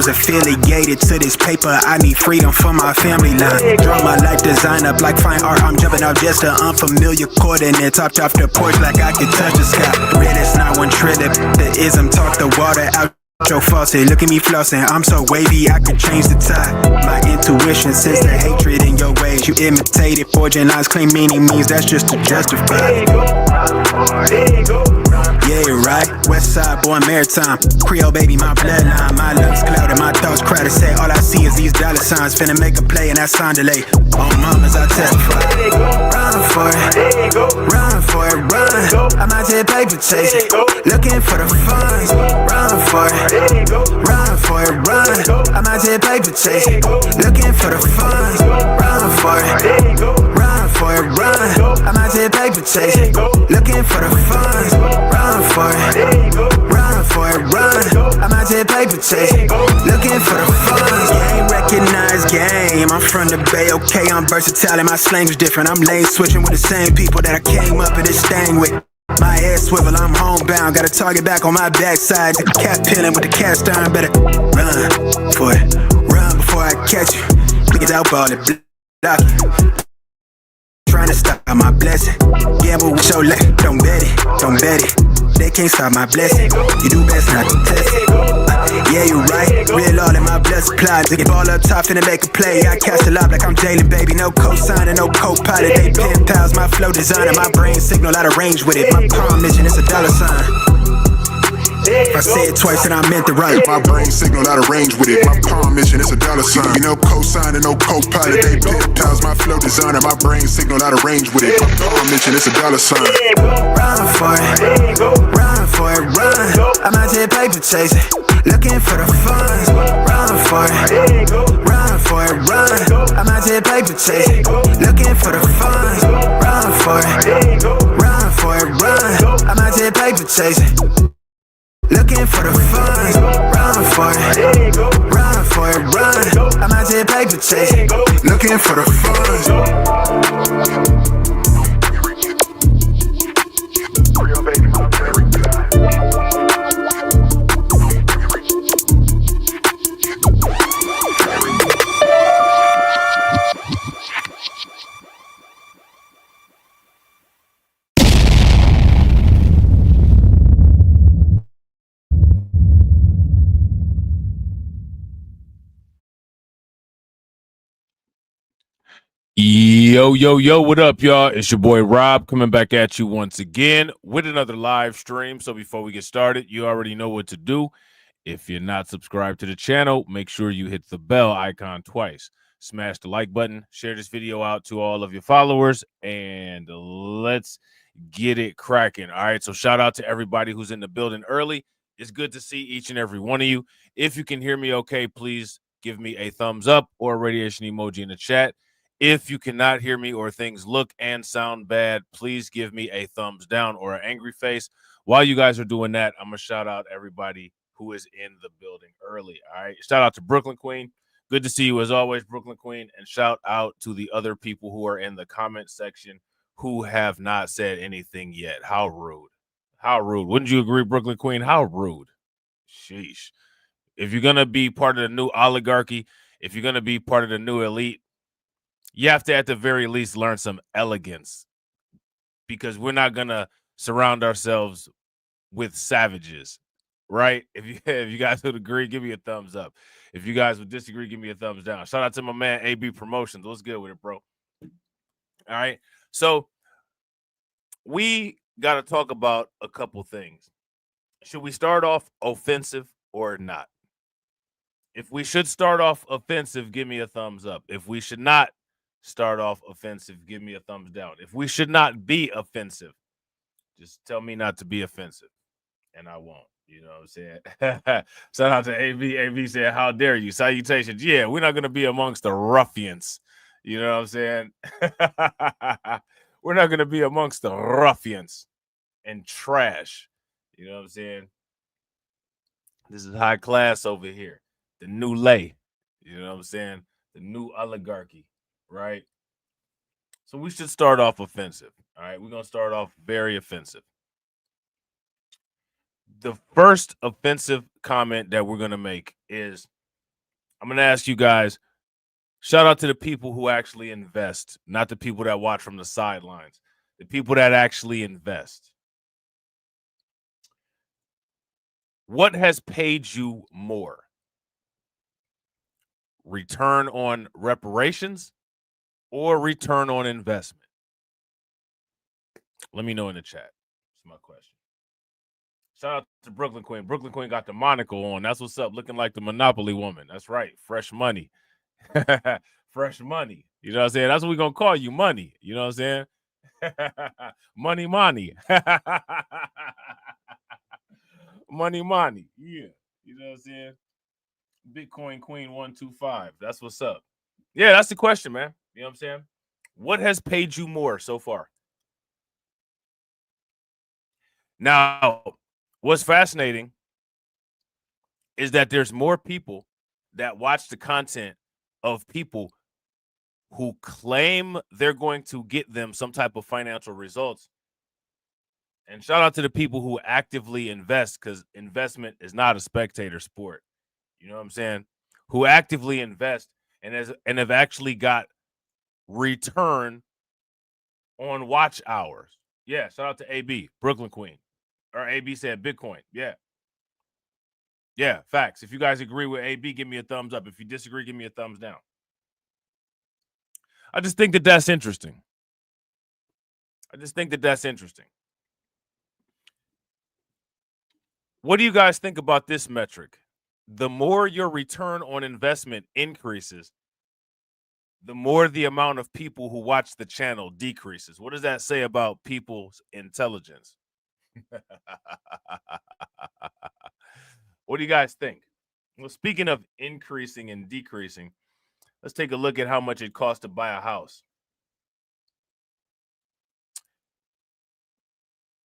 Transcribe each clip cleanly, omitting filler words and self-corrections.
Affiliated to this paper, I need freedom for my family line. Draw my life design up like fine art. I'm jumping off just an unfamiliar coordinates. Topped off the porch like I could touch the sky. Red is not one trillion. The ism talk the water out your faucet. Look at me flossing, I'm so wavy I could change the tide. My intuition sense the hatred in your ways. You imitated, forging lines, claim meaning means that's just to justify. Yeah, right. West side boy, maritime. Creole baby, my bloodline. My lungs clouded, my thoughts crowded. Say all I see is these dollar signs. Finna make a play and that sound delay. On mamas, I testify. Run for it, run for it, run. I'm out here paper chasing, looking for the funds. Run for it, run for it, run. I'm out here paper chasing, looking for the funds. Run for it, run for it, run. I'm out here paper chasing, looking for the funds. Run for it, run for it, run. I'm out here paper chasing, looking for the funds. Game recognized game. I'm from the Bay, okay, I'm versatile and my slang's different. I'm lane switching with the same people that I came up in this thing with. My head swivel, I'm homebound. Got a target back on my backside. The cat peeling with the cast iron. Better run for it, run before I catch you. Niggas out ball it, block it. Trying to stop my blessing. Gamble with your luck, don't bet it, don't bet it. They can't stop my blessing. You do best not to test it. Yeah, you right. Real all in my blood supply. To get ball up top, finna make a play. I cast a lob like I'm Jalen, baby. No co-signer, no co-pilot. They pen pals, my flow designer. My brain signal out of range with it. My palm mission is a dollar sign. If I say it twice, then I meant it right. My brain signal out of range with it. My palm mission is a dollar sign. You know co-signer, no co-pilot. They pip-tiles, my flow designer. My brain signal out of range with it. My palm mission is a dollar sign. Run for it, run for it, run. I'm out here paper chasing, looking for the funds. Run for it, run for it, run. I'm out here paper chasing, looking for the funds. Run for it, run for it, run. I'm out here paper chasing, looking for the funds. Run for it, run for it, run. I'm out here paper chasing, looking for the funds. Yo, what up, y'all? It's your boy Rob coming back at you once again with another live stream. So before we get started, you already know what to do. If you're not subscribed to the channel, make sure you hit the bell icon twice. Smash the like button, share this video out to all of your followers, and let's get it cracking. All right, so shout out to everybody who's in the building early. It's good to see each and every one of you. If you can hear me okay, please give me a thumbs up or a radiation emoji in the chat. If you cannot hear me or things look and sound bad, please give me a thumbs down or an angry face. While you guys are doing that, I'm going to shout out everybody who is in the building early. All right. Shout out to Brooklyn Queen. Good to see you as always, Brooklyn Queen. And shout out to the other people who are in the comment section who have not said anything yet. How rude. How rude. Wouldn't you agree, Brooklyn Queen? How rude. Sheesh. If you're going to be part of the new oligarchy, if you're going to be part of the new elite, you have to at the very least learn some elegance, because we're not going to surround ourselves with savages, right? If you guys would agree, give me a thumbs up. If you guys would disagree, give me a thumbs down. Shout out to my man AB Promotions. What's good with it, bro? All right. So we got to talk about a couple things. Should we start off offensive or not? If we should start off offensive, give me a thumbs up. If we should not start off offensive, give me a thumbs down. If we should not be offensive, just tell me not to be offensive, and I won't. You know what I'm saying? Shout out to AB. AB said, "How dare you?" Salutations. Yeah, we're not going to be amongst the ruffians. You know what I'm saying? We're not going to be amongst the ruffians and trash. You know what I'm saying? This is high class over here. The new lay. You know what I'm saying? The new oligarchy, right? So we should start off offensive. All right, we're going to start off very offensive. The first offensive comment that we're going to make is, I'm going to ask you guys, shout out to the people who actually invest, not the people that watch from the sidelines, the people that actually invest. What has paid you more? Return on reparations or return on investment? Let me know in the chat. That's my question. Shout out to Brooklyn Queen. Brooklyn Queen got the monocle on. That's what's up. Looking like the Monopoly woman. That's right. Fresh money. Fresh money. You know what I'm saying? That's what we're going to call you, money. You know what I'm saying? Money, money. Money, money. Yeah. You know what I'm saying? Bitcoin Queen 125. That's what's up. Yeah, that's the question, man. You know what I'm saying? What has paid you more so far? Now, what's fascinating is that there's more people that watch the content of people who claim they're going to get them some type of financial results. And shout out to the people who actively invest, because investment is not a spectator sport. You know what I'm saying? Who actively invest and have actually got return on watch hours. Yeah, shout out to AB, Brooklyn Queen. Or AB said Bitcoin. Yeah. Yeah, facts. If you guys agree with AB, give me a thumbs up. If you disagree, give me a thumbs down. I just think that that's interesting. What do you guys think about this metric? The more your return on investment increases, the more the amount of people who watch the channel decreases. What does that say about people's intelligence? What do you guys think? Well, speaking of increasing and decreasing, let's take a look at how much it costs to buy a house.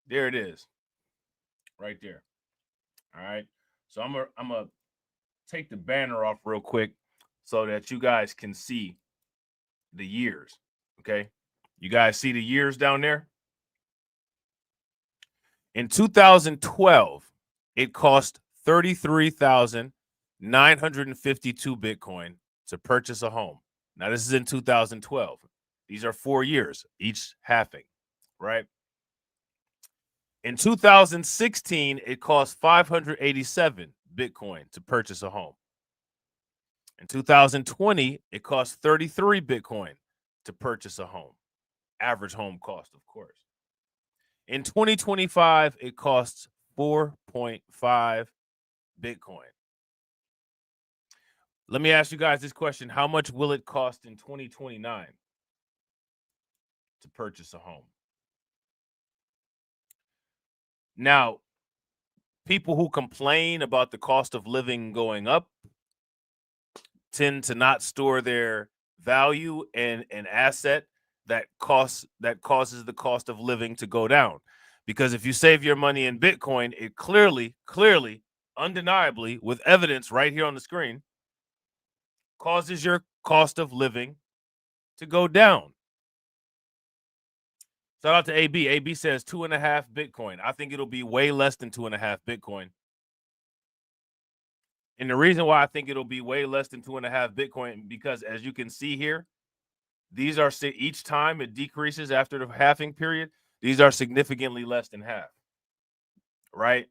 There it is. Right there. All right. So I'm gonna take the banner off real quick so that you guys can see the years. Okay. You guys see the years down there? In 2012, it cost 33,952 Bitcoin to purchase a home. Now, this is in 2012. These are 4 years, each halving, right? In 2016, it cost 587 Bitcoin to purchase a home. In 2020, it cost 33 Bitcoin to purchase a home. Average home cost, of course. In 2025, it costs 4.5 Bitcoin. Let me ask you guys this question. How much will it cost in 2029 to purchase a home? Now, people who complain about the cost of living going up tend to not store their value in an asset that causes the cost of living to go down. Because if you save your money in Bitcoin, it clearly, undeniably, with evidence right here on the screen, causes your cost of living to go down. Shout out to AB. AB says 2.5 Bitcoin. I think it'll be way less than 2.5 Bitcoin. And the reason why I think it'll be way less than 2.5 Bitcoin, because as you can see here, these are, each time it decreases after the halving period, these are significantly less than half, right?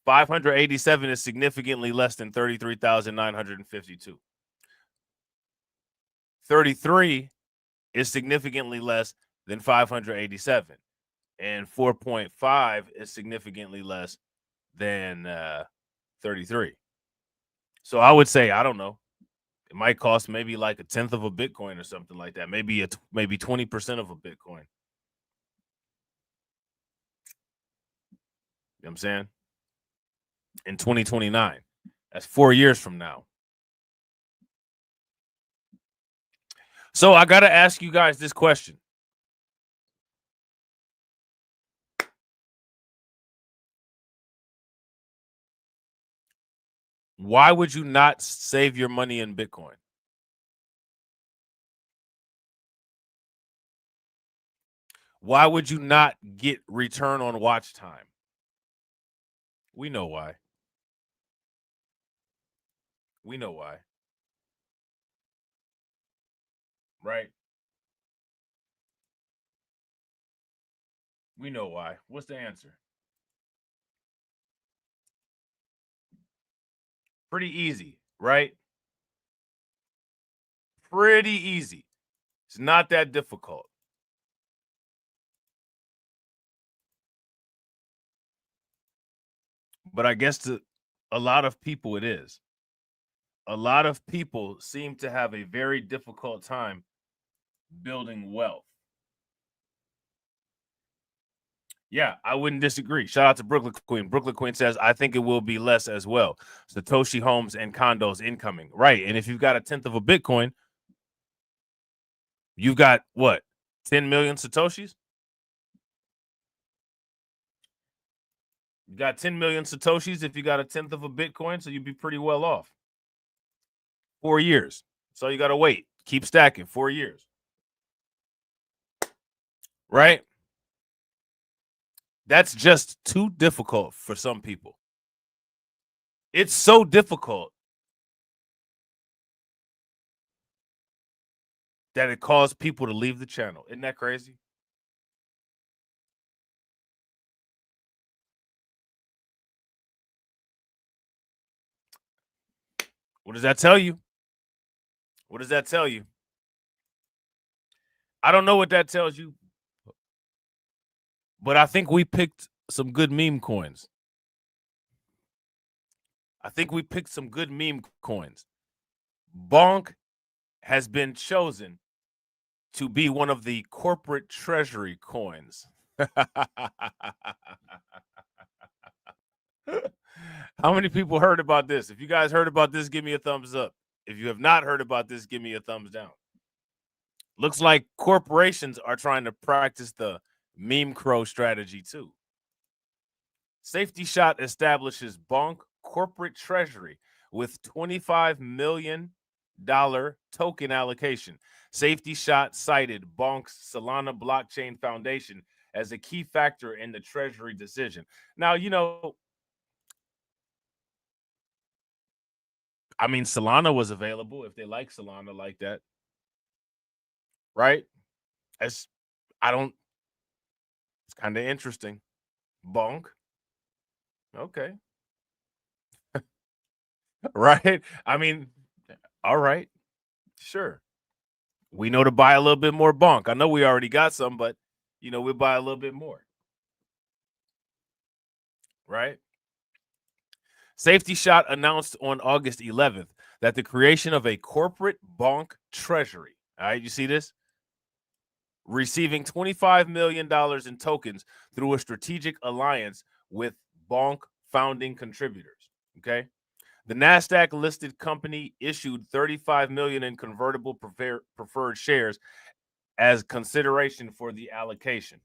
587 is significantly less than 33,952. 33 is significantly less than 587. And 4.5 is significantly less than 33. So I would say, I don't know, it might cost maybe like 1/10 of a Bitcoin or something like that. Maybe 20% of a Bitcoin. You know what I'm saying? In 2029. That's 4 years from now. So I got to ask you guys this question. Why would you not save your money in Bitcoin? Why would you not get return on watch time? We know why. We know why. Right? We know why. What's the answer? Pretty easy, right? Pretty easy. It's not that difficult. But I guess to a lot of people it is. A lot of people seem to have a very difficult time building wealth. Yeah, I wouldn't disagree. Shout out to Brooklyn Queen. Brooklyn Queen says, I think it will be less as well. Satoshi homes and condos incoming. Right. And if you've got 1/10 of a Bitcoin, you've got what? 10 million Satoshis? You got 10 million Satoshis if you got 1/10 of a Bitcoin, so you'd be pretty well off. 4 years. So you got to wait. Keep stacking. 4 years. Right? That's just too difficult for some people. It's so difficult that it caused people to leave the channel. Isn't that crazy? What does that tell you? What does that tell you? I don't know what that tells you, but I think we picked some good meme coins. Bonk has been chosen to be one of the corporate treasury coins. How many people heard about this? If you guys heard about this, give me a thumbs up. If you have not heard about this, give me a thumbs down. Looks like corporations are trying to practice the meme crow strategy too. Safety Shot establishes Bonk corporate treasury with $25 million token allocation. Safety Shot cited Bonk's Solana blockchain foundation as a key factor in the treasury decision. Now, you know, I mean, Solana was available if they like Solana like that. Right? It's kind of interesting. Bonk. Okay. Right? I mean, all right. Sure. We know to buy a little bit more bonk. I know we already got some, but, you know, we'll buy a little bit more. Right? Safety Shot announced on August 11th that the creation of a corporate bonk treasury. All right, you see this? Receiving $25 million in tokens through a strategic alliance with bonk founding contributors. Okay. The NASDAQ listed company issued 35 million in convertible preferred shares as consideration for the allocation.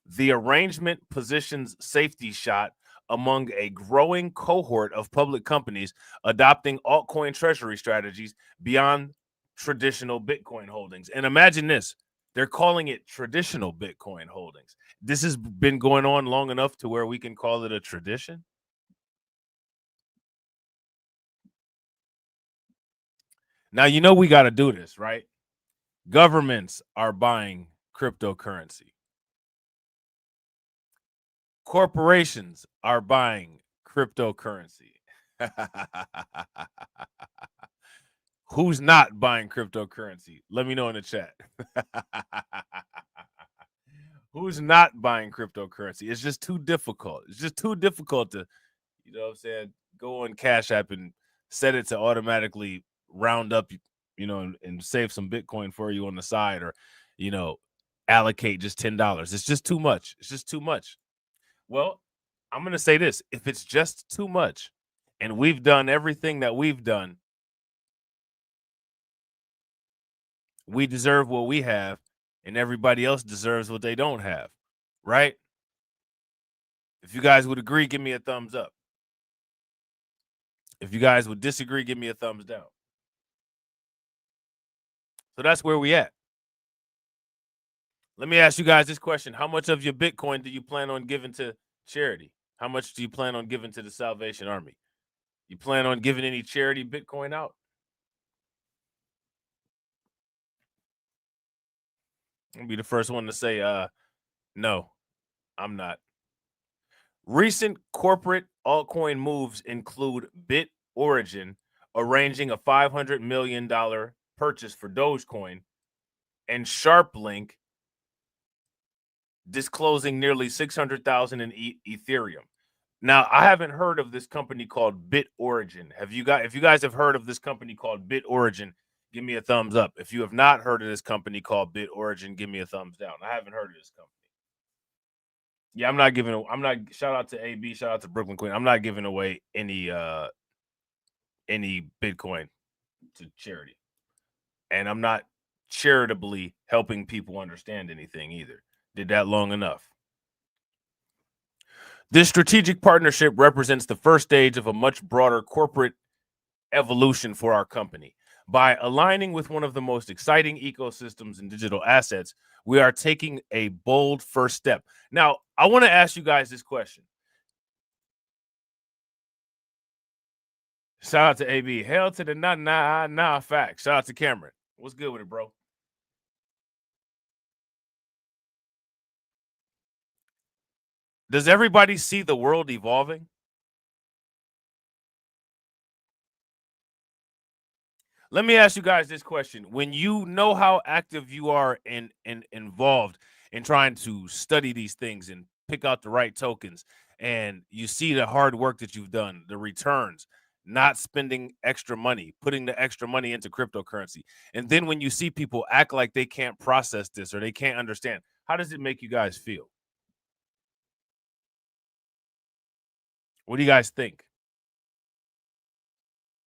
The arrangement positions Safety Shot among a growing cohort of public companies adopting altcoin treasury strategies beyond traditional Bitcoin holdings. And imagine this, they're calling it traditional Bitcoin holdings. This has been going on long enough to where we can call it a tradition. Now, you know we got to do this, right? Governments are buying cryptocurrency. Corporations are buying cryptocurrency. Who's not buying cryptocurrency? Let me know in the chat. Who's not buying cryptocurrency? It's just too difficult. It's just too difficult to, you know what I'm saying, go on Cash App and set it to automatically round up, you know, and save some Bitcoin for you on the side, or, you know, allocate just $10. It's just too much. It's just too much. Well, I'm going to say this. If it's just too much and we've done everything that we've done, we deserve what we have and everybody else deserves what they don't have, right? If you guys would agree, give me a thumbs up. If you guys would disagree, give me a thumbs down. So that's where we at. Let me ask you guys this question. How much of your Bitcoin do you plan on giving to charity? How much do you plan on giving to the Salvation Army? You plan on giving any charity Bitcoin out? I'll be the first one to say, no, I'm not. Recent corporate altcoin moves include BitOrigin arranging a $500 million purchase for Dogecoin, and SharpLink disclosing nearly 600,000 in Ethereum. Now, I haven't heard of this company called BitOrigin. If you guys have heard of this company called BitOrigin, give me a thumbs up. If you have not heard of this company called BitOrigin, give me a thumbs down. I haven't heard of this company. Yeah, I'm not. Shout out to AB, shout out to Brooklyn Queen. I'm not giving away any Bitcoin to charity. And I'm not charitably helping people understand anything either. Did that long enough. This strategic partnership represents the first stage of a much broader corporate evolution for our company. By aligning with one of the most exciting ecosystems in digital assets, we are taking a bold first step. Now, I want to ask you guys this question. Shout out to AB. Hell to the nah fact. Shout out to Cameron. What's good with it, bro? Does everybody see the world evolving? Let me ask you guys this question. When you know how active you are and involved in trying to study these things and pick out the right tokens, and you see the hard work that you've done, the returns, not spending extra money, putting the extra money into cryptocurrency, and then when you see people act like they can't process this or they can't understand, how does it make you guys feel? What do you guys think?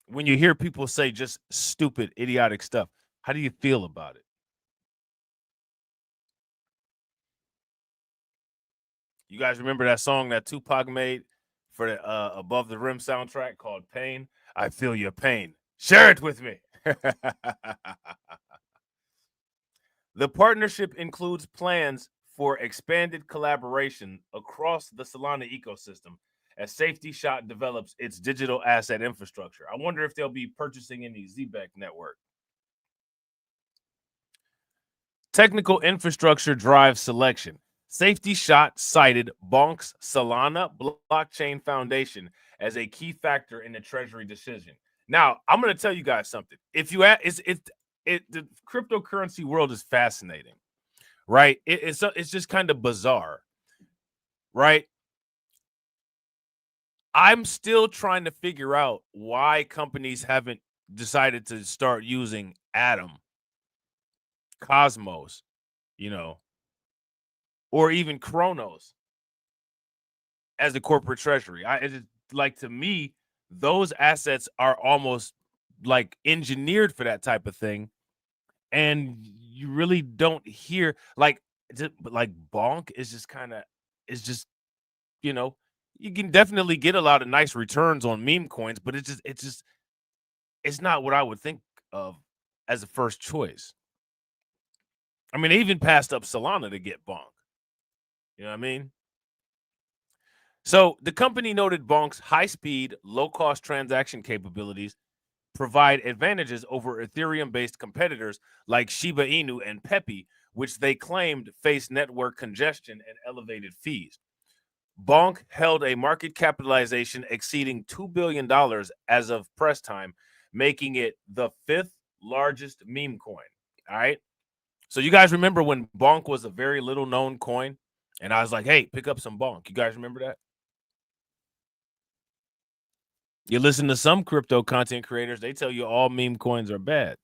When you hear people say just stupid, idiotic stuff, how do you feel about it? You guys remember that song that Tupac made for the Above the Rim soundtrack called Pain? I feel your pain. Share it with me. The partnership includes plans for expanded collaboration across the Solana ecosystem as Safety Shot develops its digital asset infrastructure. I wonder if they'll be purchasing any ZBEC network. Technical infrastructure drives selection. Safety Shot cited Bonk's Solana Blockchain Foundation as a key factor in the treasury decision. Now, I'm going to tell you guys something. If you the cryptocurrency world is fascinating, right? It's just kind of bizarre, right? I'm still trying to figure out why companies haven't decided to start using Atom, Cosmos, you know, or even Kronos as a corporate treasury. Like, to me, those assets are almost like engineered for that type of thing. And you really don't hear like Bonk is just kind of, is just, you know, you can definitely get a lot of nice returns on meme coins, but it's not what I would think of as a first choice. I mean, they even passed up Solana to get Bonk. You know what I mean? So the company noted Bonk's high-speed, low-cost transaction capabilities provide advantages over Ethereum-based competitors like Shiba Inu and Pepe, which they claimed face network congestion and elevated fees. Bonk held a market capitalization exceeding $2 billion as of press time, making it the 5th largest meme coin. All right. So you guys remember when Bonk was a very little known coin? And I was like, hey, pick up some Bonk. You guys remember that? You listen to some crypto content creators, they tell you all meme coins are bad.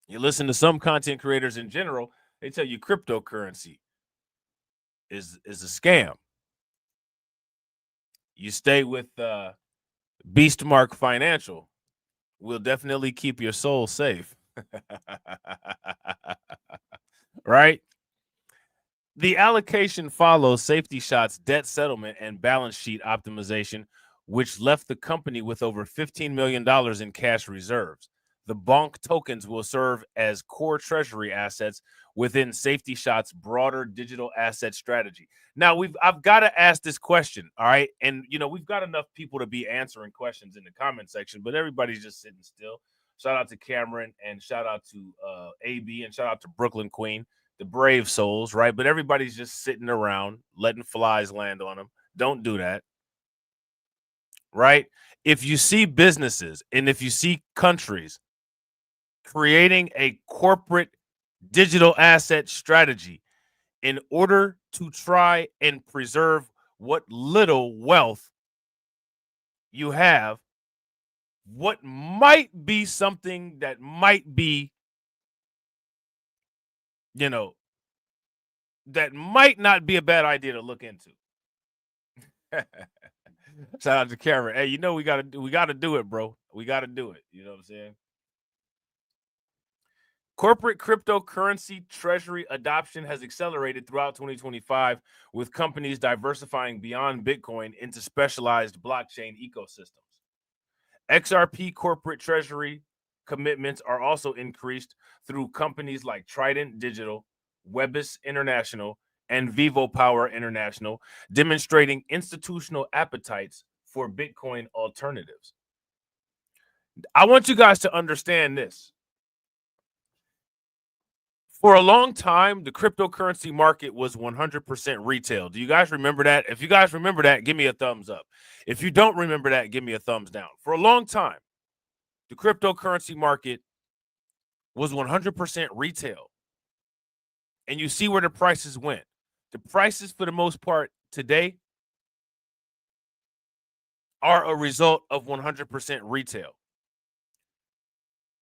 You listen to some content creators in general, they tell you cryptocurrency is a scam. You stay with Beastmark Financial, will definitely keep your soul safe. Right? The allocation follows Safety Shot's debt settlement and balance sheet optimization, which left the company with over $15 million in cash reserves. The Bonk tokens will serve as core treasury assets within Safety Shot's broader digital asset strategy. Now, I've got to ask this question, all right? And, you know, we've got enough people to be answering questions in the comment section, but everybody's just sitting still. Shout out to Cameron and shout out to AB and shout out to Brooklyn Queen, the brave souls, right? But everybody's just sitting around letting flies land on them. Don't do that, right? If you see businesses and if you see countries creating a corporate digital asset strategy in order to try and preserve what little wealth you have, what might be something that might be, you know, that might not be a bad idea to look into. Shout out to Cameron. Hey, you know we gotta do it, bro. We gotta do it. You know what I'm saying? Corporate cryptocurrency treasury adoption has accelerated throughout 2025, with companies diversifying beyond Bitcoin into specialized blockchain ecosystems. XRP corporate treasury commitments are also increased through companies like Trident Digital, Webis International, and Vivo Power International, demonstrating institutional appetites for Bitcoin alternatives. I want you guys to understand this. For a long time, the cryptocurrency market was 100% retail. Do you guys remember that? If you guys remember that, give me a thumbs up. If you don't remember that, give me a thumbs down. For a long time, the cryptocurrency market was 100% retail. And you see where the prices went. The prices, for the most part, today are a result of 100% retail.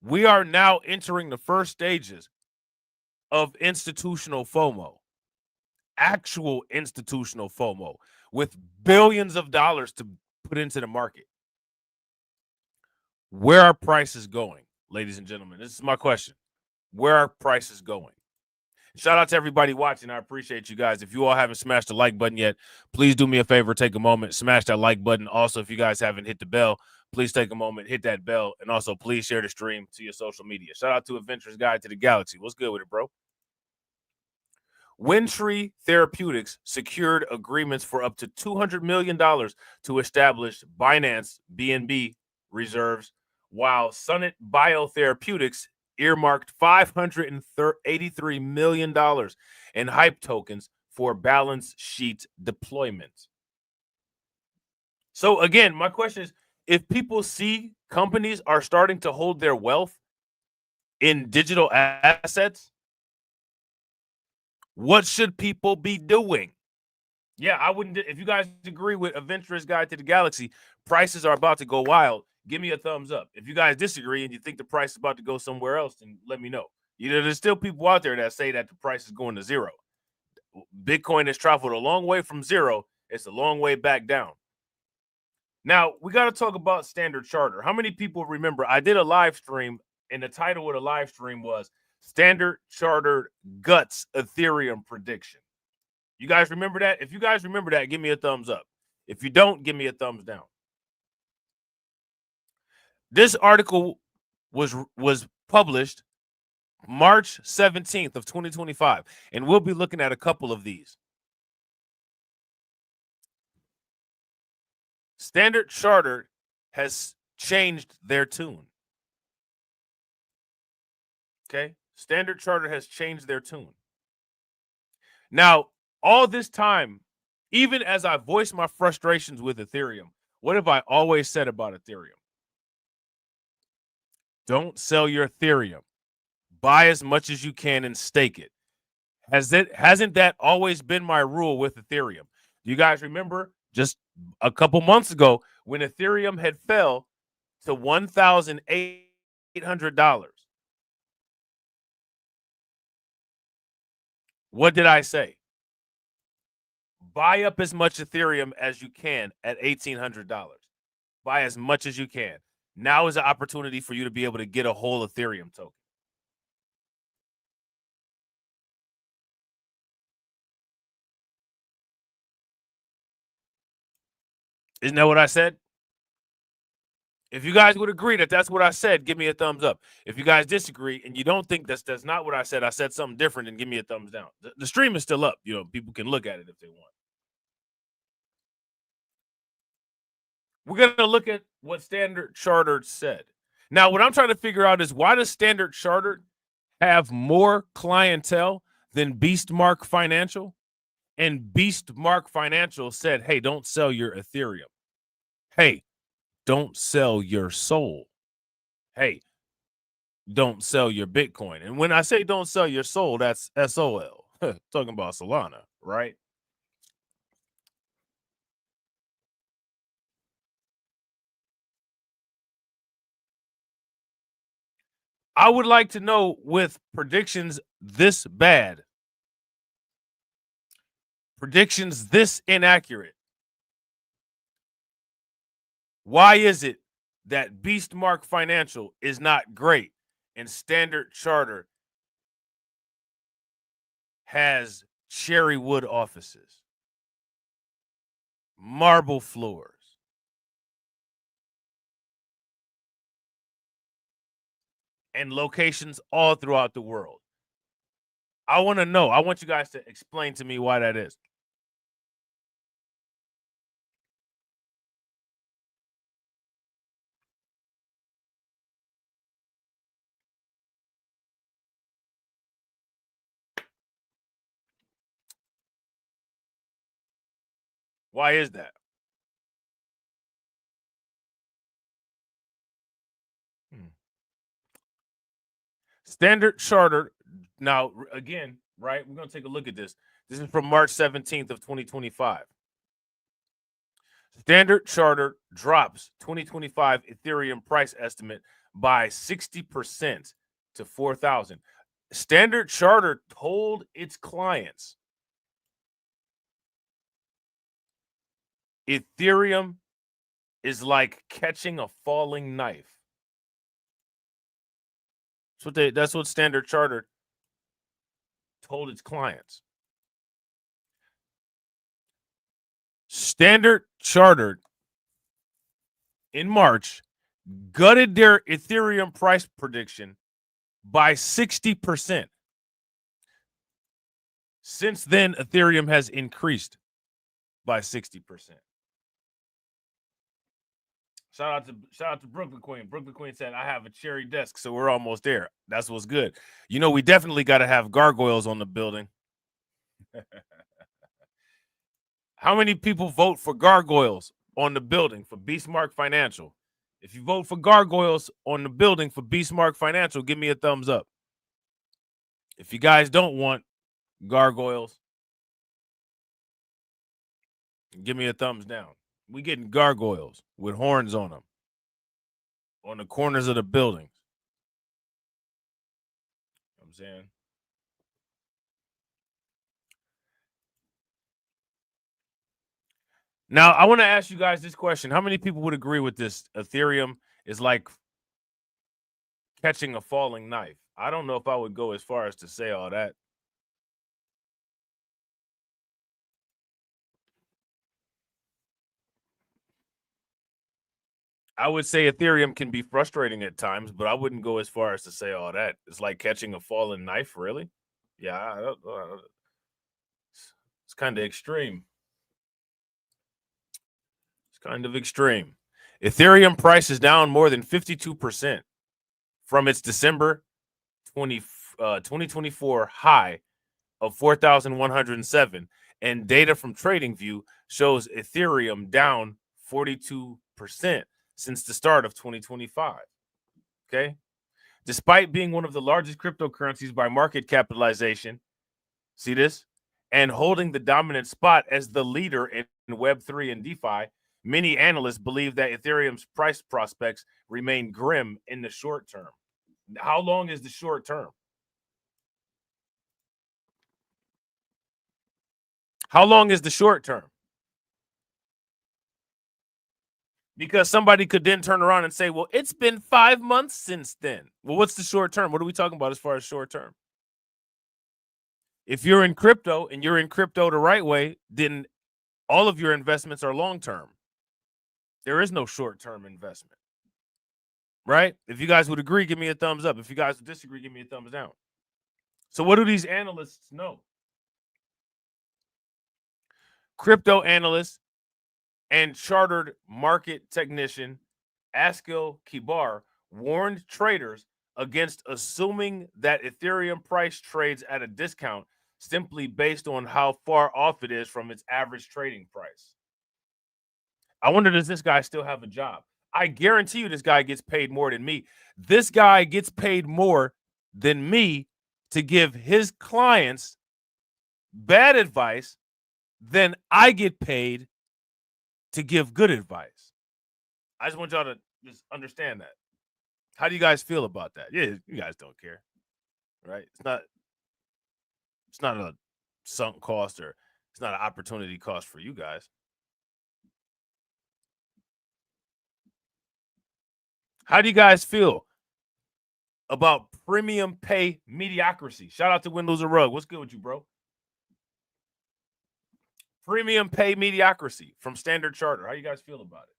We are now entering the first stages of institutional FOMO, actual institutional FOMO, with billions of dollars to put into the market. Where are prices going, ladies and gentlemen? This is my question. Where are prices going? Shout out to everybody watching. I appreciate you guys. If you all haven't smashed the like button yet, please do me a favor, take a moment, smash that like button. Also, if you guys haven't hit the bell, please take a moment, hit that bell, and also please share the stream to your social media. Shout out to Adventurous Guide to the Galaxy. What's good with it, bro? Windtree Therapeutics secured agreements for up to $200 million to establish Binance BNB reserves, while Summit Biotherapeutics earmarked $583 million in hype tokens for balance sheet deployment. So again, my question is, if people see companies are starting to hold their wealth in digital assets, what should people be doing? Yeah, I wouldn't. If you guys agree with Adventurous Guide to the Galaxy, prices are about to go wild, give me a thumbs up. If you guys disagree and you think the price is about to go somewhere else, then let me know. You know, there's still people out there that say that the price is going to zero. Bitcoin has traveled a long way from zero. It's a long way back down. Now, we got to talk about Standard Chartered. How many people remember? I did a live stream, and the title of the live stream was Standard Chartered Guts Ethereum Prediction. You guys remember that? If you guys remember that, give me a thumbs up. If you don't, give me a thumbs down. This article was published March 17th of 2025, and we'll be looking at a couple of these. Standard Chartered has changed their tune. Okay? Standard Chartered has changed their tune. Now, all this time, even as I voiced my frustrations with Ethereum, what have I always said about Ethereum? Don't sell your Ethereum. Buy as much as you can and stake it. Hasn't that always been my rule with Ethereum? Do you guys remember just a couple months ago when Ethereum had fell to $1,800? What did I say? Buy up as much Ethereum as you can at $1,800. Buy as much as you can. Now is an opportunity for you to be able to get a whole Ethereum token. Isn't that what I said? If you guys would agree that that's what I said, give me a thumbs up. If you guys disagree and you don't think that's not what I said something different, then give me a thumbs down. The stream is still up. You know, people can look at it if they want. We're going to look at what Standard Chartered said. Now, what I'm trying to figure out is why does Standard Chartered have more clientele than Beastmark Financial? And Beastmark Financial said, hey, don't sell your Ethereum. Hey, don't sell your soul. Hey, don't sell your Bitcoin. And when I say don't sell your soul, that's SOL. Talking about Solana, right? I would like to know, with predictions this bad, predictions this inaccurate, why is it that Beastmark Financial is not great and Standard Chartered has cherry wood offices, marble floors, and locations all throughout the world? I want to know. I want you guys to explain to me why that is. Why is that? Standard Chartered. Now, again, right, we're going to take a look at this. This is from March 17th of 2025. Standard Chartered drops 2025 Ethereum price estimate by 60% to 4,000. Standard Chartered told its clients Ethereum is like catching a falling knife. That's what Standard Chartered told its clients. Standard Chartered in March gutted their Ethereum price prediction by 60%. Since then, Ethereum has increased by 60%. Shout out to Brooklyn Queen. Brooklyn Queen said, I have a cherry desk, so we're almost there. That's what's good. You know, we definitely got to have gargoyles on the building. How many people vote for gargoyles on the building for Beastmark Financial? If you vote for gargoyles on the building for Beastmark Financial, give me a thumbs up. If you guys don't want gargoyles, give me a thumbs down. We getting gargoyles with horns on them on the corners of the buildings. You know what I'm saying? Now, I want to ask you guys this question. How many people would agree with this? Ethereum is like catching a falling knife. I don't know if I would go as far as to say all that. I would say Ethereum can be frustrating at times, but I wouldn't go as far as to say all that. It's like catching a falling knife, really? Yeah, it's kind of extreme. It's kind of extreme. Ethereum price is down more than 52% from its December 2024 high of 4,107. And data from TradingView shows Ethereum down 42% since the start of 2025. Okay. Despite being one of the largest cryptocurrencies by market capitalization, see this, and holding the dominant spot as the leader in Web3 and DeFi, many analysts believe that Ethereum's price prospects remain grim in the short term. How long is the short term? How long is the short term? Because somebody could then turn around and say, well, it's been 5 months since then. Well, what's the short term? What are we talking about as far as short term? If you're in crypto and you're in crypto the right way, then all of your investments are long term. There is no short term investment, right? If you guys would agree, give me a thumbs up. If you guys would disagree, give me a thumbs down. So what do these analysts know? Crypto analyst and chartered market technician Askil Kibar warned traders against assuming that Ethereum price trades at a discount simply based on how far off it is from its average trading price. I wonder, does this guy still have a job? I guarantee you this guy gets paid more than me. This guy gets paid more than me to give his clients bad advice than I get paid to give good advice. I just want y'all to just understand that. How do you guys feel about that? Yeah, you guys don't care, right? It's not a sunk cost, or it's not an opportunity cost for you guys. How do you guys feel about premium pay mediocrity? Shout out to Windows and Rug. What's good with you, bro? Premium pay mediocrity from Standard Charter. How you guys feel about it?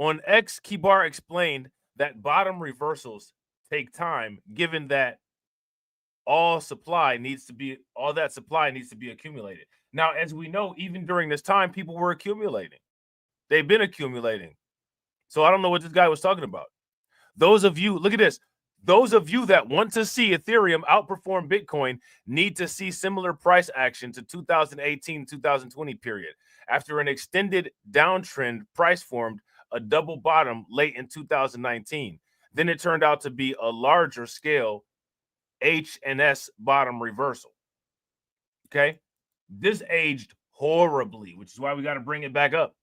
On X, Kibar explained that bottom reversals take time, given that all that supply needs to be accumulated. Now, as we know, even during this time, people were accumulating. They've been accumulating. So I don't know what this guy was talking about. Those of you, look at this. Those of you that want to see Ethereum outperform Bitcoin need to see similar price action to 2018-2020 period. After an extended downtrend, price formed a double bottom late in 2019. Then it turned out to be a larger scale H&S bottom reversal. Okay? This aged horribly, which is why we got to bring it back up.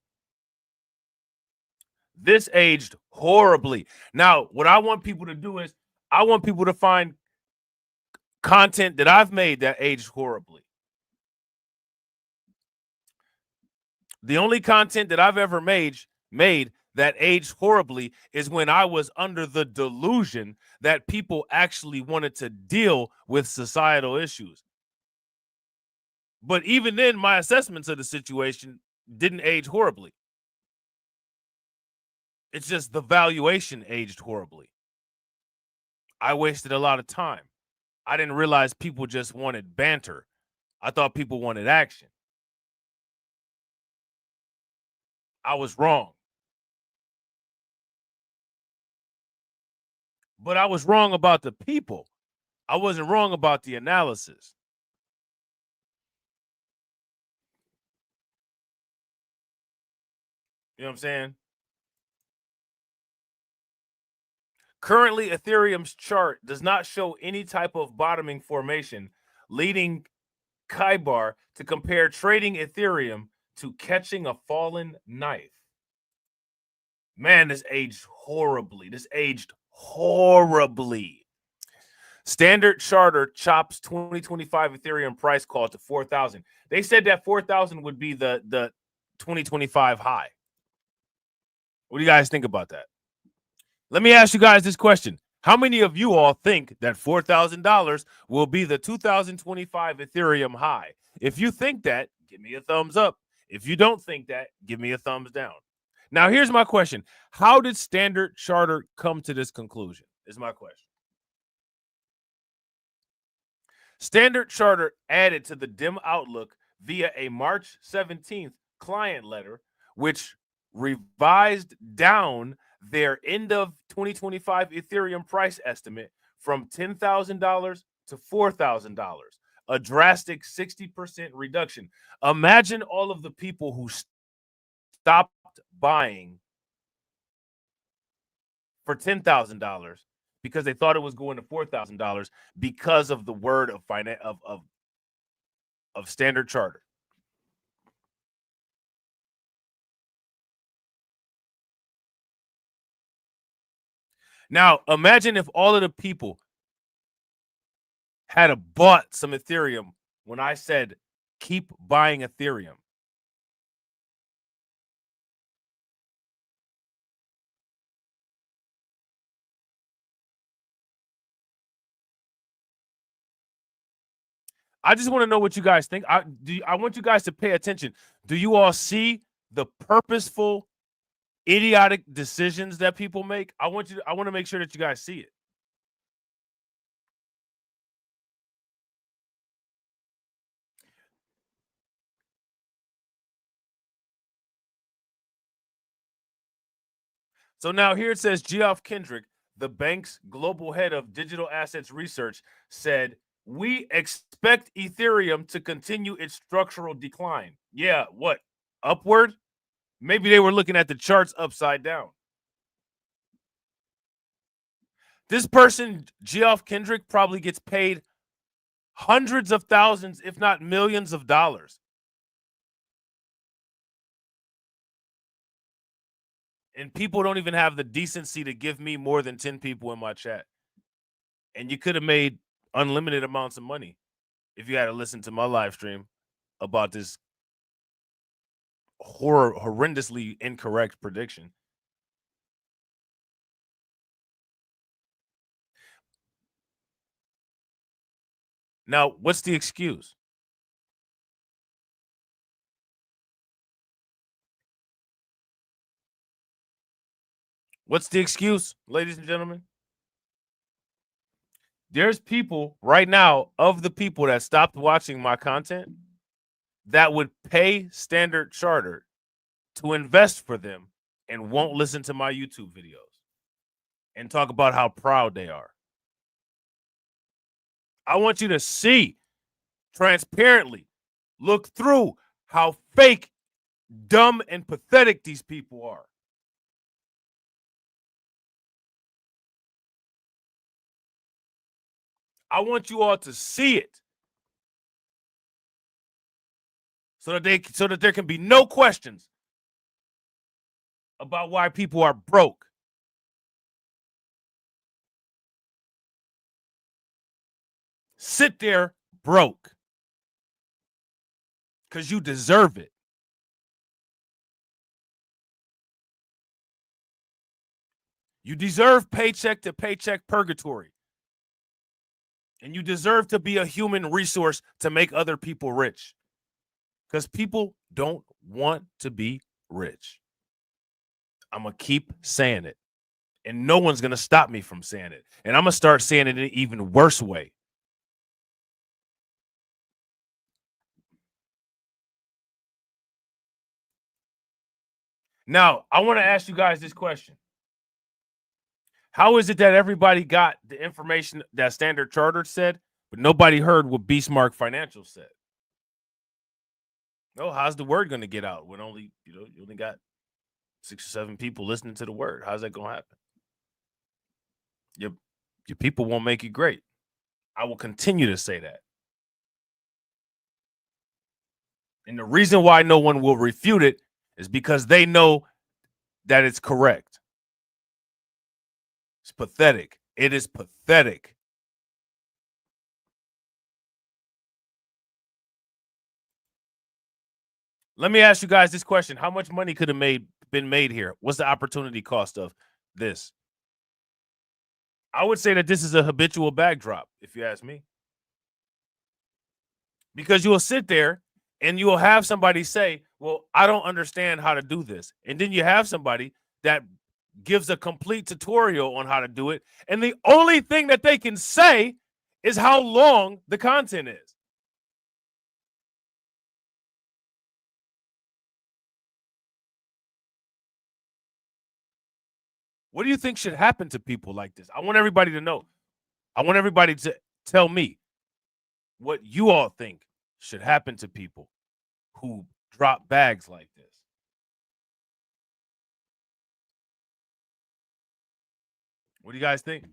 This aged horribly. Now, what I want people to do is I want people to find content that I've made that aged horribly. The only content that I've ever made that aged horribly is when I was under the delusion that people actually wanted to deal with societal issues. But even then, my assessments of the situation didn't age horribly. It's just the valuation aged horribly. I wasted a lot of time. I didn't realize people just wanted banter. I thought people wanted action. I was wrong. But I was wrong about the people. I wasn't wrong about the analysis. You know what I'm saying? Currently, Ethereum's chart does not show any type of bottoming formation, leading Kibar to compare trading Ethereum to catching a fallen knife. Man, this aged horribly. Standard Charter chops 2025 Ethereum price call to 4,000. They said that 4,000 would be the 2025 high. What do you guys think about that? Let me ask you guys this question. How many of you all think that $4,000 will be the 2025 Ethereum high? If you think that, give me a thumbs up. If you don't think that, give me a thumbs down. Now, here's my question. How did Standard Chartered come to this conclusion? Is my question. Standard Chartered added to the dim outlook via a March 17th client letter, which revised down their end of 2025 Ethereum price estimate from $10,000 to $4,000, a drastic 60% reduction. Imagine all of the people who stopped buying for $10,000 because they thought it was going to $4,000 because of the word of Standard Chartered. Now, imagine if all of the people had bought some Ethereum when I said, keep buying Ethereum. I just want to know what you guys think. I want you guys to pay attention. Do you all see the purposeful, idiotic decisions that people make? I want to make sure that you guys see it. So now here it says Geoff Kendrick, the bank's global head of digital assets research, said, we expect Ethereum to continue its structural decline. Yeah, what? Upward? Maybe they were looking at the charts upside down. This person, Geoff Kendrick, probably gets paid hundreds of thousands, if not millions of dollars. And people don't even have the decency to give me more than 10 people in my chat. And you could have made unlimited amounts of money if you had to listen to my live stream about this horrendously incorrect prediction. Now, what's the excuse? What's the excuse, ladies and gentlemen? There's people right now, of the people that stopped watching my content, that would pay Standard Chartered to invest for them and won't listen to my YouTube videos and talk about how proud they are. I want you to see transparently, look through how fake, dumb, and pathetic these people are. I want you all to see it so that there can be no questions about why people are broke. Sit there broke because you deserve it. You deserve paycheck to paycheck purgatory. And you deserve to be a human resource to make other people rich. Because people don't want to be rich. I'm going to keep saying it. And no one's going to stop me from saying it. And I'm going to start saying it in an even worse way. Now, I want to ask you guys this question. How is it that everybody got the information that Standard Chartered said, but nobody heard what Beastmark Financial said? No, how's the word going to get out when only, you only got 6 or 7 people listening to the word? How's that going to happen? Your people won't make it great. I will continue to say that. And the reason why no one will refute it is because they know that it's correct. It's pathetic. It is pathetic. Let me ask you guys this question. How much money could have been made here? What's the opportunity cost of this? I would say that this is a habitual backdrop, if you ask me. Because you'll sit there and you'll have somebody say, well, I don't understand how to do this. And then you have somebody that gives a complete tutorial on how to do it. And the only thing that they can say is how long the content is. What do you think should happen to people like this? I want everybody to know. I want everybody to tell me what you all think should happen to people who drop bags like this. What do you guys think?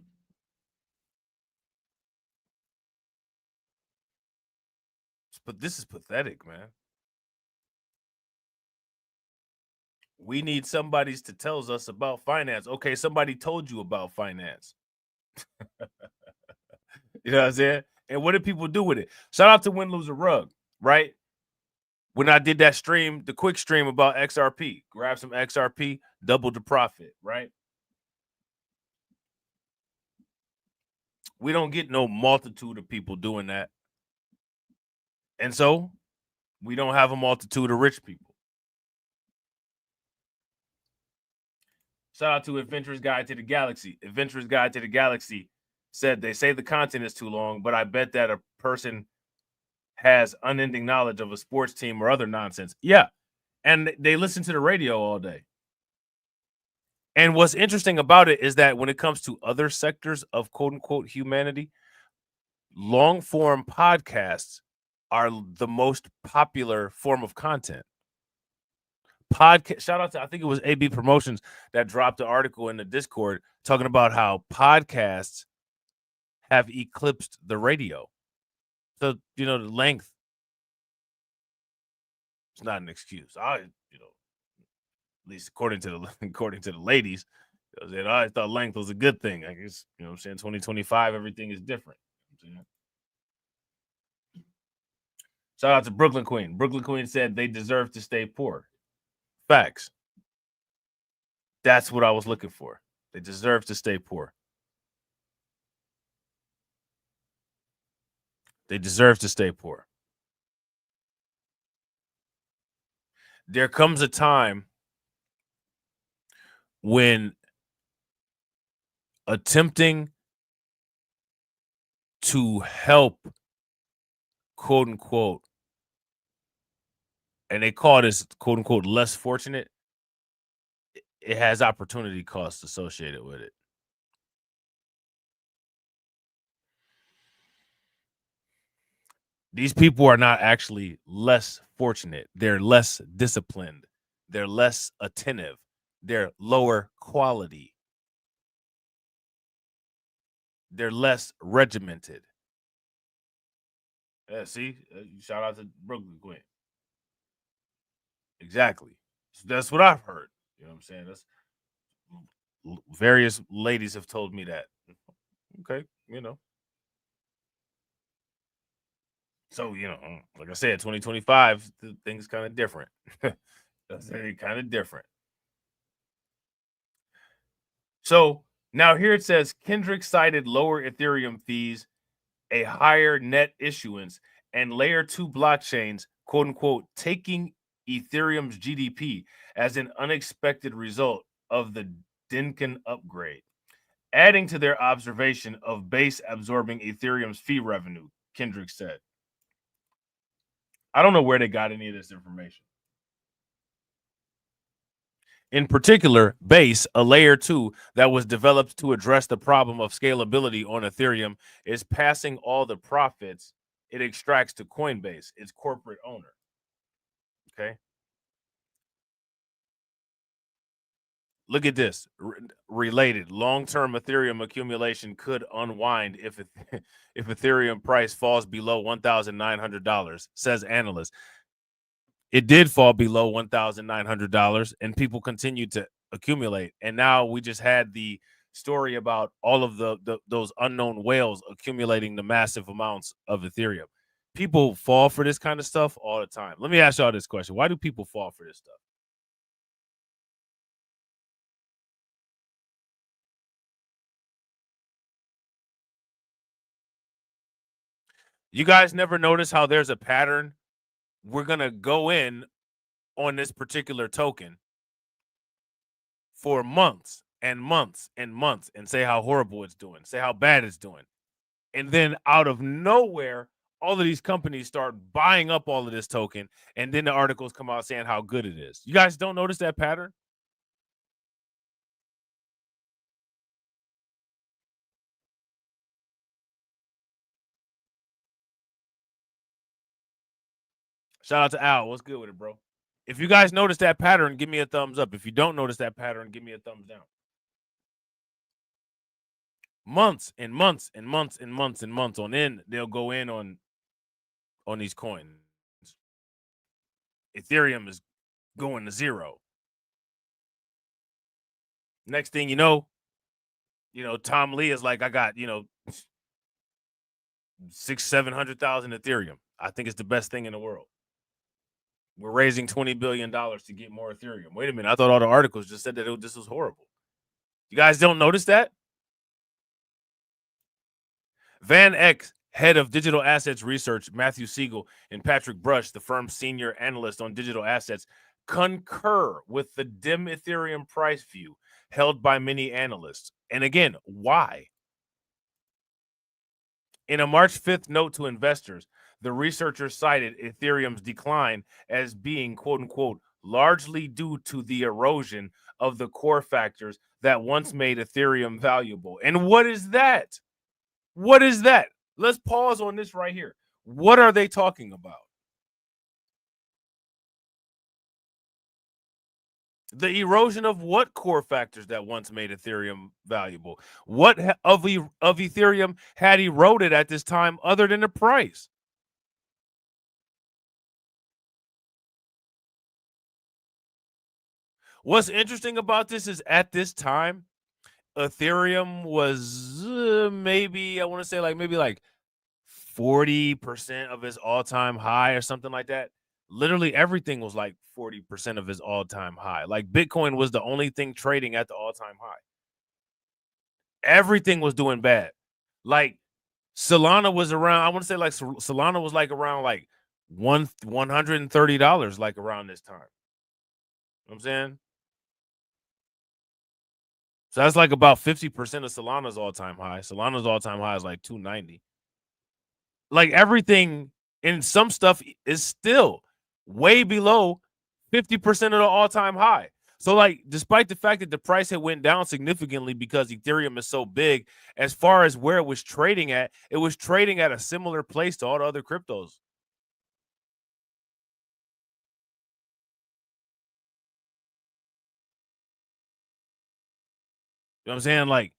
But this is pathetic, man. We need somebody to tell us about finance. Okay, somebody told you about finance. You know what I'm saying? And what did people do with it? Shout out to Win, Lose, or Rug, right? When I did that stream, the quick stream about XRP, grab some XRP, double the profit, right? We don't get no multitude of people doing that. And so we don't have a multitude of rich people. Shout out to Adventurer's Guide to the Galaxy. Adventurer's Guide to the Galaxy said they say the content is too long, but I bet that a person has unending knowledge of a sports team or other nonsense. Yeah. And they listen to the radio all day. And what's interesting about it is that when it comes to other sectors of quote unquote humanity, long form podcasts are the most popular form of content. Podcast. Shout out to, I think it was AB Promotions that dropped the article in the Discord talking about how podcasts have eclipsed the radio. So, the length, it's not an excuse. At least according to the ladies, I thought length was a good thing. I guess, what I'm saying, 2025, everything is different. Shout out to Brooklyn Queen. Brooklyn Queen said they deserve to stay poor. Facts. That's what I was looking for. They deserve to stay poor. They deserve to stay poor. There comes a time when attempting to help, quote unquote, and they call this quote unquote less fortunate, it has opportunity costs associated with it. These people are not actually less fortunate. They're less disciplined. They're less attentive. They're lower quality. They're less regimented. See, shout out to Brooklyn Queen. Exactly. That's what I've heard. You know what I'm saying? That's various ladies have told me that. Okay, So, like I said, 2025, things kind of different. That's kind of different. So now here it says Kendrick cited lower Ethereum fees, a higher net issuance, and layer 2 blockchains, quote unquote, taking Ethereum's GDP as an unexpected result of the Dinkin upgrade, adding to their observation of Base absorbing Ethereum's fee revenue, Kendrick said. I don't know where they got any of this information. In particular, Base, a layer 2 that was developed to address the problem of scalability on Ethereum, is passing all the profits it extracts to Coinbase, its corporate owner. Okay. Look at this. Related, long-term Ethereum accumulation could unwind if Ethereum price falls below $1,900, says analyst. It did fall below $1,900, and people continued to accumulate. And now we just had the story about all of those unknown whales accumulating the massive amounts of Ethereum. people fall for this kind of stuff all the time. Let me ask y'all this question. Why do people fall for this stuff? You guys never notice how there's a pattern? We're going to go in on this particular token for months and months and months and say how horrible it's doing, say how bad it's doing. And then out of nowhere, all of these companies start buying up all of this token, and then the articles come out saying how good it is. You guys don't notice that pattern? Shout out to Al. What's good with it, bro? If you guys notice that pattern, give me a thumbs up. If you don't notice that pattern, give me a thumbs down. Months and months and months and months and months on end, they'll go in on these coins. Ethereum is going to zero. Next thing you know, Tom Lee is like, I got, 600,000-700,000 Ethereum. I think it's the best thing in the world. We're raising $20 billion to get more Ethereum. Wait a minute. I thought all the articles just said that this was horrible. You guys don't notice that? Van Eck, head of digital assets research, Matthew Siegel, and Patrick Brush, the firm's senior analyst on digital assets, concur with the dim Ethereum price view held by many analysts. And again, why? In a March 5th note to investors, the researchers cited Ethereum's decline as being, quote unquote, largely due to the erosion of the core factors that once made Ethereum valuable. And what is that? What is that? Let's pause on this right here. What are they talking about? The erosion of what core factors that once made Ethereum valuable? What of Ethereum had eroded at this time other than the price? What's interesting about this is at this time, Ethereum was maybe 40% of its all-time high or something like that. Literally everything was like 40% of its all-time high. Like Bitcoin was the only thing trading at the all-time high. Everything was doing bad. Like Solana was around, I want to say like Solana was like around like $130 like around this time. You know what I'm saying? So that's like about 50% of Solana's all-time high. Solana's all-time high is like 290. Like everything in some stuff is still way below 50% of the all-time high. So like, despite the fact that the price had went down significantly because Ethereum is so big, as far as where it was trading at, it was trading at a similar place to all the other cryptos. You know what I'm saying? Like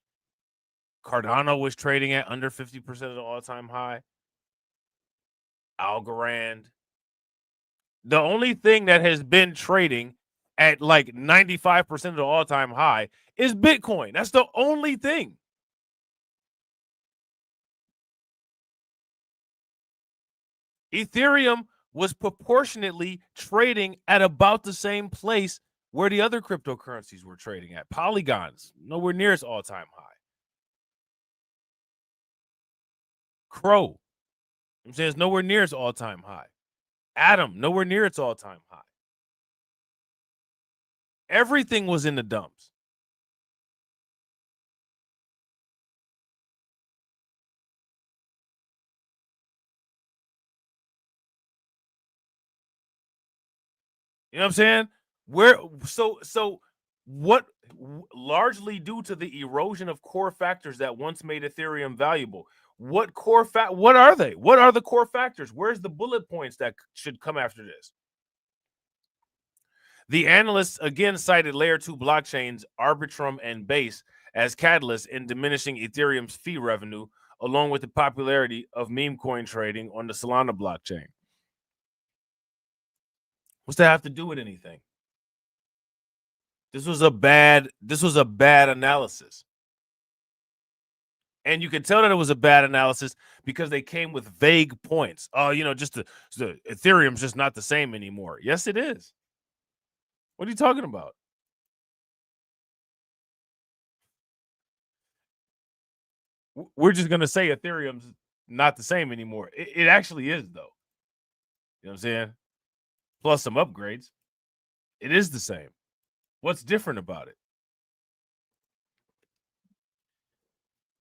Cardano was trading at under 50% of the all-time high. Algorand. The only thing that has been trading at like 95% of the all-time high is Bitcoin. That's the only thing. Ethereum was proportionately trading at about the same place where the other cryptocurrencies were trading at. Polygon's nowhere near its all-time high. Crow, I'm saying, it's nowhere near its all-time high. Atom, nowhere near its all-time high. Everything was in the dumps. You know what I'm saying? What largely due to the erosion of core factors that once made Ethereum valuable. What are they? What are the core factors? Where's the bullet points that should come after this? The analysts again cited layer 2 blockchains, Arbitrum and Base, as catalysts in diminishing Ethereum's fee revenue, along with the popularity of meme coin trading on the Solana blockchain. What's that have to do with anything? This was a bad analysis. And you can tell that it was a bad analysis because they came with vague points. Oh, you know, just the Ethereum's just not the same anymore. Yes, it is. What are you talking about? We're just going to say Ethereum's not the same anymore. It actually is, though. You know what I'm saying? Plus some upgrades. It is the same. What's different about it?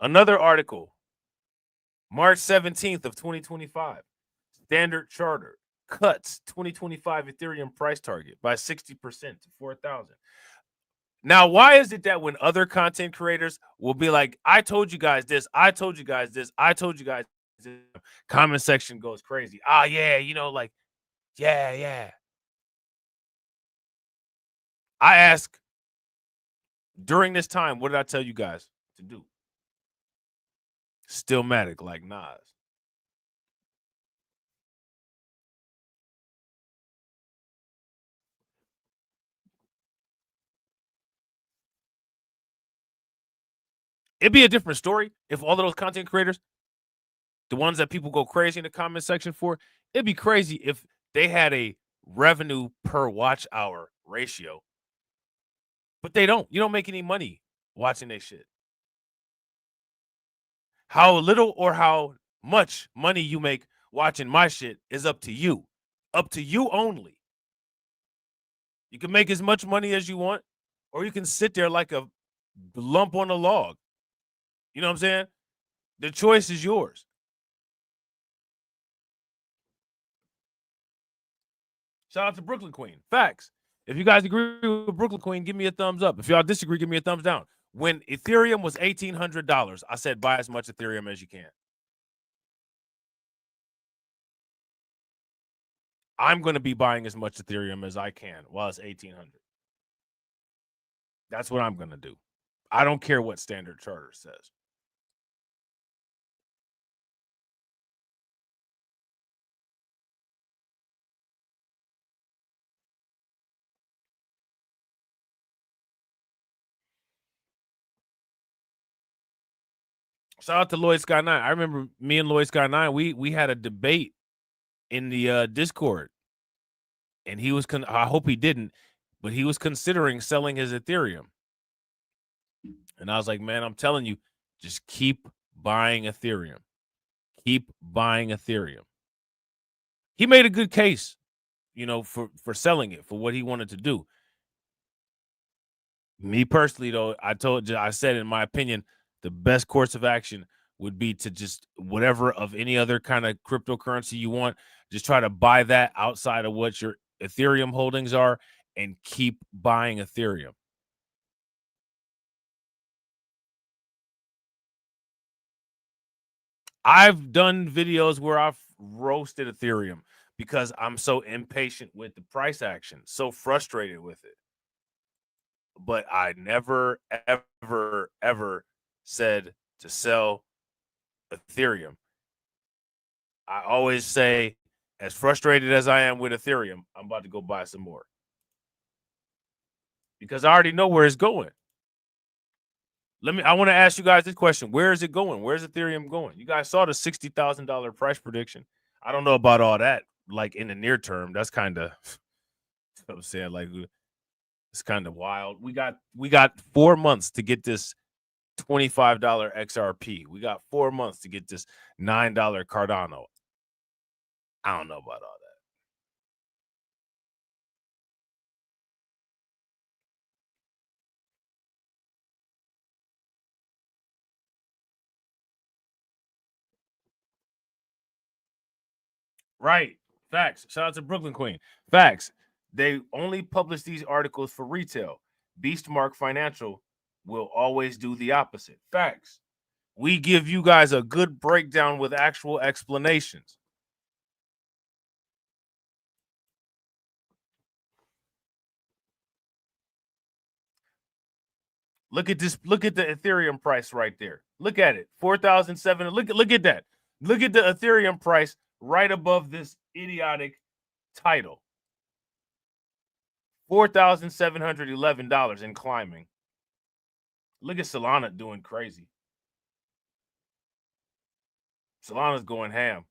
Another article, March 17th of 2025. Standard Charter cuts 2025 Ethereum price target by 60% to 4,000. Now, why is it that when other content creators will be like, I told you guys this, I told you guys this, I told you guys this, comment section goes crazy. Ah, yeah, you know, like, yeah. I ask during this time, what did I tell you guys to do? Stillmatic like Nas. It'd be a different story if all of those content creators, the ones that people go crazy in the comment section for, it'd be crazy if they had a revenue per watch hour ratio. But they don't. You don't make any money watching their shit. How little or how much money you make watching my shit is up to you. Up to you only. You can make as much money as you want, or you can sit there like a lump on a log. You know what I'm saying? The choice is yours. Shout out to Brooklyn Queen. Facts. If you guys agree with Brooklyn Queen, give me a thumbs up. If y'all disagree, give me a thumbs down. When Ethereum was $1,800, I said buy as much Ethereum as you can. I'm going to be buying as much Ethereum as I can while it's $1,800. That's what I'm going to do. I don't care what Standard Charter says. Shout out to Lloyd Sky 9. I remember me and Lloyd Sky 9, we had a debate in the Discord. And he was, I hope he didn't, but he was considering selling his Ethereum. And I was like, man, I'm telling you, just keep buying Ethereum. Keep buying Ethereum. He made a good case, you know, for selling it, for what he wanted to do. Me personally, though, I said, in my opinion, the best course of action would be to just whatever of any other kind of cryptocurrency you want, just try to buy that outside of what your Ethereum holdings are and keep buying Ethereum. I've done videos where I've roasted Ethereum because I'm so impatient with the price action, so frustrated with it. But I never, ever said to sell Ethereum. I always say, as frustrated as I am with Ethereum, I'm about to go buy some more. Because I already know where it's going. I want to ask you guys this question. Where is it going? Where's Ethereum going? You guys saw the $60,000 price prediction. I don't know about all that, like in the near term. That's kind of, you know what I'm saying, like, it's kind of wild. We got 4 months to get this $25 XRP. We got 4 months to get this $9 Cardano. I don't know about all that. Right. Facts. Shout out to Brooklyn Queen. Facts. They only publish these articles for retail. Beastmark Financial will always do the opposite. Facts. We give you guys a good breakdown with actual explanations. Look at this. Look at the Ethereum price right there. Look at it. 4,007. Look at that. Look at the Ethereum price right above this idiotic title. $4,711 and climbing. Look at Solana doing crazy. Solana's going ham.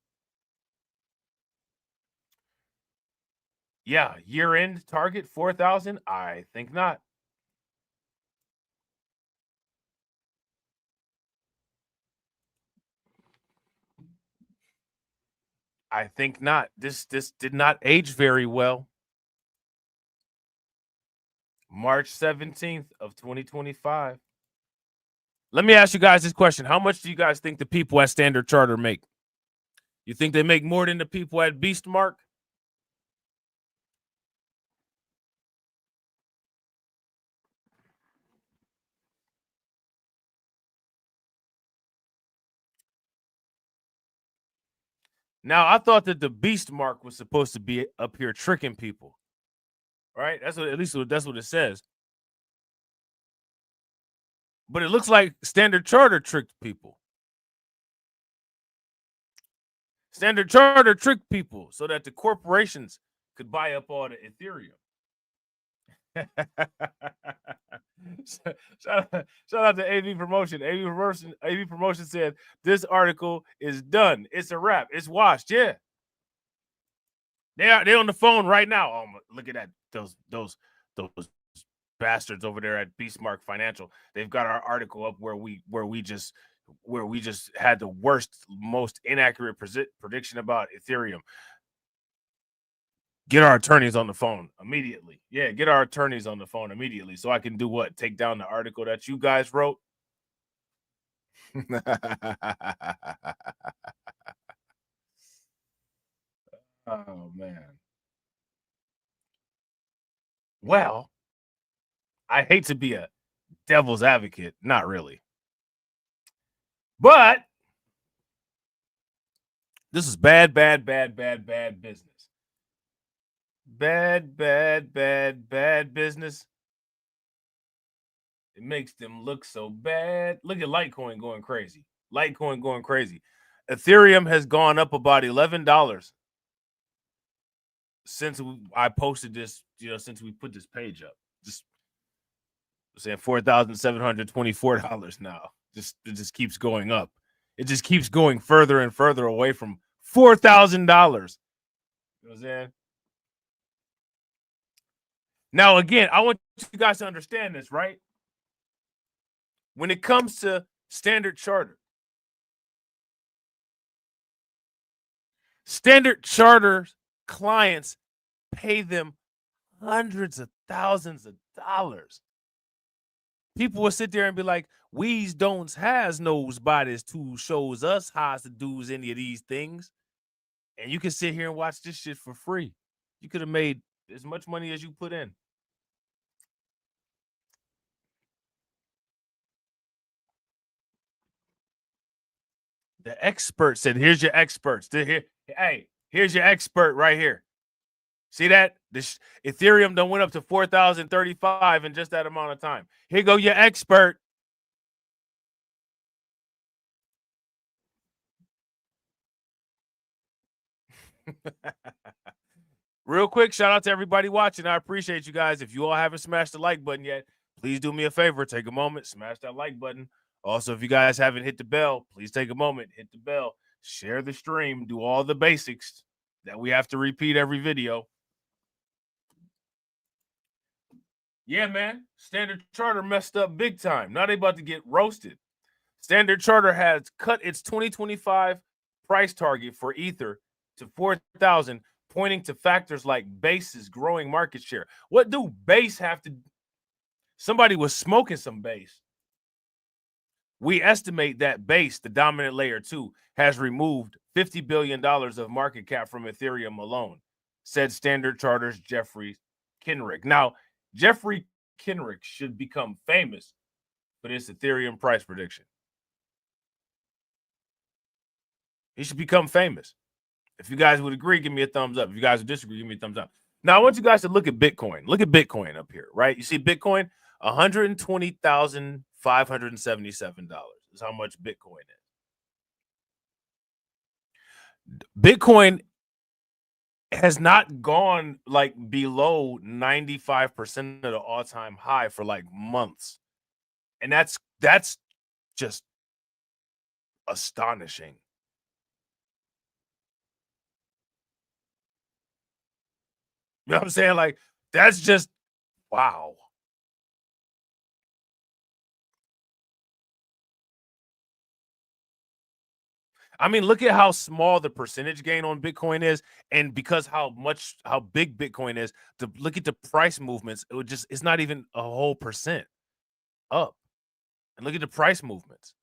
Yeah, year-end target 4,000? I think not. I think not. This did not age very well. March 17th of 2025. Let me ask you guys this question. How much do you guys think the people at Standard Charter make? You think they make more than the people at Beastmark? Now, I thought that the Beastmark was supposed to be up here tricking people. Right? That's what, at least that's what it says. But it looks like Standard Charter tricked people. Standard Charter tricked people so that the corporations could buy up all the Ethereum. shout out to AV Promotion. AV Promotion said this article is done. It's a wrap. It's washed. Yeah. They're on the phone right now. Oh, look at that. Those bastards over there at Beastmark Financial. They've got our article up where we just had the worst, most inaccurate prediction about Ethereum. Get our attorneys on the phone immediately. Yeah, get our attorneys on the phone immediately so I can do what? Take down the article that you guys wrote? Oh, man. Well, I hate to be a devil's advocate. Not really. But this is bad business. Bad business. It makes them look so bad. Look at Litecoin going crazy. Ethereum has gone up about $11 since I posted this, since we put this page up. Just saying $4,724 now. It just keeps going up. It just keeps going further and further away from $4,000. You know what I'm saying? Now, again, I want you guys to understand this, right? When it comes to Standard Charter, Standard Charter's clients pay them hundreds of thousands of dollars. People will sit there and be like, "We's don'ts has knows by this tool shows us how to do any of these things." And you can sit here and watch this shit for free. You could have made as much money as you put in. The expert said, "Here's your experts. Hey, here's your expert right here. See that? This Ethereum done went up to 4,035 in just that amount of time. Here go your expert." Real quick, shout out to everybody watching. I appreciate you guys. If you all haven't smashed the like button yet, please do me a favor. Take a moment, smash that like button. Also, if you guys haven't hit the bell, please take a moment, hit the bell, share the stream, do all the basics that we have to repeat every video. Yeah, man. Standard Charter messed up big time. Now they about to get roasted. Standard Charter has cut its 2025 price target for Ether to 4,000, pointing to factors like Base's growing market share. What do Base have to? Somebody was smoking some Base. We estimate that Base, the dominant layer 2, has removed $50 billion of market cap from Ethereum alone, said Standard Charter's Jeffrey Kenrick. Now, Jeffrey Kenrick should become famous for this Ethereum price prediction. He should become famous. If you guys would agree, give me a thumbs up. If you guys would disagree, give me a thumbs up. Now, I want you guys to look at Bitcoin. Look at Bitcoin up here, right? You see Bitcoin, $120,577 is how much Bitcoin is. Bitcoin has not gone like below 95% of the all-time high for like months. And that's just astonishing. You know what I'm saying? Like, that's just wow. I mean, look at how small the percentage gain on Bitcoin is, and because how big Bitcoin is, to look at the price movements, it's not even a whole percent up. And look at the price movements.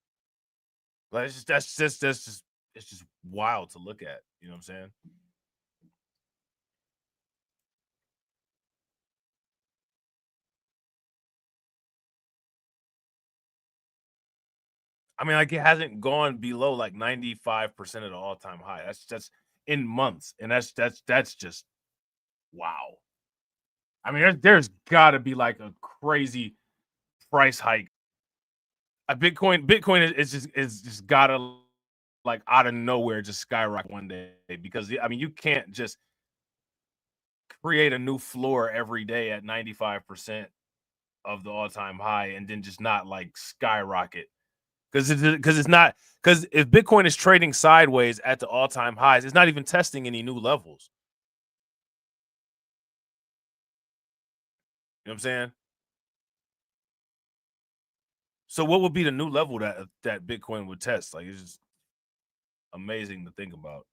Like that's just it's just wild to look at. You know what I'm saying? I mean, like, it hasn't gone below like 95% of the all-time high. That's in months, and that's just wow. I mean, there's got to be like a crazy price hike. A Bitcoin is just gotta, like, out of nowhere just skyrocket one day, because I mean, you can't just create a new floor every day at 95% of the all-time high and then just not like skyrocket. Because if Bitcoin is trading sideways at the all-time highs, it's not even testing any new levels. You know what I'm saying? So what would be the new level that Bitcoin would test? Like, it's just amazing to think about.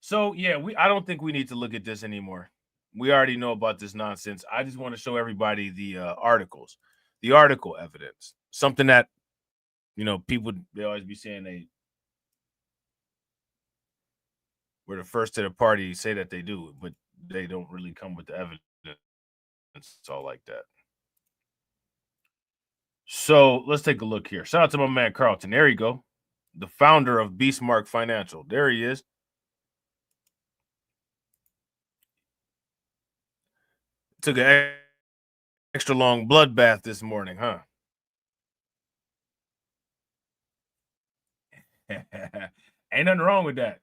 So yeah, I don't think we need to look at this anymore. We already know about this nonsense. I just want to show everybody the articles, the article evidence, something that, you know, people, they always be saying we're the first to the party, say that they do, but they don't really come with the evidence. It's all like that. So let's take a look here. Shout out to my man Carlton. There you go. The founder of Beastmark Financial. There he is. Took an extra long bloodbath this morning, huh? Ain't nothing wrong with that.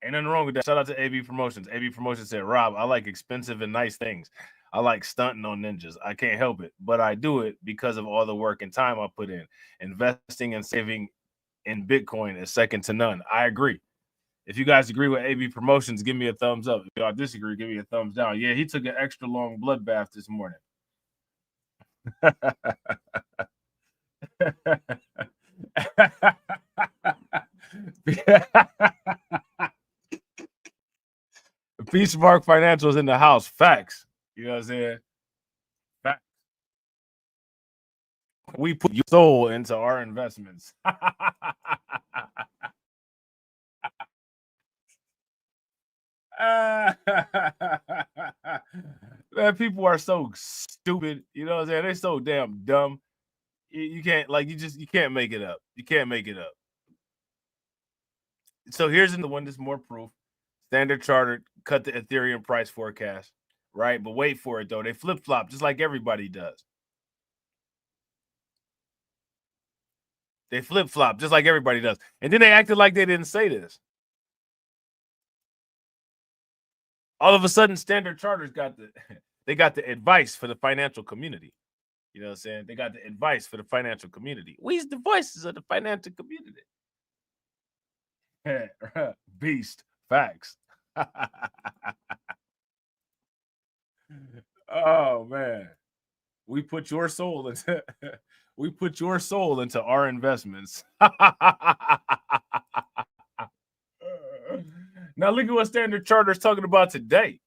Ain't nothing wrong with that. Shout out to AB Promotions. AB Promotions said, Rob, I like expensive and nice things. I like stunting on ninjas. I can't help it, but I do it because of all the work and time I put in. Investing and saving in Bitcoin is second to none. I agree. If you guys agree with AB Promotions, give me a thumbs up. If y'all disagree, give me a thumbs down. Yeah, he took an extra long bloodbath this morning. Beastmark Financial's in the house. Facts. You know what I'm saying? Facts. We put your soul into our investments. Man, people are so stupid. You know what I'm saying? They're so damn dumb. You can't, like, you can't make it up. You can't make it up. So here's the one that's more proof. Standard Chartered cut the Ethereum price forecast, right? But wait for it though. They flip-flop just like everybody does. They flip-flop just like everybody does. And then they acted like they didn't say this. All of a sudden, Standard Chartered's got the advice for the financial community. You know what I'm saying? They got the advice for the financial community. We's the voices of the financial community. Beast. Facts. Oh man. We put your soul into our investments. Now look at what Standard Charter is talking about today.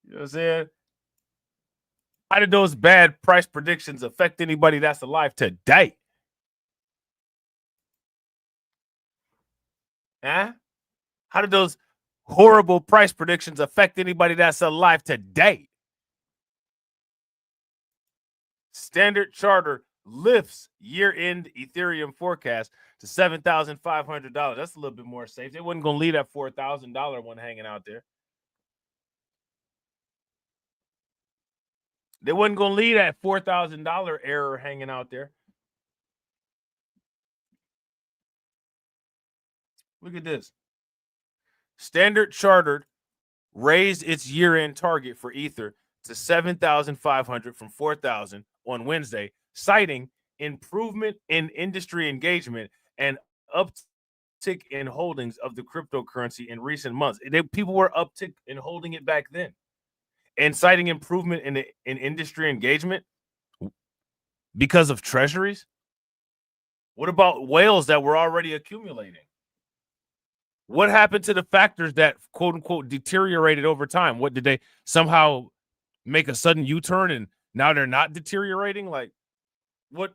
You know what I'm saying? How did those bad price predictions affect anybody that's alive today? Huh? How did those horrible price predictions affect anybody that's alive today? Standard Charter lifts year-end Ethereum forecast to $7,500. That's a little bit more safe. They wasn't going to leave that $4,000 one hanging out there. They wasn't going to leave that $4,000 error hanging out there. Look at this. Standard Chartered raised its year-end target for Ether to 7,500 from 4,000 on Wednesday, citing improvement in industry engagement and uptake uptick in holdings of the cryptocurrency in recent months. People were uptick in holding it back then, and citing improvement in industry engagement because of treasuries. What about whales that were already accumulating? What happened to the factors that quote unquote deteriorated over time? What did they somehow make a sudden U-turn and now they're not deteriorating? Like, what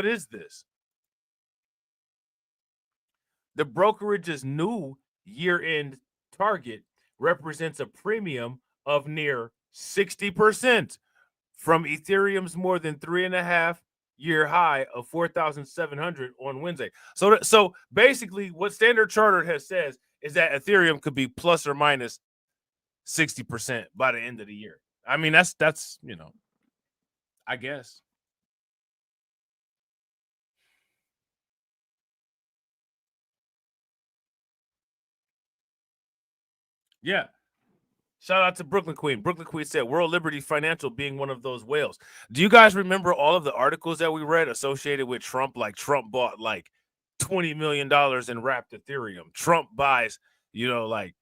is this? The brokerage's new year-end target represents a premium of near 60% from Ethereum's more than 3.5-year high of 4,700 on Wednesday. So basically, what Standard Chartered has says is that Ethereum could be plus or minus 60% by the end of the year. I mean, that's I guess. Yeah. Shout out to Brooklyn Queen. Brooklyn Queen said World Liberty Financial being one of those whales. Do you guys remember all of the articles that we read associated with Trump? Like Trump bought like $20 million in wrapped Ethereum. Trump buys, like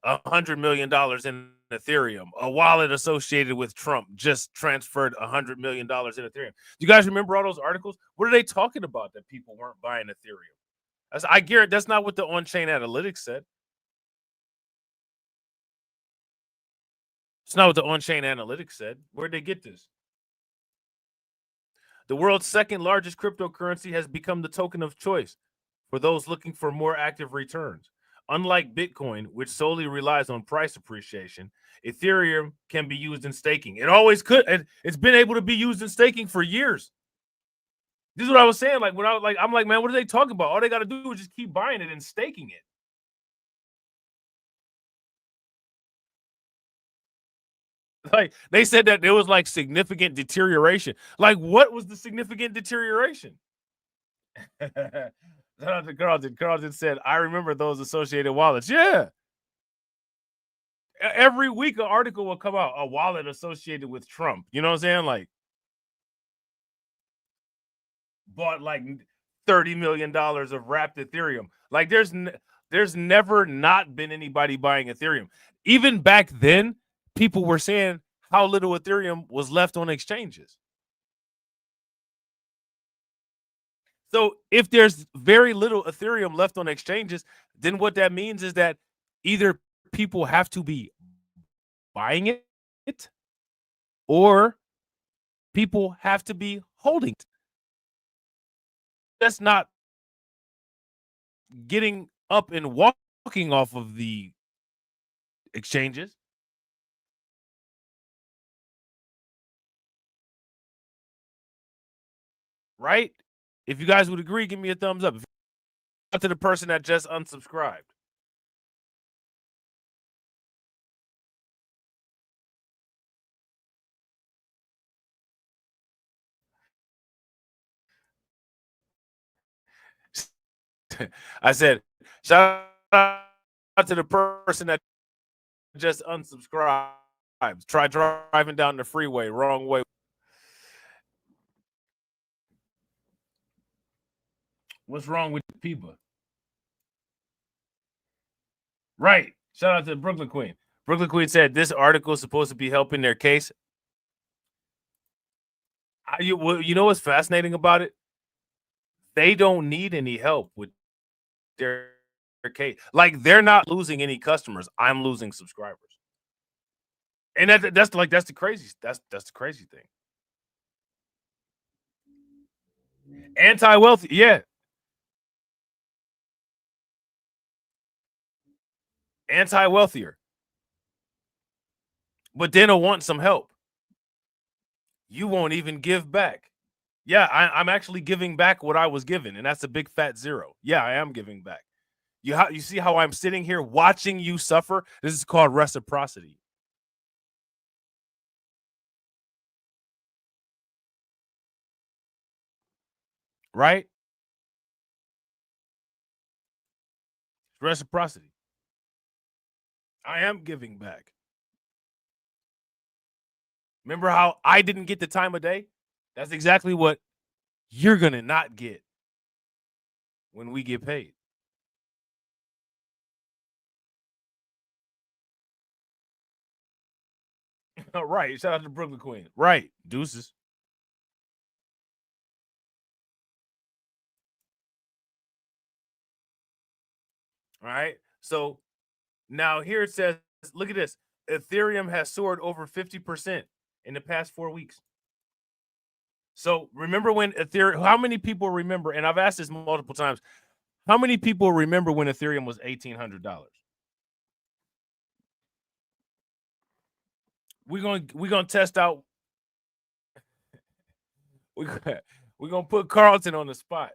$100 million in Ethereum. A wallet associated with Trump just transferred $100 million in Ethereum. Do you guys remember all those articles? What are they talking about that people weren't buying Ethereum? I guarantee that's not what the on-chain analytics said. It's not what the on-chain analytics said. Where'd they get this? The world's second largest cryptocurrency has become the token of choice for those looking for more active returns. Unlike Bitcoin, which solely relies on price appreciation, Ethereum can be used in staking. It always could. It's been able to be used in staking for years. This is what I was saying. Like, I'm like, man, what are they talking about? All they got to do is just keep buying it and staking it. Like, they said that there was like significant deterioration. Like, what was the significant deterioration? Carlton said, I remember those associated wallets. Yeah. Every week an article will come out, a wallet associated with Trump. You know what I'm saying? Like, bought like $30 million of wrapped Ethereum. Like, there's never not been anybody buying Ethereum. Even back then, people were saying how little Ethereum was left on exchanges. So if there's very little Ethereum left on exchanges, then what that means is that either people have to be buying it or people have to be holding it. That's not getting up and walking off of the exchanges. Right? If you guys would agree, give me a thumbs up. To the person that just unsubscribed. I said, shout out to the person that just unsubscribed. Try driving down the freeway, wrong way. What's wrong with people? Right. Shout out to Brooklyn Queen. Brooklyn Queen said this article is supposed to be helping their case. You know what's fascinating about it? They don't need any help with their case. Like, they're not losing any customers. I'm losing subscribers. And that's the crazy thing. Anti-wealthy, yeah. Anti-wealthier. But then will want some help. You won't even give back. Yeah, I'm actually giving back what I was given, and that's a big fat zero. Yeah, I am giving back. You see how I'm sitting here watching you suffer? This is called reciprocity. Right? Reciprocity. I am giving back. Remember how I didn't get the time of day? That's exactly what you're going to not get when we get paid. Right. Shout out to Brooklyn Queen. Right. Deuces. All right. So now here it says, look at this. Ethereum has soared over 50% in the past 4 weeks. So remember when Ethereum, how many people remember, and I've asked this multiple times, how many people remember when Ethereum was $1,800? We're gonna test out. We're gonna put Carlton on the spot.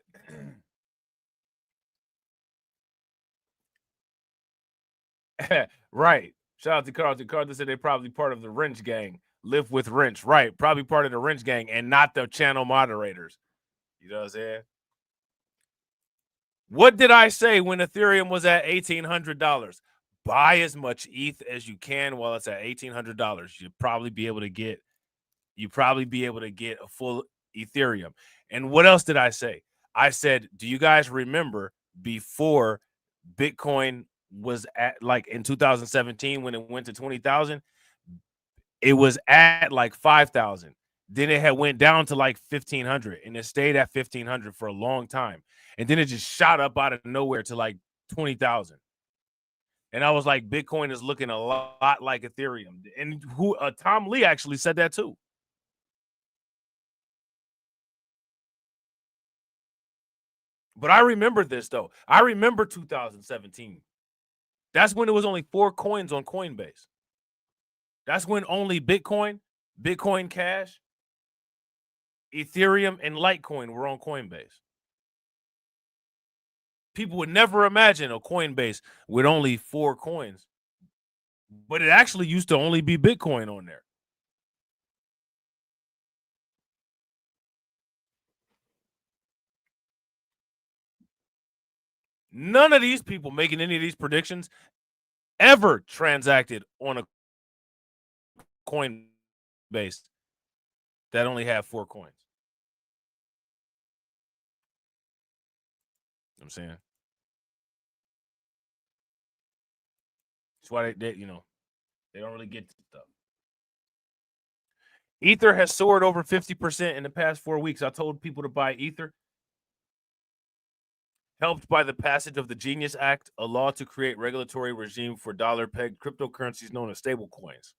Right. Shout out to Carlton. Carlton said they're probably part of the Wrench gang. Live with Wrench. Right. Probably part of the Wrench gang and not the channel moderators. You know what I'm saying? What did I say when Ethereum was at $1,800? Buy as much ETH as you can while it's at $1,800. You'd probably be able to get a full Ethereum. And what else did I say? I said, do you guys remember before Bitcoin was at, like, in 2017 when it went to 20,000? It was at like 5,000. Then it had went down to like 1,500, and it stayed at 1,500 for a long time. And then it just shot up out of nowhere to like 20,000. And I was like, Bitcoin is looking a lot like Ethereum. And Tom Lee actually said that too. But I remember this, though. I remember 2017. That's when it was only 4 coins on Coinbase. That's when only Bitcoin, Bitcoin Cash, Ethereum, and Litecoin were on Coinbase. People would never imagine a Coinbase with only 4 coins. But it actually used to only be Bitcoin on there. None of these people making any of these predictions ever transacted on a Coinbase that only have 4 coins. You know what I'm saying? That's why they they don't really get stuff. Ether has soared over 50% in the past 4 weeks. I told people to buy Ether. Helped by the passage of the Genius Act, a law to create regulatory regime for dollar-pegged cryptocurrencies known as stablecoins.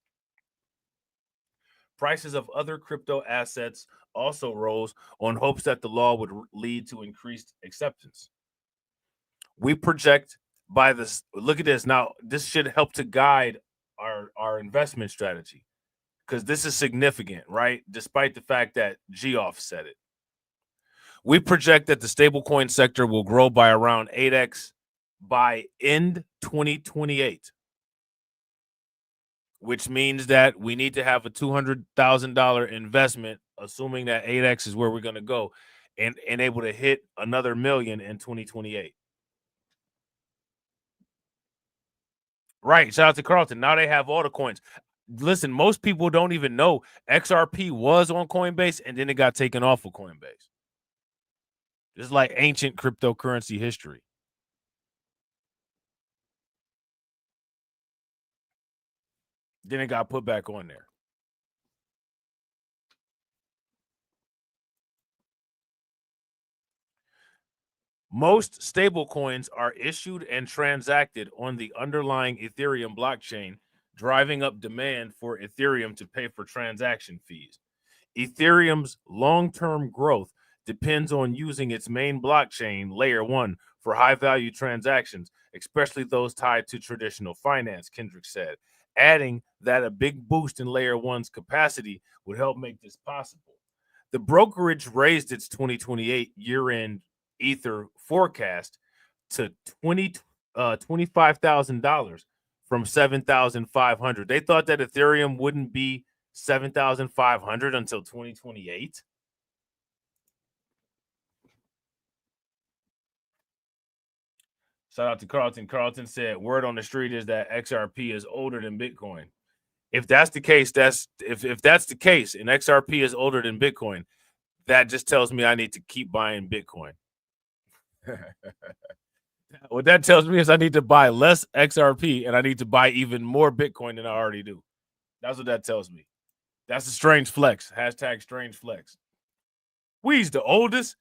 Prices of other crypto assets also rose on hopes that the law would lead to increased acceptance. We project by this, look at this. Now, this should help to guide our investment strategy because this is significant, right? Despite the fact that Geoff said it. We project that the stablecoin sector will grow by around 8x by end 2028, which means that we need to have a $200,000 investment, assuming that 8x is where we're going to go, and able to hit another $1 million in 2028. Right. Shout out to Carlton. Now they have all the coins. Listen, most people don't even know XRP was on Coinbase and then it got taken off of Coinbase. It's like ancient cryptocurrency history. Then it got put back on there. Most stablecoins are issued and transacted on the underlying Ethereum blockchain, driving up demand for Ethereum to pay for transaction fees. Ethereum's long-term growth depends on using its main blockchain, Layer 1, for high-value transactions, especially those tied to traditional finance, Kendrick said, adding that a big boost in Layer 1's capacity would help make this possible. The brokerage raised its 2028 year-end Ether forecast to $25,000 from $7,500. They thought that Ethereum wouldn't be $7,500 until 2028. Shout out to Carlton. Carlton said, word on the street is that XRP is older than Bitcoin. If that's the case, if that's the case, and XRP is older than Bitcoin, that just tells me I need to keep buying Bitcoin. What that tells me is I need to buy less XRP and I need to buy even more Bitcoin than I already do. That's what that tells me. That's a strange flex. Hashtag strange flex. We's the oldest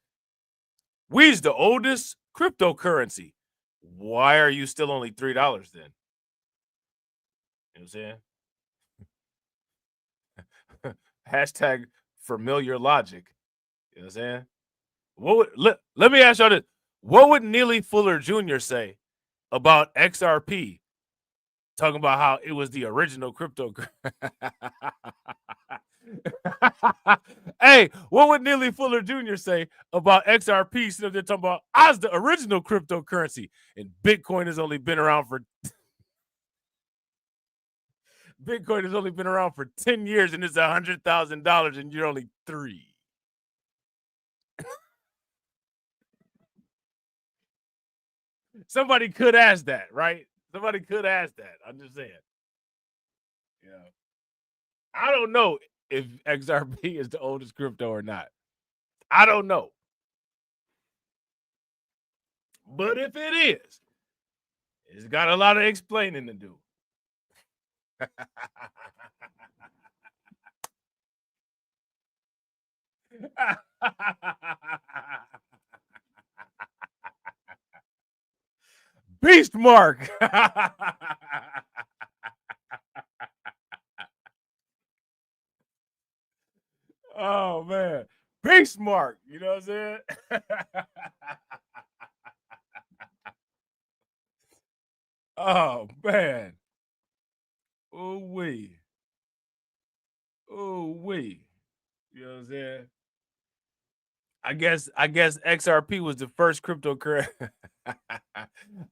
cryptocurrency. Why are you still only $3 then? You know what I'm saying? Hashtag familiar logic. You know what I'm saying? Let me ask y'all this. What would Neely Fuller Jr. say about XRP? Talking about how it was the original crypto. Hey, what would Neely Fuller Jr. say about XRP? So they're talking about as the original cryptocurrency, and Bitcoin has only been around for 10 years, and it's $100,000, and you're only 3. Somebody could ask that, right? Somebody could ask that. I'm just saying. Yeah. I don't know if XRP is the oldest crypto or not. I don't know. But if it is, it's got a lot of explaining to do. Beastmark. Oh man, Beastmark. You know what I'm saying? Oh man. Ooh wee. Ooh wee. You know what I'm saying? I guess XRP was the first cryptocurrency.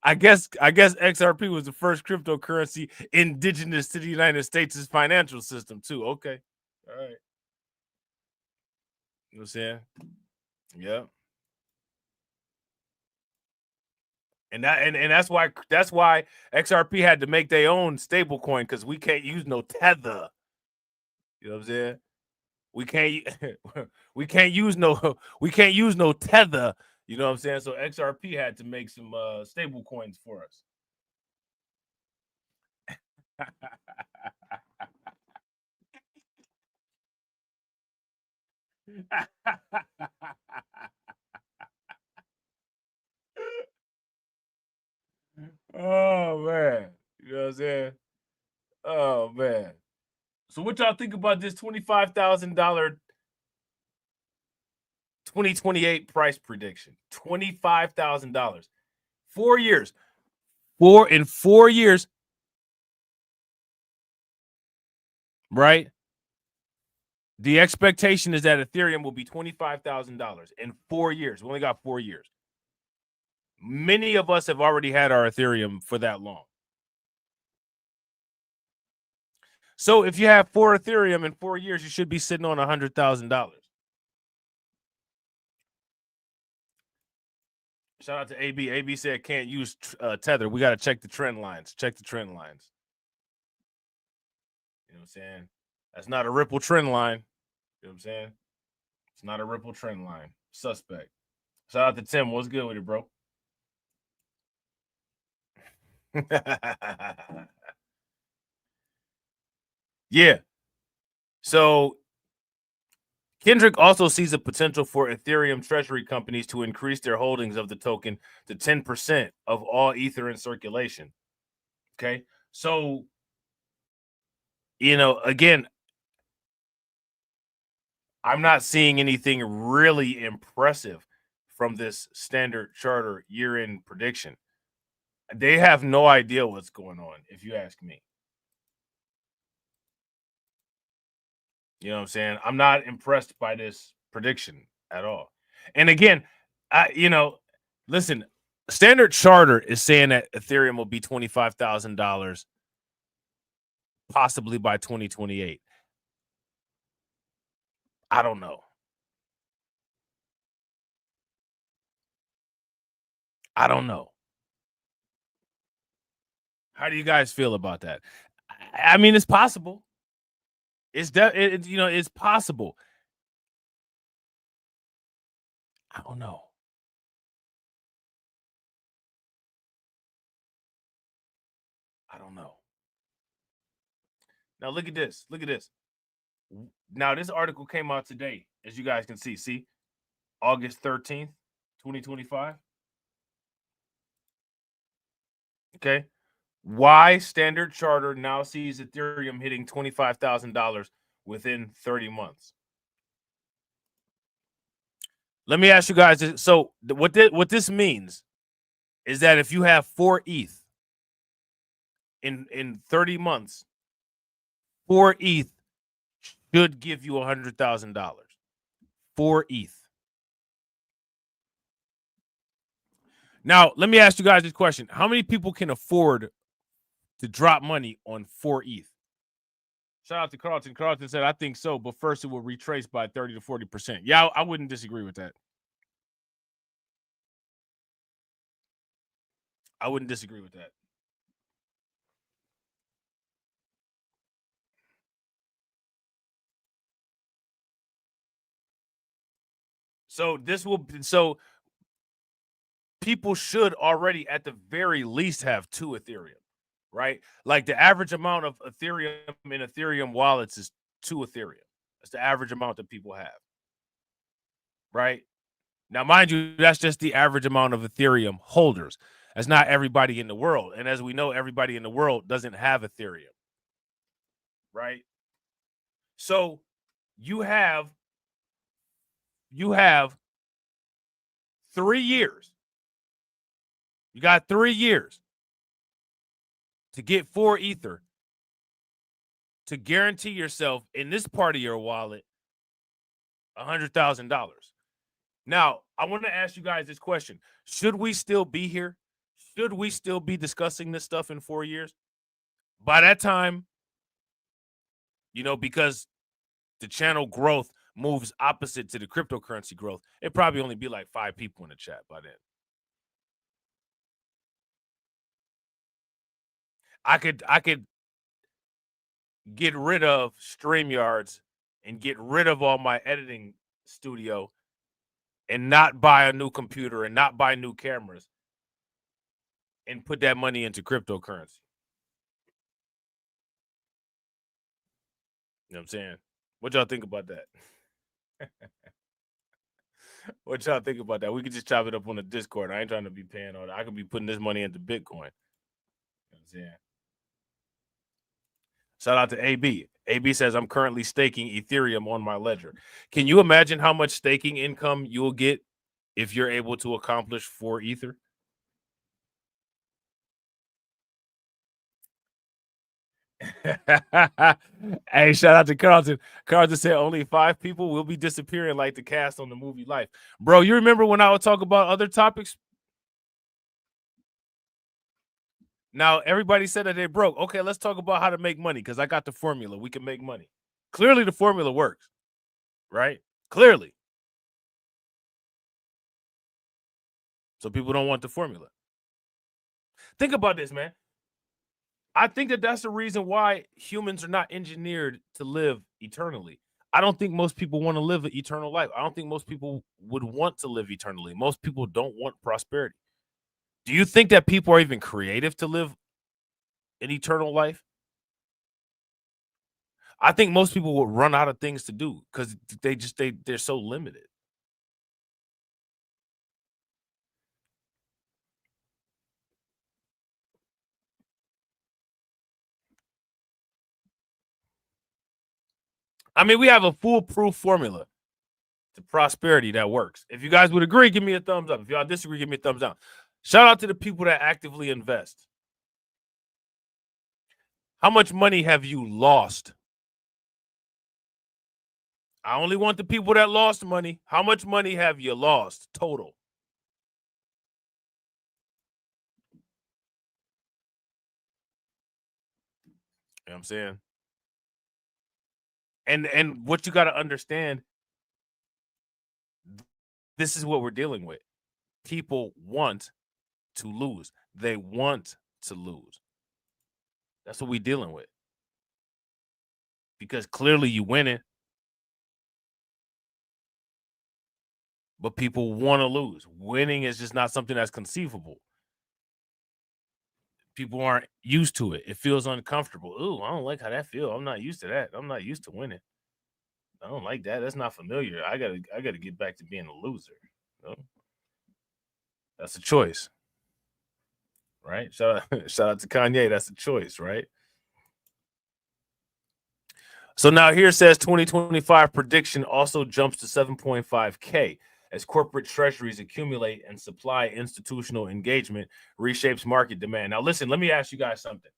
I guess XRP was the first cryptocurrency indigenous to the United States' financial system too. Okay. All right. You know what I'm saying? Yeah. And that's why XRP had to make their own stable coin, because we can't use no tether. You know what I'm saying? We can't use no tether. You know what I'm saying? So XRP had to make some stable coins for us. Oh man. You know what I'm saying? Oh man. So what y'all think about this $25,000 2028 price prediction? $25,000. 4 years. 4 years. Right? The expectation is that Ethereum will be $25,000 in 4 years. We only got 4 years. Many of us have already had our Ethereum for that long. So if you have 4 Ethereum in 4 years, you should be sitting on $100,000. Shout out to AB. AB said can't use Tether. We got to check the trend lines. Check the trend lines. You know what I'm saying? That's not a Ripple trend line. You know what I'm saying? It's not a Ripple trend line. Suspect. Shout out to Tim. What's good with it, bro? Yeah. So Kendrick also sees a potential for Ethereum treasury companies to increase their holdings of the token to 10% of all Ether in circulation. Okay. So, again, I'm not seeing anything really impressive from this Standard Charter year-end prediction. They have no idea what's going on, if you ask me. You know what I'm saying? I'm not impressed by this prediction at all. And again, listen, Standard Charter is saying that Ethereum will be $25,000 possibly by 2028. I don't know. How do you guys feel about that? I mean, it's possible. It's it's possible. I don't know. Now look at this. Look at this. Now this article came out today, as you guys can see. See, August 13th, 2025. Okay. Why Standard Charter now sees Ethereum hitting $25,000 within 30 months. Let me ask you guys this. So what this means is that if you have 4 ETH in 30 months, 4 ETH should give you $100,000. 4 ETH. Now, let me ask you guys this question. How many people can afford to drop money on 4 ETH? Shout out to Carlton. Carlton said, I think so, but first it will retrace by 30 to 40%. Yeah, I wouldn't disagree with that. I wouldn't disagree with that. So people should already at the very least have 2 Ethereum, right? Like the average amount of Ethereum in Ethereum wallets is 2 Ethereum. That's the average amount that people have, right? Now, mind you, that's just the average amount of Ethereum holders. That's not everybody in the world. And as we know, everybody in the world doesn't have Ethereum, right? So you have 3 years. You got 3 years to get 4 Ether to guarantee yourself in this part of your wallet $100,000. Now, I want to ask you guys this question. Should we still be here? Should we still be discussing this stuff in 4 years? By that time, because the channel growth moves opposite to the cryptocurrency growth, it'd probably only be like 5 people in the chat by then. I could get rid of StreamYards and get rid of all my editing studio and not buy a new computer and not buy new cameras and put that money into cryptocurrency. You know what I'm saying? What y'all think about that? What y'all think about that? We could just chop it up on the Discord. I ain't trying to be paying all that. I could be putting this money into Bitcoin. You know what I'm saying? Shout out to AB. AB says, I'm currently staking Ethereum on my ledger. Can you imagine how much staking income you'll get if you're able to accomplish 4 Ether? Hey, shout out to Carlton. Carlton said only 5 people will be disappearing like the cast on the movie Life. Bro, you remember when I would talk about other topics? Now, everybody said that they broke. Okay, let's talk about how to make money because I got the formula. We can make money. Clearly, the formula works, right? Clearly. So people don't want the formula. Think about this, man. I think that that's the reason why humans are not engineered to live eternally. I don't think most people want to live an eternal life. I don't think most people would want to live eternally. Most people don't want prosperity. Do you think that people are even creative to live an eternal life? I think most people would run out of things to do because they're so limited. I mean, we have a foolproof formula to prosperity that works. If you guys would agree, give me a thumbs up. If y'all disagree, give me a thumbs down. Shout out to the people that actively invest. How much money have you lost? I only want the people that lost money. How much money have you lost total? You know what I'm saying? And what you got to understand, this is what we're dealing with. People want to lose. They want to lose. That's what we're dealing with. Because clearly you winning. But people want to lose. Winning is just not something that's conceivable. People aren't used to it. It feels uncomfortable. Ooh, I don't like how that feels. I'm not used to that. I'm not used to winning. I don't like that. That's not familiar. I gotta get back to being a loser. You know? That's a choice, right? Shout out to Kanye. That's a choice, right? So now here says 2025 prediction also jumps to 7.5K as corporate treasuries accumulate and supply institutional engagement reshapes market demand. Now, listen, let me ask you guys something.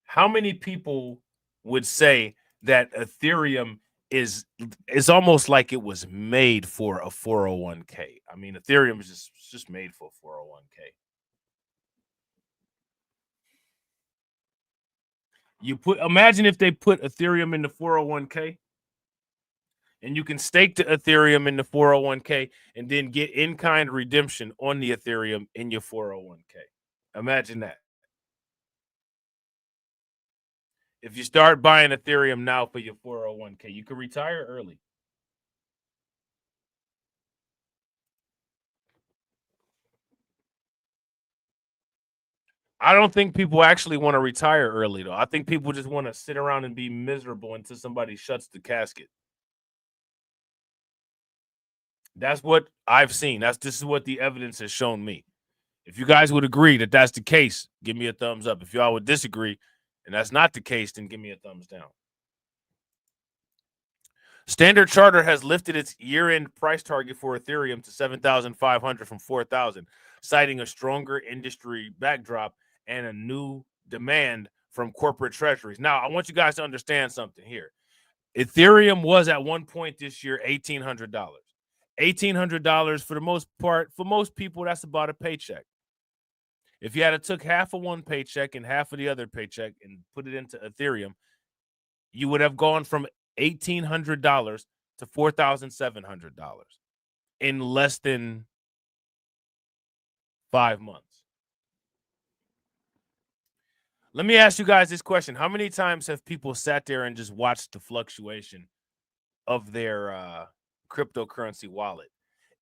How many people would say that Ethereum is almost like it was made for a 401k? I mean, Ethereum is just made for 401k. Imagine if they put Ethereum in the 401k. And you can stake the Ethereum in the 401k and then get in-kind redemption on the Ethereum in your 401k. Imagine that. If you start buying Ethereum now for your 401k, you can retire early. I don't think people actually want to retire early, though. I think people just want to sit around and be miserable until somebody shuts the casket. That's what I've seen. This is what the evidence has shown me. If you guys would agree that that's the case, give me a thumbs up. If y'all would disagree and that's not the case, then give me a thumbs down. Standard Chartered has lifted its year-end price target for Ethereum to 7,500 from 4,000, citing a stronger industry backdrop and a new demand from corporate treasuries. Now, I want you guys to understand something here. Ethereum was at one point this year $1,800. $1,800 for the most part, for most people, that's about a paycheck. If you had took half of one paycheck and half of the other paycheck and put it into Ethereum, you would have gone from $1,800 to $4,700 in less than 5 months. Let me ask you guys this question. How many times have people sat there and just watched the fluctuation of their cryptocurrency wallet?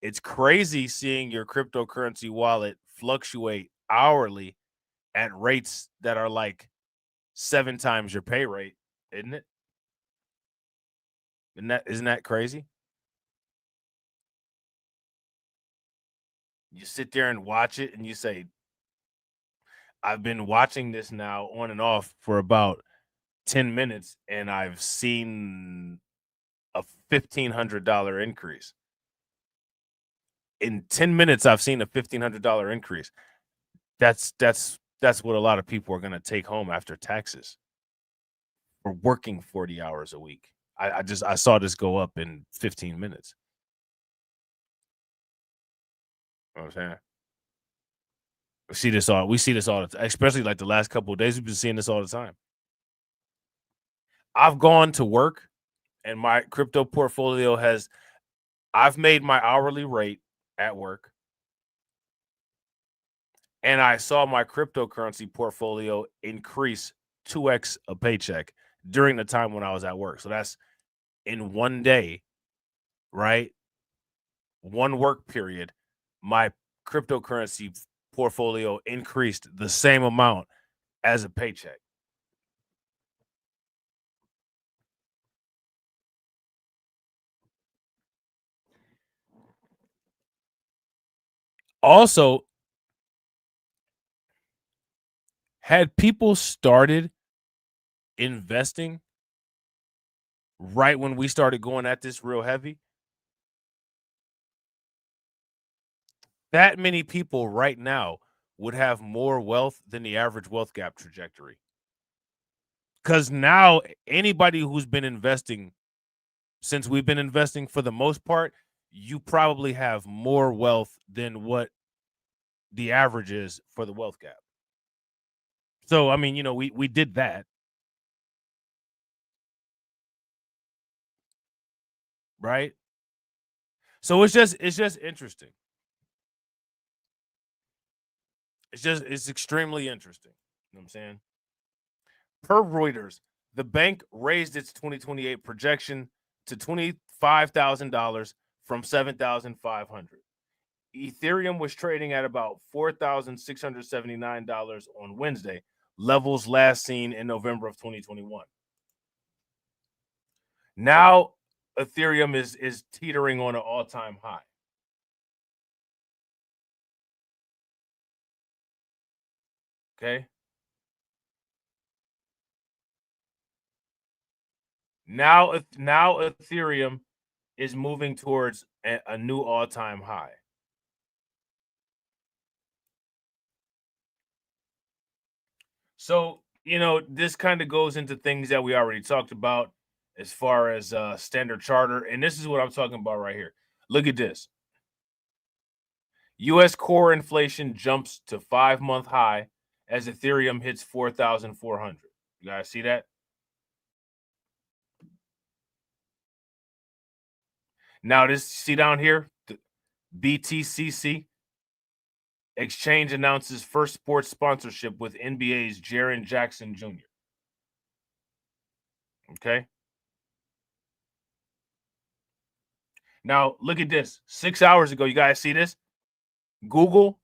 It's crazy seeing your cryptocurrency wallet fluctuate hourly at rates that are like 7 times your pay rate, isn't it? Isn't that crazy? You sit there and watch it and you say, I've been watching this now on and off for about 10 minutes and I've seen a $1,500 increase. In 10 minutes, I've seen a $1,500 increase. That's what a lot of people are going to take home after taxes for working 40 hours a week. I saw this go up in 15 minutes. You know what I'm saying? We see this all the time, especially like the last couple of days. We've been seeing this all the time. I've gone to work and my crypto portfolio I've made my hourly rate at work. And I saw my cryptocurrency portfolio increase 2x a paycheck during the time when I was at work. So that's in one day, right? One work period, my cryptocurrency portfolio increased the same amount as a paycheck. Also, had people started investing right when we started going at this real heavy, that many people right now would have more wealth than the average wealth gap trajectory. Because now anybody who's been investing since we've been investing, for the most part, you probably have more wealth than what the average is for the wealth gap. So, I mean, we did that. Right? So it's just interesting. It's extremely interesting. You know what I'm saying? Per Reuters, the bank raised its 2028 projection to $25,000 from $7,500. Ethereum was trading at about $4,679 on Wednesday, levels last seen in November of 2021. Now Ethereum is teetering on an all-time high. Okay. Now Ethereum is moving towards a new all-time high. So, this kind of goes into things that we already talked about as far as Standard Charter. And this is what I'm talking about right here. Look at this. U.S. core inflation jumps to 5-month high as Ethereum hits 4,400. You guys see that? Now, see down here, the BTCC exchange announces first sports sponsorship with NBA's Jaren Jackson Jr. Okay. Now, look at this. 6 hours ago, you guys see this? Google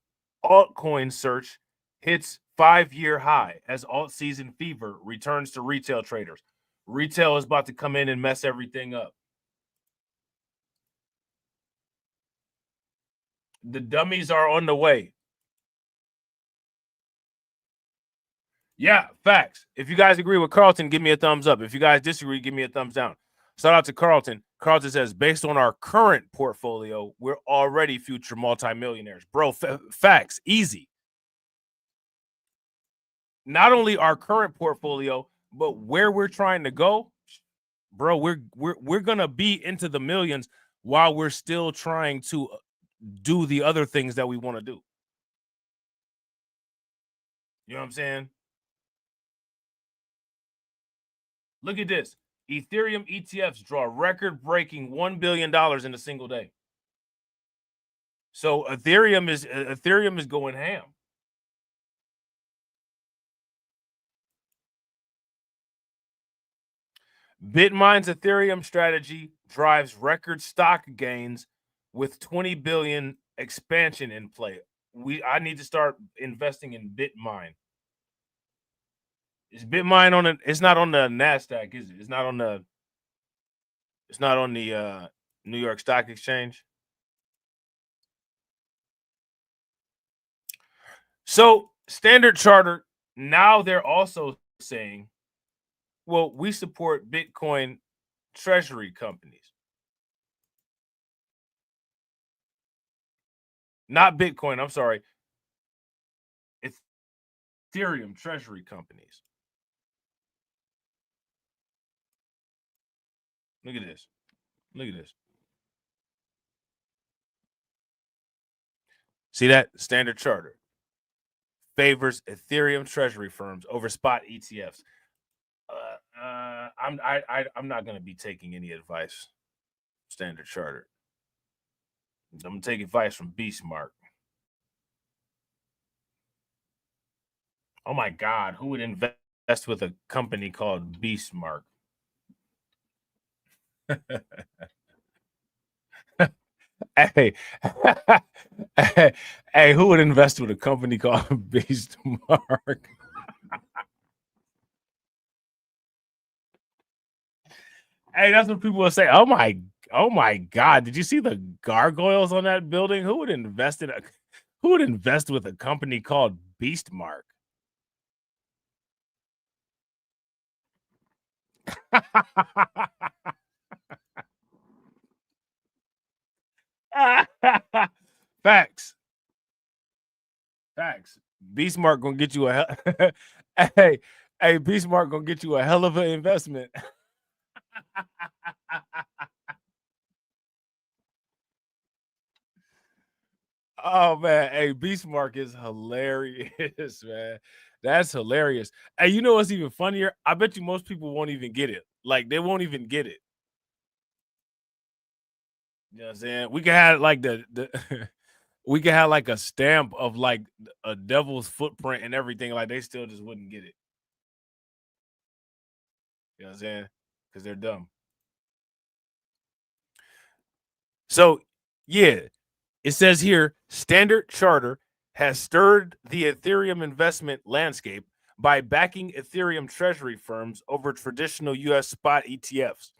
altcoin search hits 5-year high as alt season fever returns to retail traders. Retail is about to come in and mess everything up. The dummies are on the way. Yeah, facts. If you guys agree with Carlton, give me a thumbs up. If you guys disagree, give me a thumbs down. Shout out to Carlton. Carlton says, based on our current portfolio, we're already future multimillionaires. Bro, facts, easy. Not only our current portfolio, but where we're trying to go, bro, we're gonna be into the millions while we're still trying to do the other things that we want to do. You know what I'm saying? Look at this. Ethereum ETFs draw record-breaking $1 billion in a single day. So Ethereum is going ham. Bitmine's Ethereum strategy drives record stock gains with 20 billion expansion in play. I need to start investing in Bitmine. Is Bitmine on it's not on the NASDAQ, is it? It's not on the New York Stock Exchange. So Standard Charter, now they're also saying, well, we support Bitcoin treasury companies. Not Bitcoin, I'm sorry. It's Ethereum treasury companies. Look at this. Look at this. See that? Standard Charter favors Ethereum treasury firms over spot ETFs. I'm not going to be taking any advice. Standard Charter. I'm going to take advice from Beastmark. Oh my God, who would invest with a company called Beastmark? Hey, hey, who would invest with a company called Beastmark? Hey, that's what people will say. Oh my God, did you see the gargoyles on that building? Who would invest with a company called Beastmark? Facts. Beastmark gonna get you hey, Beastmark gonna get you a hell of an investment. Oh man, hey, Beastmark is hilarious, man. That's hilarious. Hey, you know what's even funnier? I bet you most people won't even get it. Like, they won't even get it. You know what I'm saying? We can have like we can have like a stamp of like a devil's footprint and everything. Like, they still just wouldn't get it. You know what I'm saying? Because they're dumb. So, yeah, It says here, Standard Charter has stirred the Ethereum investment landscape by backing Ethereum treasury firms over traditional U.S. spot ETFs.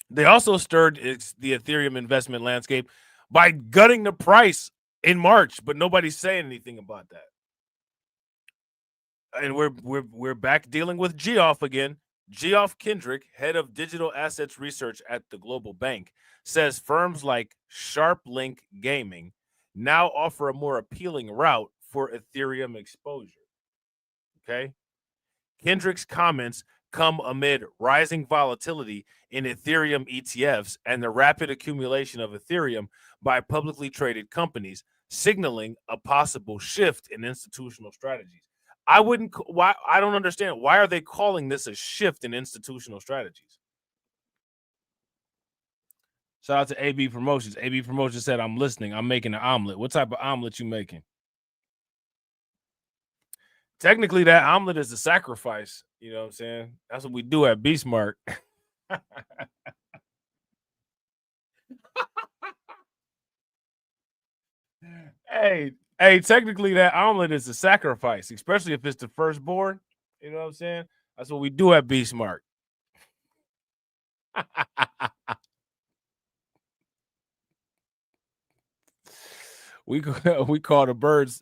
They also stirred the Ethereum investment landscape by gutting the price in March, but nobody's saying anything about that. And we're back dealing with Geoff again. Geoff Kendrick, head of digital assets research at the Global Bank, says firms like SharpLink Gaming now offer a more appealing route for Ethereum exposure. Okay. Kendrick's comments come amid rising volatility in Ethereum ETFs and the rapid accumulation of Ethereum by publicly traded companies, signaling a possible shift in institutional strategies. I don't understand. Why are they calling this a shift in institutional strategies? Shout out to AB Promotions. AB Promotions said, I'm listening. I'm making an omelet. What type of omelet you making? Technically, that omelet is a sacrifice. You know what I'm saying? That's what we do at Beastmark. Hey, technically that omelet is a sacrifice, especially if it's the firstborn. You know what I'm saying? That's what we do at Beastmark. we call the birds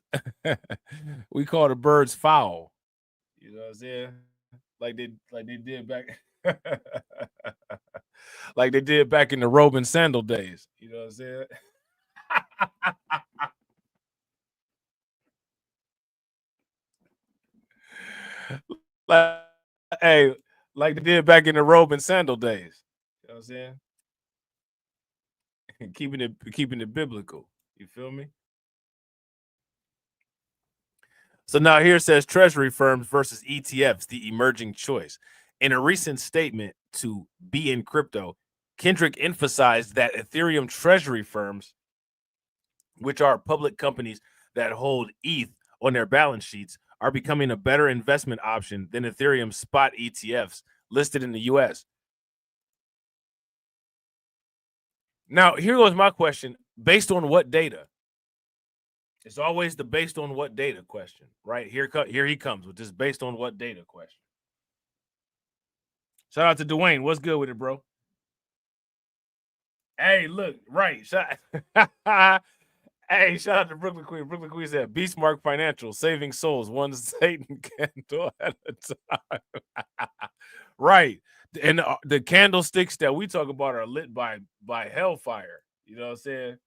we call the birds foul. You know what I'm saying? Like they did back like they did back in the robe and sandal days. You know what I'm saying? like, hey, like they did back in the robe and sandal days. You know what I'm saying? keeping it biblical. You feel me? So now here it says treasury firms versus ETFs, the emerging choice. In a recent statement to Be in Crypto, Kendrick emphasized that Ethereum treasury firms, which are public companies that hold ETH on their balance sheets, are becoming a better investment option than Ethereum spot ETFs listed in the US. Now, here goes my question. Based on what data? It's always the based on what data question, right? Here he comes with this based on what data question. Shout out to Dwayne. What's good with it, bro? Hey, look, right. Hey, shout out to Brooklyn Queen. Brooklyn Queen said, Beastmark Financial, saving souls, one Satan candle at a time. Right. And the candlesticks that we talk about are lit by hellfire. You know what I'm saying?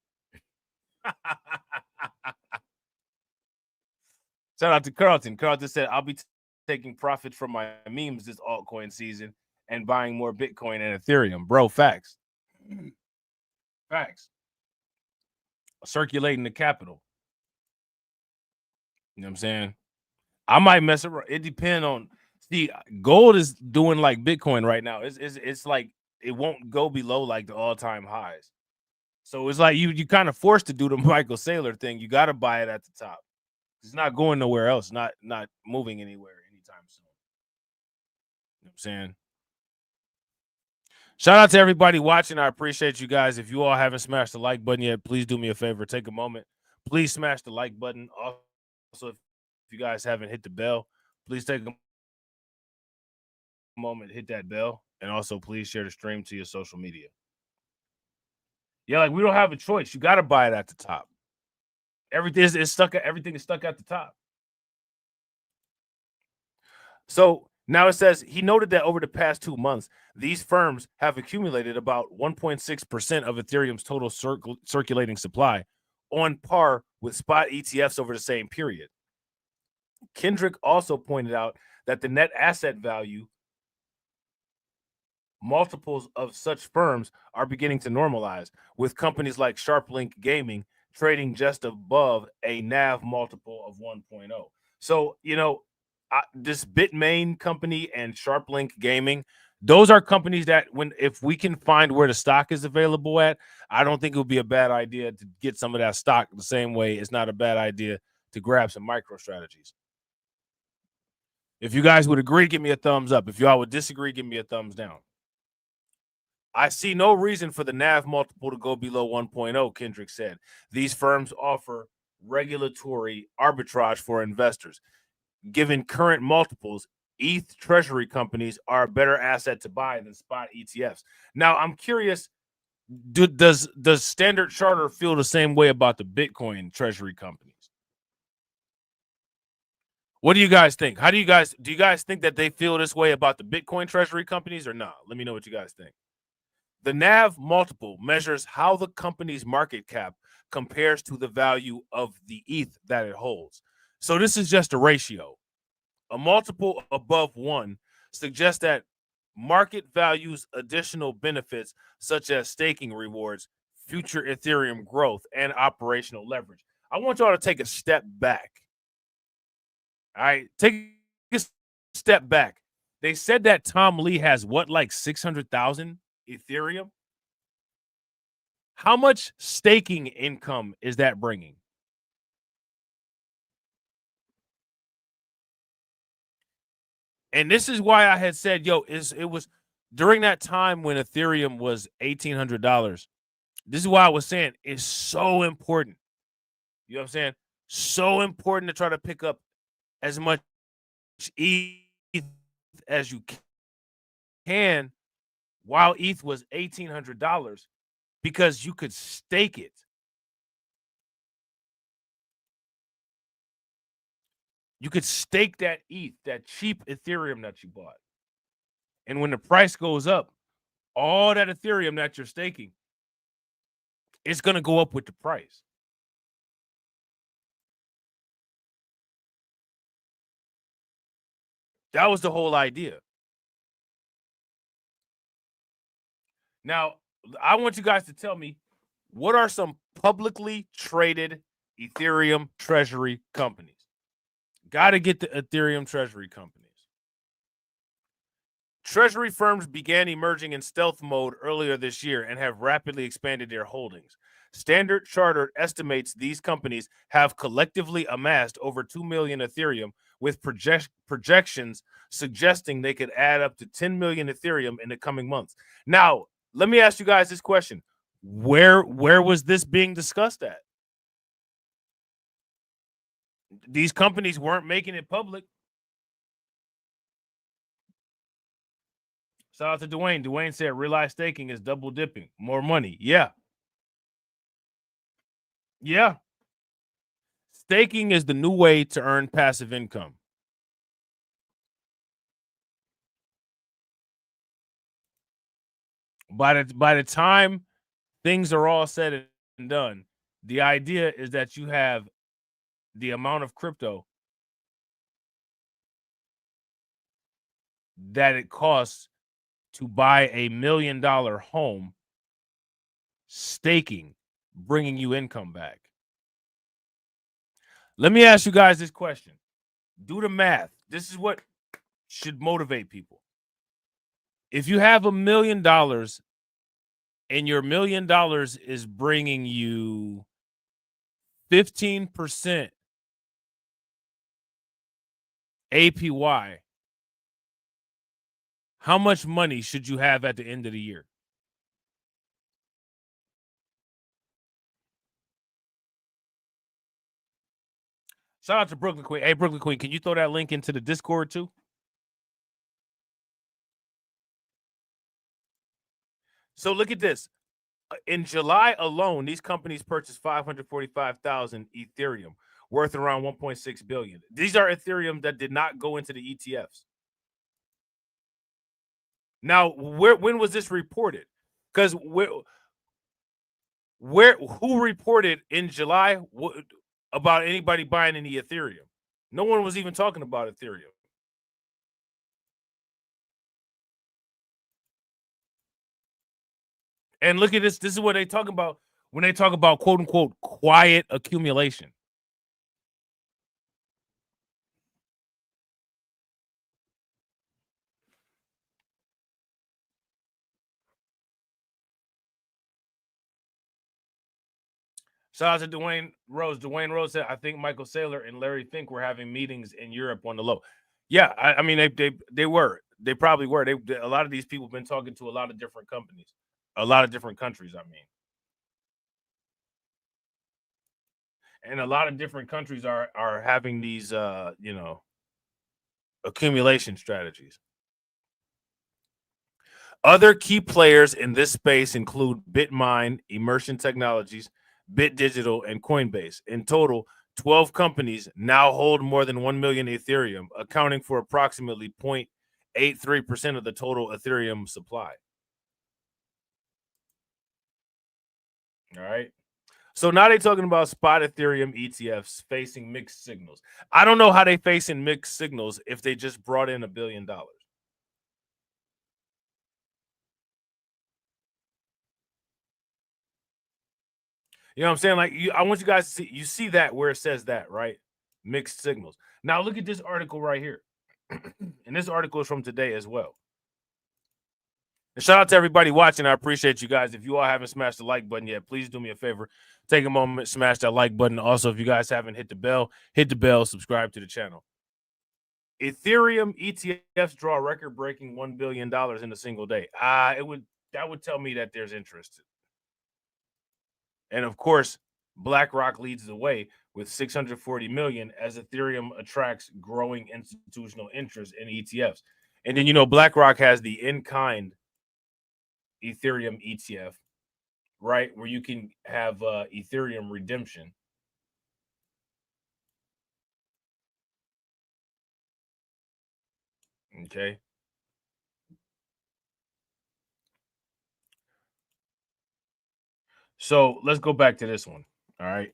Shout out to Carlton. Carlton said, I'll be taking profit from my memes this altcoin season and buying more Bitcoin and Ethereum. Bro, facts. Facts. Circulating the capital. You know what I'm saying? I might mess around. It depends on. See, gold is doing like Bitcoin right now. It's like it won't go below like the all-time highs. So it's like you kind of forced to do the Michael Saylor thing. You got to buy it at the top. It's not going nowhere else. Not moving anywhere anytime soon. You know what I'm saying? Shout out to everybody watching. I appreciate you guys. If you all haven't smashed the like button yet, please do me a favor. Take a moment. Please smash the like button. Also, if you guys haven't hit the bell, please take a moment, hit that bell, and also please share the stream to your social media. Yeah, like we don't have a choice. You got to buy it at the top. Everything is stuck at the top. So now it says he noted that over the past 2 months, these firms have accumulated about 1.6% of Ethereum's total circulating supply, on par with spot ETFs over the same period. Kendrick also pointed out that the net asset value multiples of such firms are beginning to normalize, with companies like SharpLink Gaming trading just above a NAV multiple of 1.0. So, you know, this Bitmain company and SharpLink Gaming, those are companies that if we can find where the stock is available at, I don't think it would be a bad idea to get some of that stock the same way it's not a bad idea to grab some micro strategies. If you guys would agree, give me a thumbs up. If y'all would disagree, give me a thumbs down. I see no reason for the NAV multiple to go below 1.0, Kendrick said. These firms offer regulatory arbitrage for investors. Given current multiples, ETH treasury companies are a better asset to buy than spot ETFs. Now, I'm curious, does Standard Chartered feel the same way about the Bitcoin treasury companies? What do you guys think? Do you guys think that they feel this way about the Bitcoin treasury companies or not? Let me know what you guys think. The NAV multiple measures how the company's market cap compares to the value of the ETH that it holds. So this is just a ratio. A multiple above 1 suggests that market values additional benefits such as staking rewards, future Ethereum growth, and operational leverage. I want y'all to take a step back. All right, take a step back. They said that Tom Lee has what, like 600,000 Ethereum? How much staking income is that bringing? And this is why I had said, yo, it was during that time when Ethereum was $1,800. This is why I was saying it's so important. You know what I'm saying? So important to try to pick up as much ETH as you can while ETH was $1,800 because you could stake it. You could stake that ETH, that cheap Ethereum that you bought. And when the price goes up, all that Ethereum that you're staking, it's going to go up with the price. That was the whole idea. Now, I want you guys to tell me, what are some publicly traded Ethereum treasury companies? Got to get the Ethereum treasury companies. Treasury firms began emerging in stealth mode earlier this year and have rapidly expanded their holdings. Standard Chartered estimates these companies have collectively amassed over 2 million Ethereum, with projections suggesting they could add up to 10 million Ethereum in the coming months. Now, let me ask you guys this question. Where was this being discussed at? These companies weren't making it public. Shout out to Dwayne. Dwayne said realized staking is double dipping. More money. Yeah. Yeah. Staking is the new way to earn passive income. By the time things are all said and done, the idea is that you have the amount of crypto that it costs to buy $1 million home, staking, bringing you income back. Let me ask you guys this question. Do the math. This is what should motivate people. If you have $1 million and your $1 million is bringing you 15% APY, how much money should you have at the end of the year? Shout out to Brooklyn Queen. Hey, Brooklyn Queen, can you throw that link into the Discord too? So look at this. In July alone, these companies purchased 545,000 Ethereum, worth around 1.6 billion. These are Ethereum that did not go into the ETFs. Now, when was this reported? Because who reported in July about anybody buying any Ethereum? No one was even talking about Ethereum. And look at this. This is what they talk about when they talk about quote unquote quiet accumulation. Shout out to Dwayne Rose. Dwayne Rose said, I think Michael Saylor and Larry Fink were having meetings in Europe on the low. Yeah, I mean they were. They probably were. A lot of these people have been talking to a lot of different companies, a lot of different countries, I mean. And a lot of different countries are having these accumulation strategies. Other key players in this space include Bitmine, Immersion Technologies, Bit Digital, and Coinbase. In total, 12 companies now hold more than 1 million Ethereum, accounting for approximately 0.83% of the total Ethereum supply. All right. So now they're talking about spot Ethereum ETFs facing mixed signals. I don't know how they facing mixed signals if they just brought in $1 billion. You know what I'm saying? Like, I want you guys to see. You see that where it says that, right? Mixed signals. Now look at this article right here, and this article is from today as well. And shout out to everybody watching. I appreciate you guys. If you all haven't smashed the like button yet, please do me a favor. Take a moment, smash that like button. Also, if you guys haven't hit the bell, subscribe to the channel. Ethereum ETFs draw record-breaking $1 billion in a single day. That would tell me that there's interest. And of course, BlackRock leads the way with 640 million as Ethereum attracts growing institutional interest in ETFs. And then BlackRock has the in-kind Ethereum ETF, right, where you can have Ethereum redemption. Okay. So let's go back to this one. All right.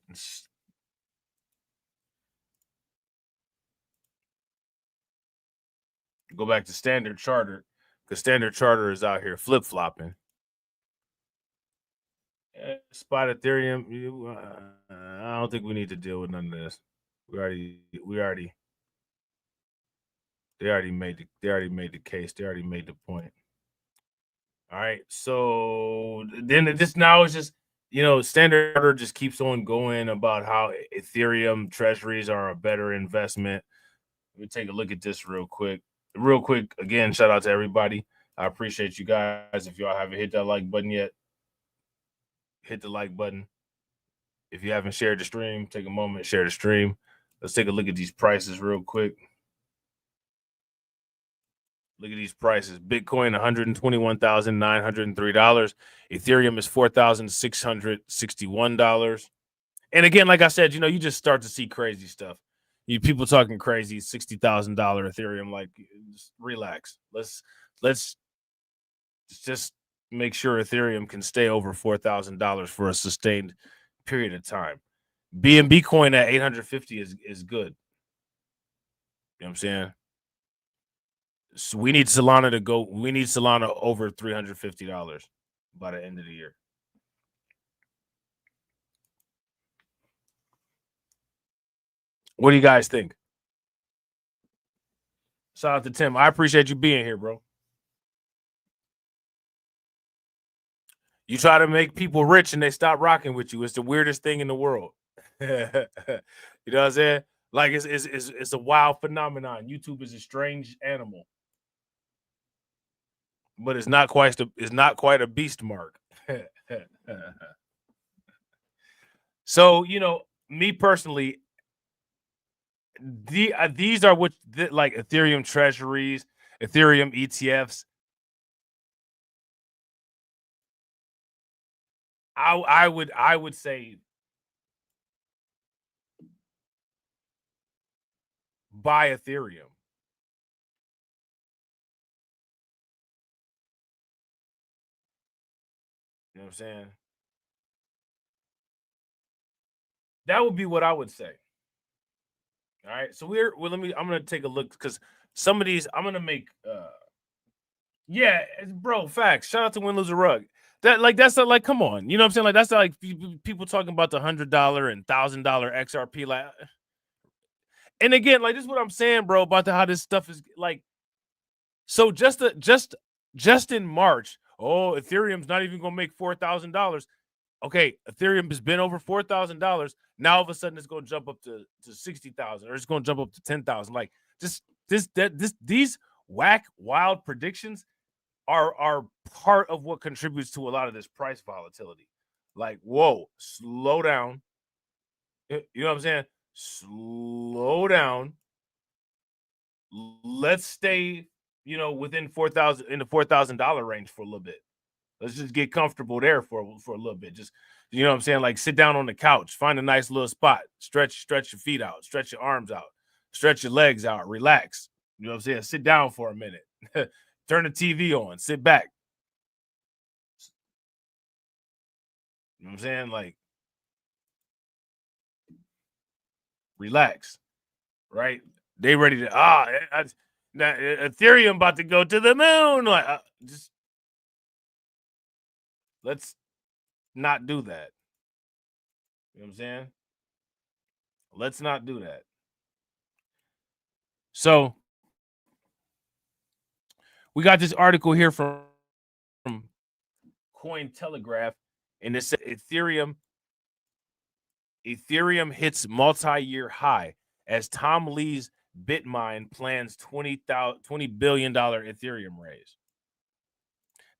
Go back to Standard Charter, because Standard Charter is out here flip-flopping. Spot Ethereum. I don't think we need to deal with none of this. They already made the case. They already made the point. All right. So then it's just Standard Charter just keeps on going about how Ethereum treasuries are a better investment. Let me take a look at this real quick. Again, shout out to everybody. I appreciate you guys. If y'all haven't hit that like button yet, hit the like button. If you haven't shared the stream, take a moment, share the stream. Let's take a look at these prices real quick. Look at these prices. Bitcoin, $121,903. Ethereum is $4,661. And again, like I said, you just start to see crazy stuff. People talking crazy, $60,000 Ethereum. Like, just relax. Let's just make sure Ethereum can stay over $4,000 for a sustained period of time. BNB coin at 850 is good. You know what I'm saying? So we need Solana to go. We need Solana over $350 by the end of the year. What do you guys think? Shout out to Tim. I appreciate you being here, bro. You try to make people rich and they stop rocking with you. It's the weirdest thing in the world. You know what I'm saying? Like it's a wild phenomenon. YouTube is a strange animal, but it's not quite a Beastmark. So me personally, these are like Ethereum treasuries, Ethereum ETFs. I would say buy Ethereum. You know what I'm saying? That would be what I would say. All right. So I'm gonna take a look because some of these I'm gonna make yeah, bro, facts. Shout out to Win Lose a Rug. That's not like, come on, you know what I'm saying? Like, that's not like people talking about the $100 and $1,000 XRP. Like, and again, like, this is what I'm saying, bro, about how this stuff is like. So just in March, Ethereum's not even gonna make $4,000. Okay, Ethereum has been over $4,000. Now all of a sudden it's gonna jump up to 60,000, or it's gonna jump up to 10,000. Like, just These whack wild predictions are part of what contributes to a lot of this price volatility. Like, whoa, slow down. You know what I'm saying? Slow down. Let's stay, within $4,000 in the $4,000 range for a little bit. Let's just get comfortable there for a little bit. Just, you know what I'm saying? Like, sit down on the couch, find a nice little spot, stretch your feet out, stretch your arms out, stretch your legs out, relax. You know what I'm saying? Sit down for a minute. Turn the TV on, sit back. You know what I'm saying? Like, relax, right? They ready to Ethereum about to go to the moon. Like, just let's not do that. You know what I'm saying? Let's not do that. So we got this article here from Cointelegraph, and it says Ethereum hits multi-year high as Tom Lee's Bitmine plans $20 billion Ethereum raise.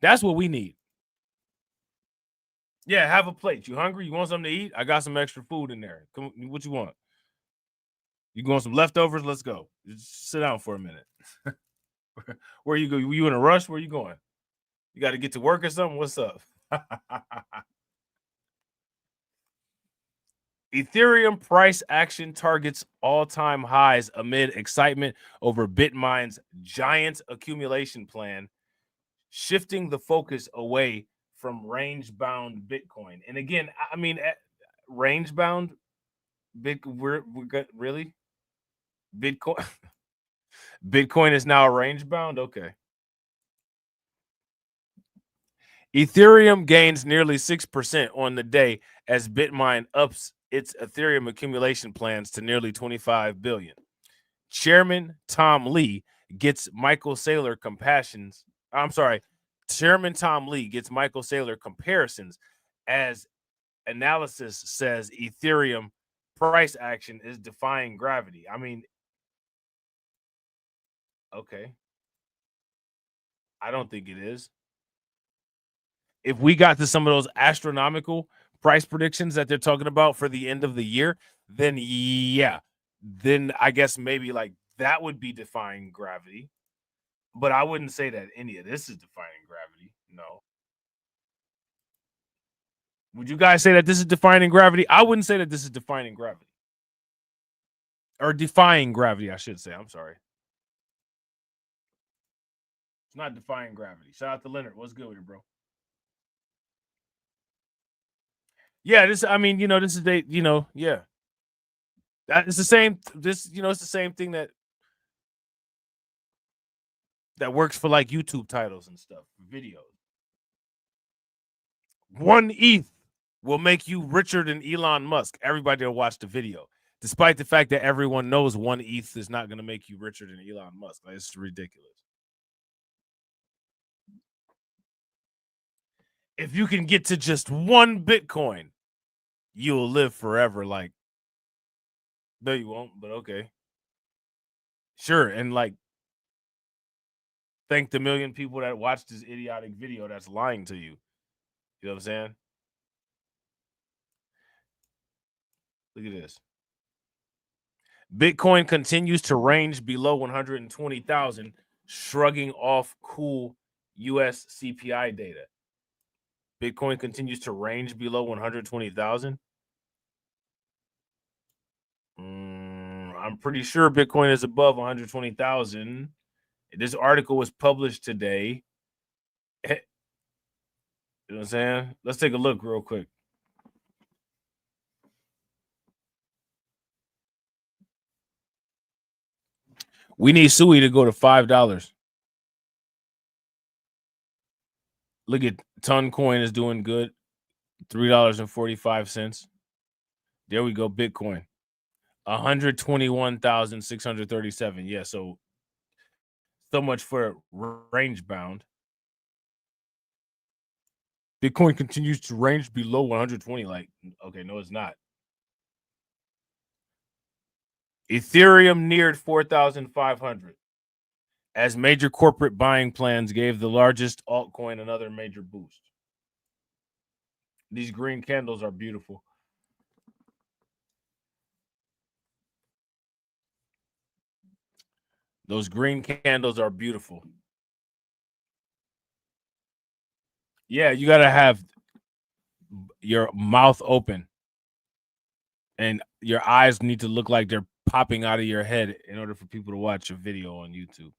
That's what we need. Yeah, have a plate. You hungry? You want something to eat? I got some extra food in there. Come, what you want? You want some leftovers? Let's go. Just sit down for a minute. Where you go? You in a rush? Where you going? You got to get to work or something? What's up? Ethereum price action targets all-time highs amid excitement over Bitmine's giant accumulation plan, shifting the focus away from range-bound Bitcoin. And again, I mean, range-bound we're got really Bitcoin is now range-bound. Okay. Ethereum gains nearly 6% on the day as Bitmine ups its Ethereum accumulation plans to nearly 25 billion. Chairman Tom Lee gets Michael Saylor comparisons as analysis says Ethereum price action is defying gravity. I mean, okay. I don't think it is. If we got to some of those astronomical price predictions that they're talking about for the end of the year, then yeah, then I guess maybe like that would be defying gravity. But I wouldn't say that any of this is defying gravity. No. Would you guys say that this is defining gravity? I wouldn't say that this is defining gravity. Or defying gravity, I should say. I'm sorry. It's not defying gravity. Shout out to Leonard. What's good with it, bro? Yeah, this is yeah. It's the same. It's the same thing that works for like YouTube titles and stuff, videos. 1 ETH will make you richer than Elon Musk. Everybody will watch the video, despite the fact that everyone knows 1 ETH is not going to make you richer than Elon Musk. Like, it's ridiculous. If you can get to just 1 Bitcoin, you'll live forever. Like, no, you won't, but okay. Sure, and like, thank the million people that watched this idiotic video that's lying to you. You know what I'm saying? Look at this. Bitcoin continues to range below 120,000, shrugging off cool US CPI data. Bitcoin continues to range below 120,000. I'm pretty sure Bitcoin is above 120,000. This article was published today. You know what I'm saying? Let's take a look real quick. We need Sui to go to $5. Look at Toncoin is doing good. $3.45. There we go. Bitcoin. 121,637. Yeah, so much for range bound. Bitcoin continues to range below 120. Like, okay, no, it's not. Ethereum neared 4,500 as major corporate buying plans gave the largest altcoin another major boost. These green candles are beautiful. Those green candles are beautiful. Yeah, you got to have your mouth open and your eyes need to look like they're popping out of your head in order for people to watch a video on YouTube.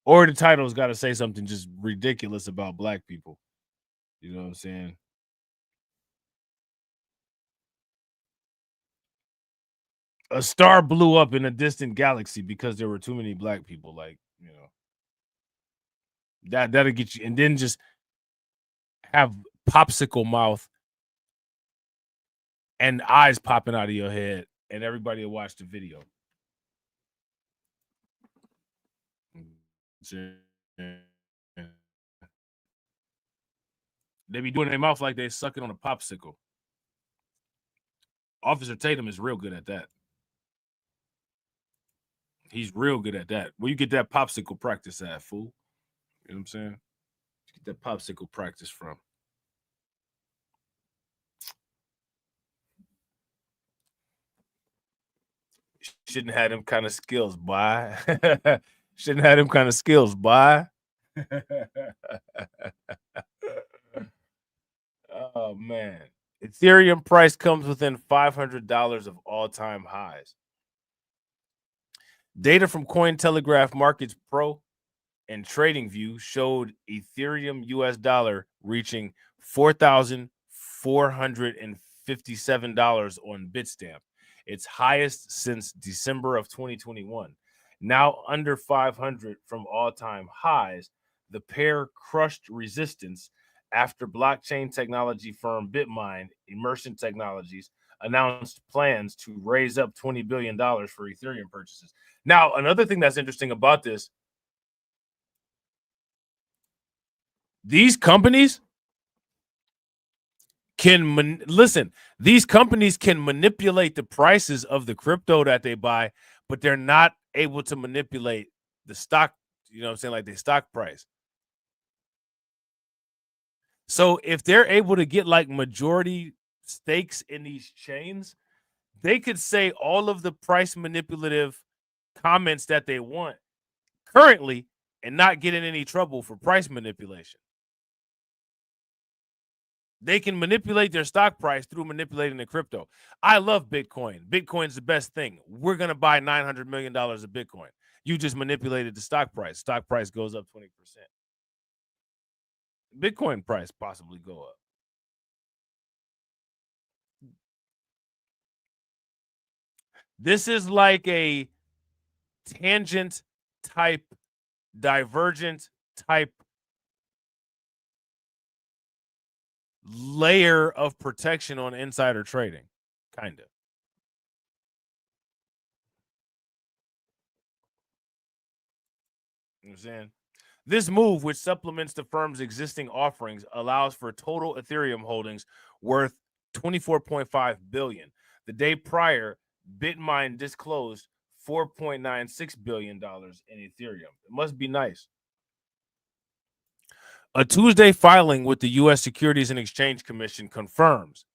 Or the title's got to say something just ridiculous about black people. You know what I'm saying? A star blew up in a distant galaxy because there were too many black people. Like, you know, that'll get you. And then just have popsicle mouth and eyes popping out of your head, and everybody will watch the video. They be doing their mouth like they sucking on a popsicle. Officer Tatum is real good at that. He's real good at that. Where you get that popsicle practice at, fool? You know what I'm saying? Get that popsicle practice from. Shouldn't have them kind of skills, boy. Shouldn't have them kind of skills, boy. Oh, man. Ethereum price comes within $500 of all-time highs. Data from Cointelegraph Markets Pro and TradingView showed Ethereum US dollar reaching $4,457 on Bitstamp, its highest since December of 2021. Now under 500 from all-time highs, the pair crushed resistance after blockchain technology firm Bitmine, Immersion Technologies, announced plans to raise up $20 billion for Ethereum purchases. Now, another thing that's interesting about this, these companies can these companies can manipulate the prices of the crypto that they buy, but they're not able to manipulate the stock, you know what I'm saying, like the stock price. So if they're able to get like majority stakes in these chains, they could say all of the price manipulative comments that they want currently and not get in any trouble for price manipulation. They can manipulate their stock price through manipulating the crypto. I love Bitcoin. Bitcoin's the best thing. We're going to buy $900 million of Bitcoin. You just manipulated the stock price. Stock price goes up 20%. Bitcoin price possibly go up. This is like a tangent type, divergent type layer of protection on insider trading, kind of. You know what I'm saying? This move, which supplements the firm's existing offerings, allows for total Ethereum holdings worth $24.5 billion. The day prior, Bitmine disclosed $4.96 billion in Ethereum. It must be nice. A Tuesday filing with the U.S. Securities and Exchange Commission confirms,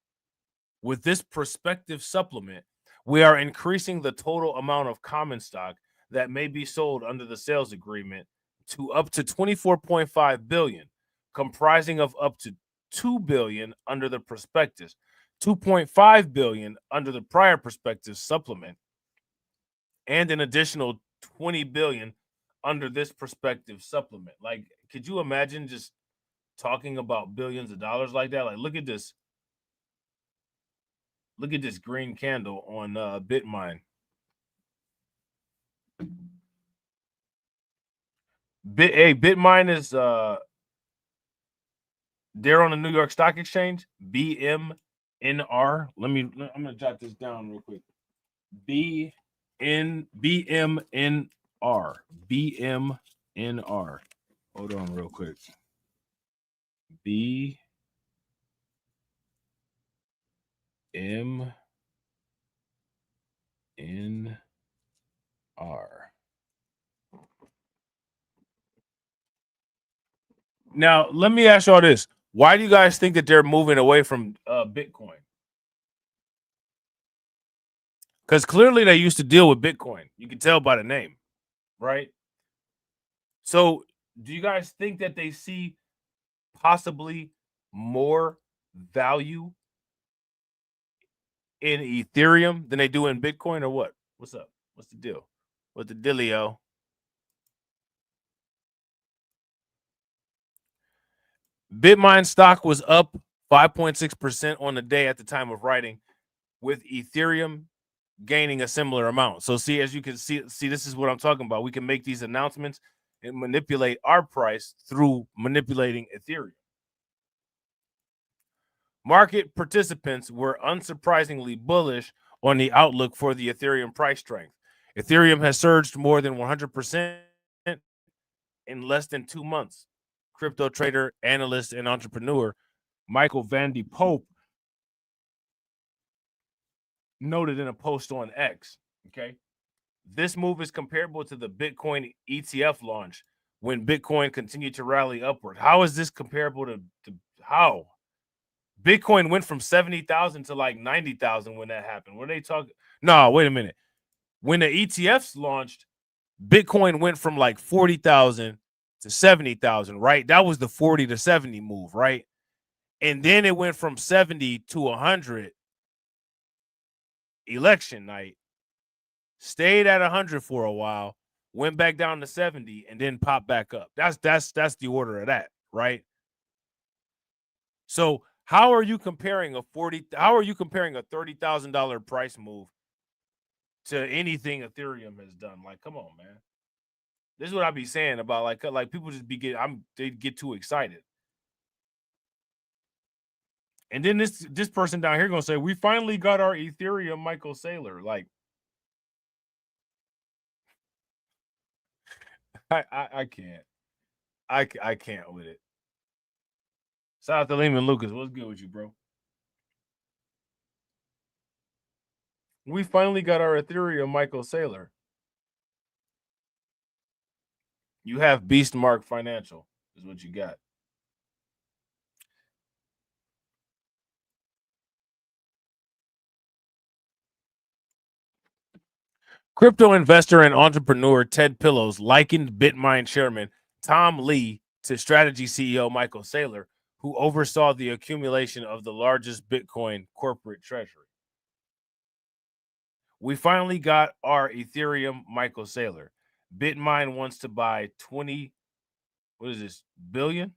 with this prospective supplement, we are increasing the total amount of common stock that may be sold under the sales agreement to up to $24.5 billion, comprising of up to $2 billion under the prospectus, $2.5 billion under the prior prospectus supplement, and an additional $20 billion under this prospective supplement. Like, could you imagine just talking about billions of dollars like that? Like, look at this. Look at this green candle on Bitmine. Bitmine is they're on the New York Stock Exchange, BMNR. I'm gonna jot this down real quick. BMNR. Hold on real quick. NR. Now, let me ask y'all this. Why do you guys think that they're moving away from Bitcoin? Because clearly they used to deal with Bitcoin. You can tell by the name, right? So do you guys think that they see possibly more value in Ethereum than they do in Bitcoin, or what? What's up? What's the deal? What's the dealio? Bitmine stock was up 5.6% on the day at the time of writing, with Ethereum gaining a similar amount. So see, as you can see, this is what I'm talking about. We can make these announcements and manipulate our price through manipulating Ethereum. Market participants were unsurprisingly bullish on the outlook for the Ethereum price strength. Ethereum has surged more than 100% in less than 2 months. Crypto trader, analyst, and entrepreneur Michael Van de Pope noted in a post on X. Okay, this move is comparable to the Bitcoin ETF launch when Bitcoin continued to rally upward. How is this comparable to how? Bitcoin went from 70,000 to like 90,000 when that happened. What are they talking? No, wait a minute. When the ETFs launched, Bitcoin went from like 40,000 to 70,000, right? That was the 40 to 70 move, right? And then it went from 70 to 100 election night, stayed at 100 for a while, went back down to 70, and then popped back up. That's the order of that, right? So how are you comparing a $30,000 price move to anything Ethereum has done? Like, come on, man. This is what I be saying about like people just they get too excited. And then this person down here gonna say, we finally got our Ethereum Michael Saylor. Like, I can't. I can't with it. Shout out to Lehman Lucas. What's good with you, bro? We finally got our Ethereum Michael Saylor. You have Beastmark Financial is what you got. Crypto investor and entrepreneur Ted Pillows likened Bitmine chairman Tom Lee to strategy CEO Michael Saylor, who oversaw the accumulation of the largest Bitcoin corporate treasury. We finally got our Ethereum Michael Saylor. Bitmine wants to buy 20 billion?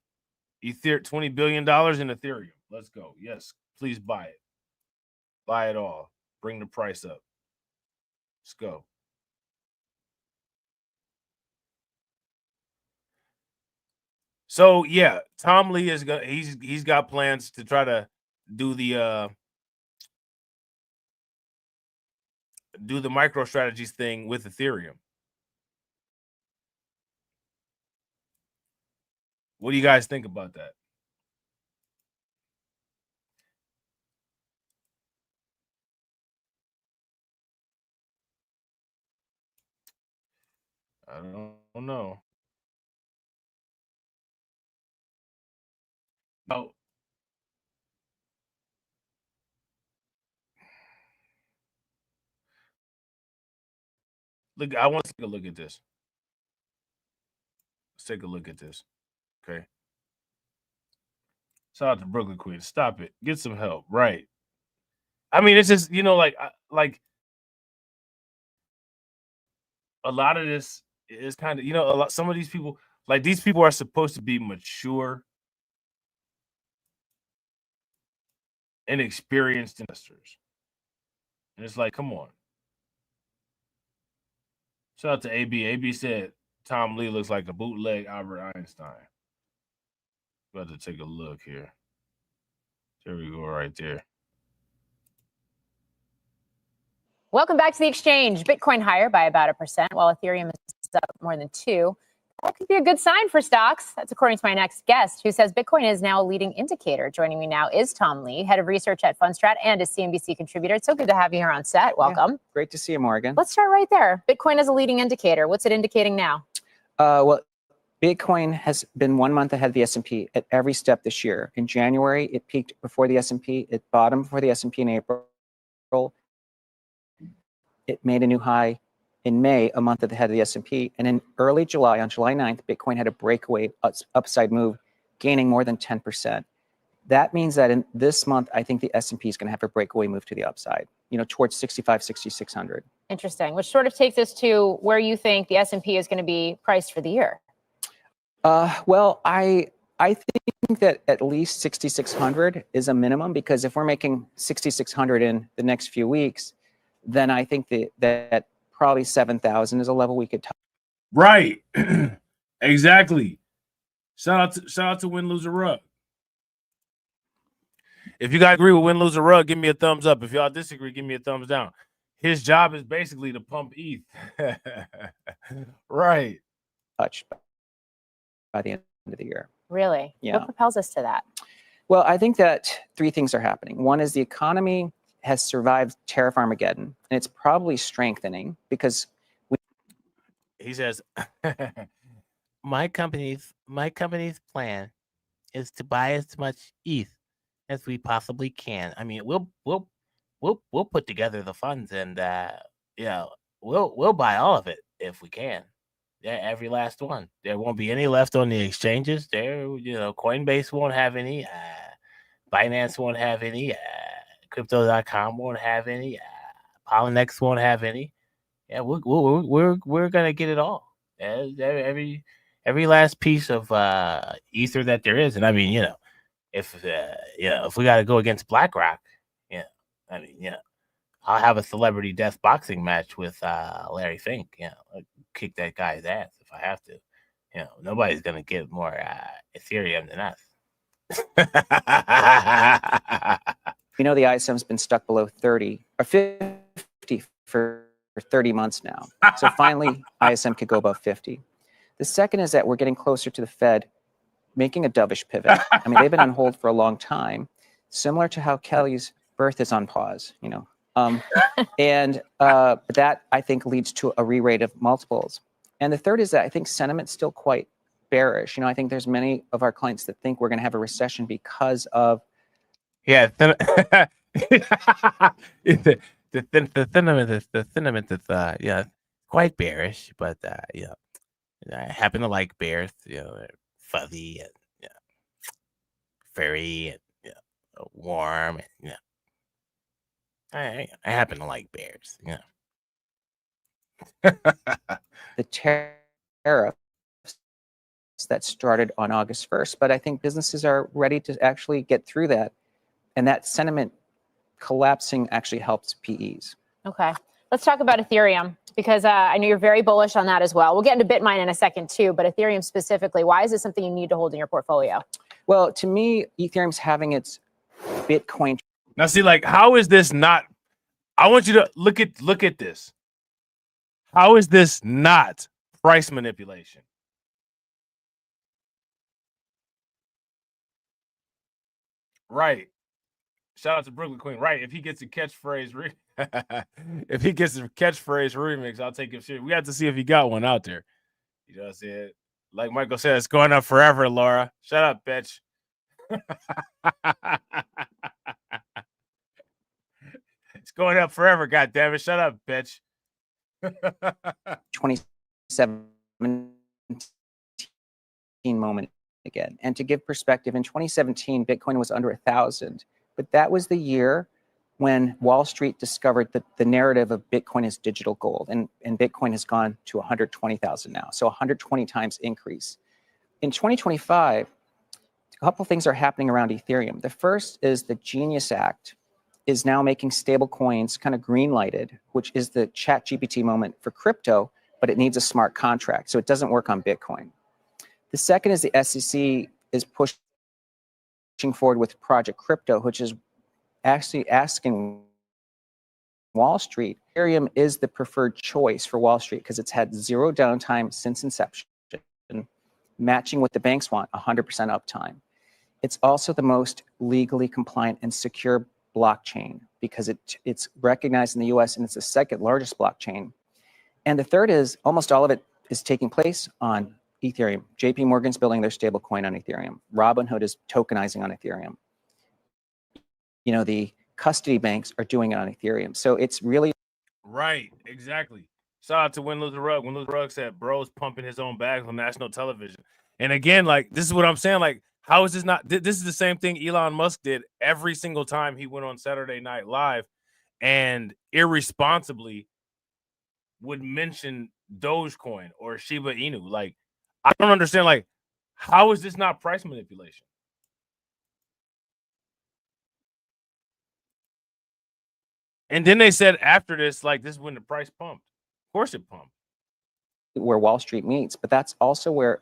$20 billion in Ethereum. Let's go. Yes, please buy it. Buy it all. Bring the price up. Let's go. So yeah, Tom Lee is gonna he's got plans to try to do the micro strategies thing with Ethereum. What do you guys think about that? I don't know. Oh. Look, I want to take a look at this. Let's take a look at this. Okay. Shout out to Brooklyn Queen. Stop it. Get some help. Right. I mean, it's just, like a lot of this is kind of, some of these people, like these people are supposed to be mature and experienced investors. And it's like, come on. Shout out to AB. AB said Tom Lee looks like a bootleg Albert Einstein. About to take a look here. There we go, right there. Welcome back to the exchange. Bitcoin higher by about 1%, while Ethereum is up more than 2%. That could be a good sign for stocks. That's according to my next guest, who says Bitcoin is now a leading indicator. Joining me now is Tom Lee, head of research at Fundstrat and a CNBC contributor. It's so good to have you here on set. Welcome. Yeah, great to see you, Morgan. Let's start right there. Bitcoin is a leading indicator. What's it indicating now? Well, Bitcoin has been 1 month ahead of the S&P at every step this year. In January, it peaked before the S&P. It bottomed before the S&P in April. It made a new high in May, a month ahead of the S&P. And in early July, on July 9th, Bitcoin had a breakaway upside move, gaining more than 10%. That means that in this month, I think the S&P is going to have a breakaway move to the upside, towards 65, 6,600. Interesting, which sort of takes us to where you think the S&P is going to be priced for the year. Well, I think that at least 6,600 is a minimum, because if we're making 6,600 in the next few weeks, then I think that probably 7,000 is a level we could touch. Right. Exactly. Shout out to Win, Lose, or Rug. If you guys agree with Win, Lose, or Rug, give me a thumbs up. If y'all disagree, give me a thumbs down. His job is basically to pump ETH. Right. Touch by the end of the year. Really? Yeah. What propels us to that? Well, I think that three things are happening. One is the economy has survived Tariff Armageddon, and it's probably strengthening because he says, my company's plan is to buy as much ETH as we possibly can. I mean, we'll put together the funds, and we'll buy all of it if we can. Yeah, every last one. There won't be any left on the exchanges. Coinbase won't have any. Binance won't have any. Crypto.com won't have any. Polynex won't have any. Yeah, we're gonna get it all. Every last piece of ether that there is. And I mean, if we got to go against BlackRock, I'll have a celebrity death boxing match with Larry Fink. I'll kick that guy's ass if I have to. Nobody's gonna get more Ethereum than us. the ISM's been stuck below 30 or 50 for 30 months now. So finally, ISM could go above 50. The second is that we're getting closer to the Fed making a dovish pivot. I mean, they've been on hold for a long time, similar to how Kelly's birth is on pause, and that, I think, leads to a re-rate of multiples. And the third is that I think sentiment's still quite bearish. I think there's many of our clients that think we're going to have a recession because of the sentiment is quite bearish, but I happen to like bears. They're fuzzy and furry and warm, and I happen to like bears. the tariffs that started on August 1st, but I think businesses are ready to actually get through that. And that sentiment collapsing actually helps PEs. Okay. Let's talk about Ethereum, because I know you're very bullish on that as well. We'll get into Bitmine in a second too, but Ethereum specifically, why is this something you need to hold in your portfolio? Well, to me, Ethereum's having its Bitcoin. Now, see, how is this not? I want you to look at this. How is this not price manipulation? Right. Shout out to Brooklyn Queen. Right. If he gets a catchphrase remix, I'll take him serious. We have to see if he got one out there. You know what I'm saying? Like Michael said, it's going up forever, Laura. Shut up, bitch. It's going up forever, goddammit. Shut up, bitch. 2017 moment again. And to give perspective, in 2017, Bitcoin was under 1,000. But that was the year when Wall Street discovered that the narrative of Bitcoin is digital gold. And Bitcoin has gone to 120,000 now. So 120 times increase. In 2025, a couple things are happening around Ethereum. The first is the Genius Act is now making stable coins kind of green lighted, which is the ChatGPT moment for crypto, but it needs a smart contract. So it doesn't work on Bitcoin. The second is the SEC is pushing forward with Project Crypto, which is actually asking Wall Street. Ethereum is the preferred choice for Wall Street because it's had zero downtime since inception. matching what the banks want, 100% uptime. It's also the most legally compliant and secure blockchain because it's recognized in the US and it's the second largest blockchain. And the third is almost all of it is taking place on Ethereum. JP Morgan's building their stablecoin on Ethereum. Robinhood is tokenizing on Ethereum. You know, the custody banks are doing it on Ethereum. So it's really right, exactly. Shout out to Win Lose the Rug. Win Lose the Rug said bro's pumping his own bags on national television. And again, like, this is what I'm saying. Like, how is this not? This is the same thing Elon Musk did every single time he went on Saturday Night Live and irresponsibly would mention Dogecoin or Shiba Inu. Like, I don't understand. Like, how is this not price manipulation? And then they said after this, like, this is when the price pumped. Of course it pumped. Where Wall Street meets, but that's also where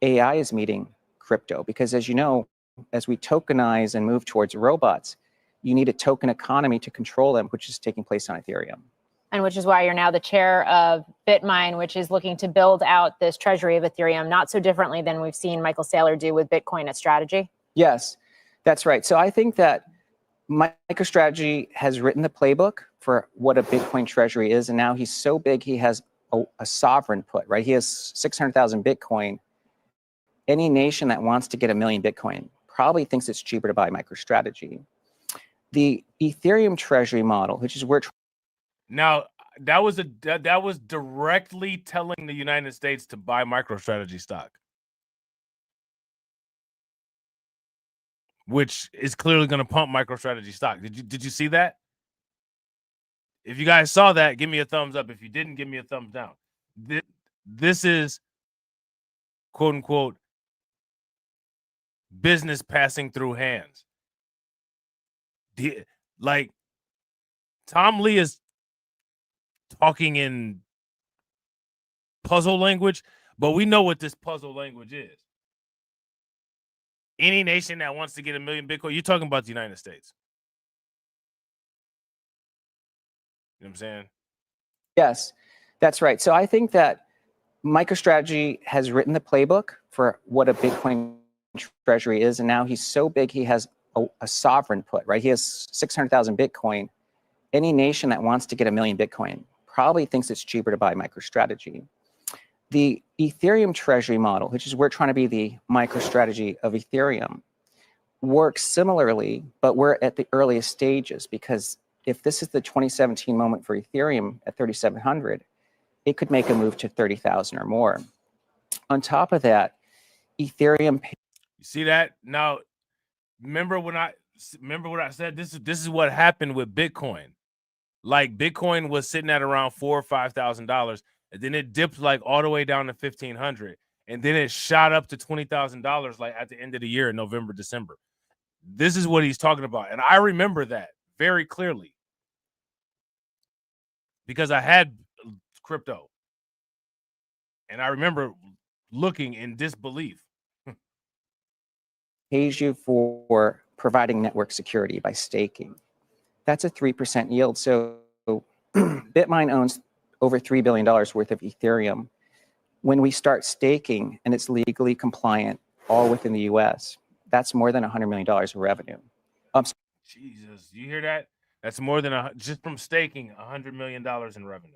AI is meeting crypto. Because as you know, as we tokenize and move towards robots, you need a token economy to control them, which is taking place on Ethereum. And which is why you're now the chair of BitMine, which is looking to build out this treasury of Ethereum, not so differently than we've seen Michael Saylor do with Bitcoin at Strategy. Yes, that's right. So I think that MicroStrategy has written the playbook for what a Bitcoin treasury is. And now he's so big, he has a sovereign put, right? He has 600,000 Bitcoin. Any nation that wants to get 1 million Bitcoin probably thinks it's cheaper to buy MicroStrategy. The Ethereum treasury model, which is where now that was directly telling the United States to buy MicroStrategy stock, which is clearly going to pump MicroStrategy stock. Did you see that? If you guys saw that, give me a thumbs up. If you didn't, give me a thumbs down. This is quote unquote business passing through hands. Like, Tom Lee is talking in puzzle language, but we know what this puzzle language is. Any nation that wants to get 1 million Bitcoin, you're talking about the United States. You know what I'm saying? Yes, that's right. So I think that MicroStrategy has written the playbook for what a Bitcoin treasury is. And now he's so big, he has a sovereign put, right? He has 600,000 Bitcoin. Any nation that wants to get 1 million Bitcoin probably thinks it's cheaper to buy MicroStrategy. The Ethereum treasury model, which is we're trying to be the MicroStrategy of Ethereum, works similarly, but we're at the earliest stages because if this is the 2017 moment for Ethereum at 3,700, it could make a move to 30,000 or more. On top of that, Ethereum. You see that? Now, remember what I said? This is what happened with Bitcoin. Like, Bitcoin was sitting at around $4,000 or $5,000, and then it dipped like all the way down to 1,500, and then it shot up to $20,000 like at the end of the year in November, December. This is what he's talking about, and I remember that very clearly because I had crypto, and I remember looking in disbelief. Pays you for providing network security by staking. That's a 3% yield. So BitMine owns over $3 billion worth of Ethereum. When we start staking and it's legally compliant, all within the US, that's more than $100 million of revenue. Jesus, you hear that? That's more than just from staking, $100 million in revenue.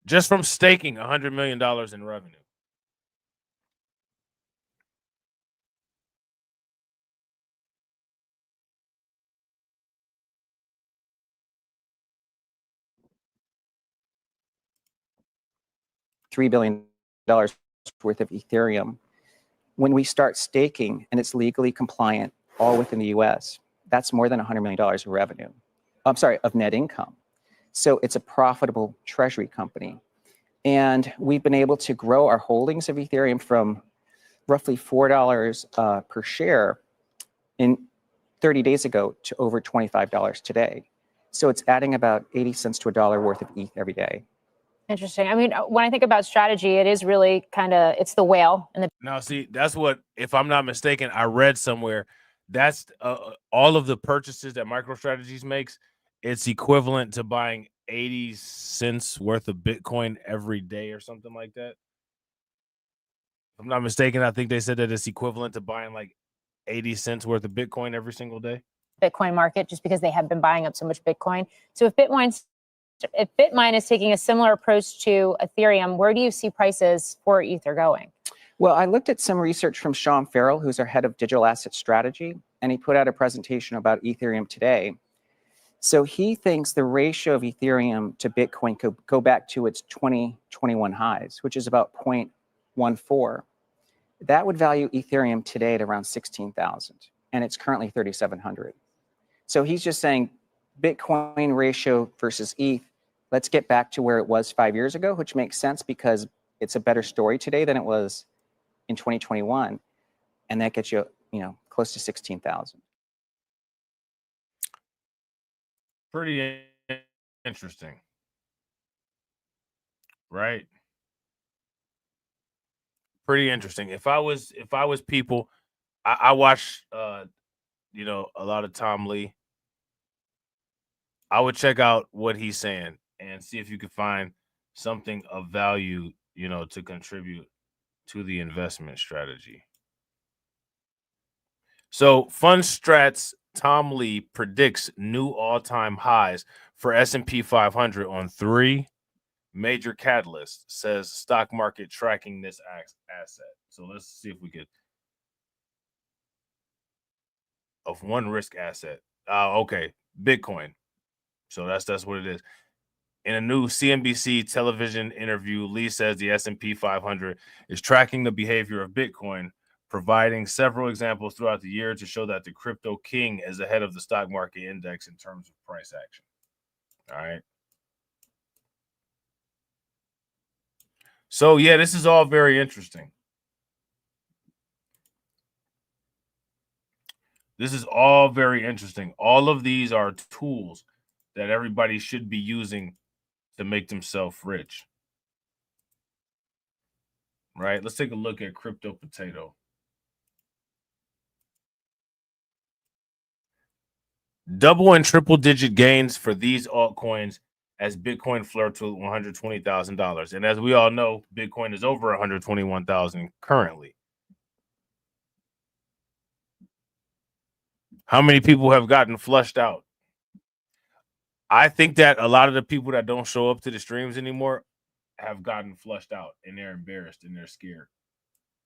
Just from staking, $100 million in revenue. $3 billion worth of Ethereum. When we start staking and it's legally compliant, all within the US, that's more than $100 million of revenue. I'm sorry, of net income. So it's a profitable treasury company. And we've been able to grow our holdings of Ethereum from roughly $4 per share in 30 days ago to over $25 today. So it's adding about 80 cents to $1 worth of ETH every day. Interesting. I mean, when I think about strategy, it is really kind of, it's the whale. And now, see, that's what, if I'm not mistaken, I read somewhere, that's all of the purchases that MicroStrategies makes it's equivalent to buying 80 cents worth of Bitcoin every day or something like that. If I'm not mistaken, I think they said that it's equivalent to buying like 80 cents worth of Bitcoin every single day. Bitcoin market, just because they have been buying up so much Bitcoin. So if Bitmine is taking a similar approach to Ethereum, where do you see prices for Ether going? Well, I looked at some research from Sean Farrell, who's our head of digital asset strategy, and he put out a presentation about Ethereum today. So he thinks the ratio of Ethereum to Bitcoin could go back to its 2021 highs, which is about 0.14. That would value Ethereum today at around 16,000, and it's currently 3,700. So he's just saying Bitcoin ratio versus ETH, let's get back to where it was 5 years ago, which makes sense because it's a better story today than it was in 2021. And that gets you, close to 16,000. Pretty interesting. Right? Pretty interesting. If I was people, I watch a lot of Tom Lee. I would check out what he's saying and see if you could find something of value, to contribute to the investment strategy. So FundStrat's Tom Lee predicts new all-time highs for S&P 500 on 3 major catalysts, says stock market tracking this asset. So let's see if we could. Of one risk asset. Okay, Bitcoin. So that's what it is. In a new CNBC television interview, Lee says the S&P 500 is tracking the behavior of Bitcoin, providing several examples throughout the year to show that the crypto king is ahead of the stock market index in terms of price action. All right. So, yeah, this is all very interesting. This is all very interesting. All of these are tools that everybody should be using to make themselves rich. Right? Let's take a look at Crypto Potato. Double and triple digit gains for these altcoins as Bitcoin flirts with $120,000. And as we all know, Bitcoin is over $121,000 currently. How many people have gotten flushed out? I think that a lot of the people that don't show up to the streams anymore have gotten flushed out, and they're embarrassed and they're scared.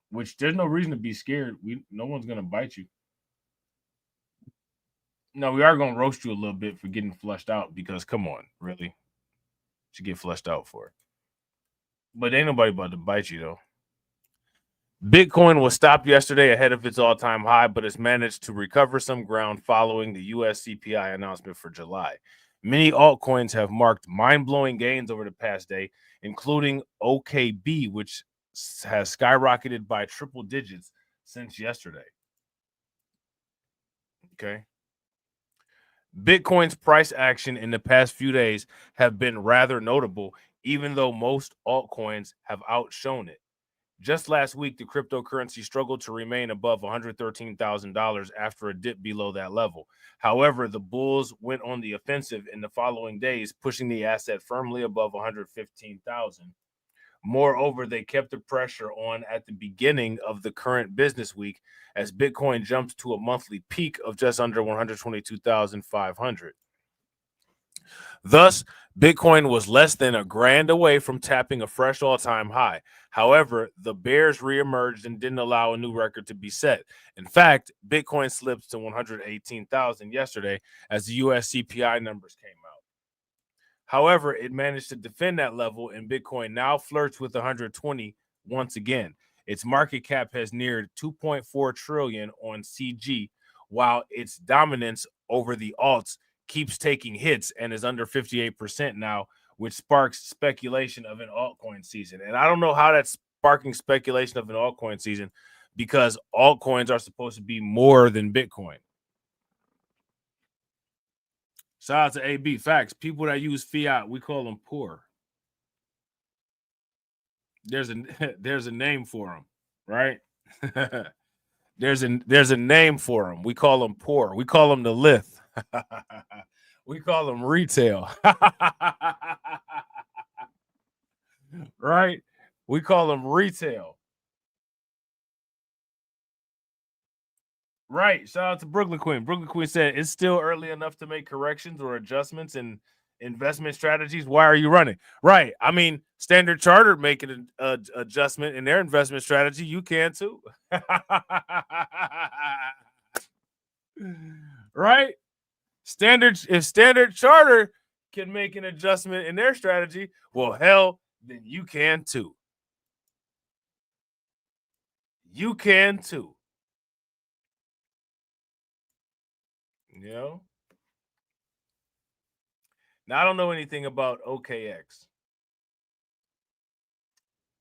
Which there's no reason to be scared. No one's gonna bite you. No, we are gonna roast you a little bit for getting flushed out because come on, really, you get flushed out for it. But ain't nobody about to bite you though. Bitcoin was stopped yesterday ahead of its all-time high, but has managed to recover some ground following the US CPI announcement for July. Many altcoins have marked mind-blowing gains over the past day, including OKB, which has skyrocketed by triple digits since yesterday. Okay. Bitcoin's price action in the past few days have been rather notable, even though most altcoins have outshone it. Just last week, the cryptocurrency struggled to remain above $113,000 after a dip below that level. However, the bulls went on the offensive in the following days, pushing the asset firmly above $115,000. Moreover, they kept the pressure on at the beginning of the current business week as Bitcoin jumped to a monthly peak of just under 122,500. Thus, Bitcoin was less than $1,000 away from tapping a fresh all-time high. However, the bears reemerged and didn't allow a new record to be set. In fact, Bitcoin slipped to 118,000 yesterday as the US CPI numbers came out. However, it managed to defend that level, and Bitcoin now flirts with 120 once again. Its market cap has neared 2.4 trillion on CG, while its dominance over the alts keeps taking hits and is under 58% now, which sparks speculation of an altcoin season. And I don't know how that's sparking speculation of an altcoin season because altcoins are supposed to be more than Bitcoin. Shout out to AB. Facts. People that use fiat, we call them poor. There's a name for them, right? There's a name for them. We call them poor. We call them the lith. We call them retail. Right? We call them retail. Right. Shout out to Brooklyn Queen. Brooklyn Queen said it's still early enough to make corrections or adjustments in investment strategies. Why are you running? Right. I mean, Standard Chartered making an adjustment in their investment strategy. You can too. Right? If Standard Charter can make an adjustment in their strategy, well, hell, then you can too. You can too. You know? Now, I don't know anything about OKX.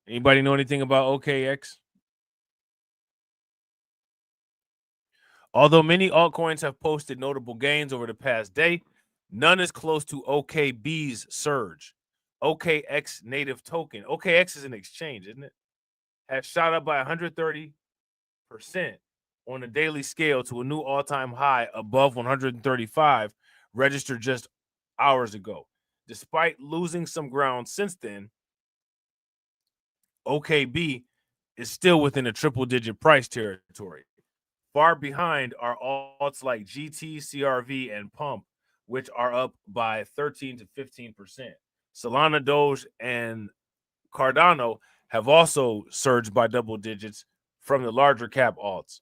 Anybody know anything about OKX? Although many altcoins have posted notable gains over the past day, none is close to OKB's surge. OKX native token. OKX is an exchange, isn't it? Has shot up by 130% on a daily scale to a new all-time high above 135, registered just hours ago. Despite losing some ground since then, OKB is still within a triple-digit price territory. Far behind are alts like GT, CRV, and Pump, which are up by 13 to 15%. Solana, Doge, and Cardano have also surged by double digits from the larger cap alts.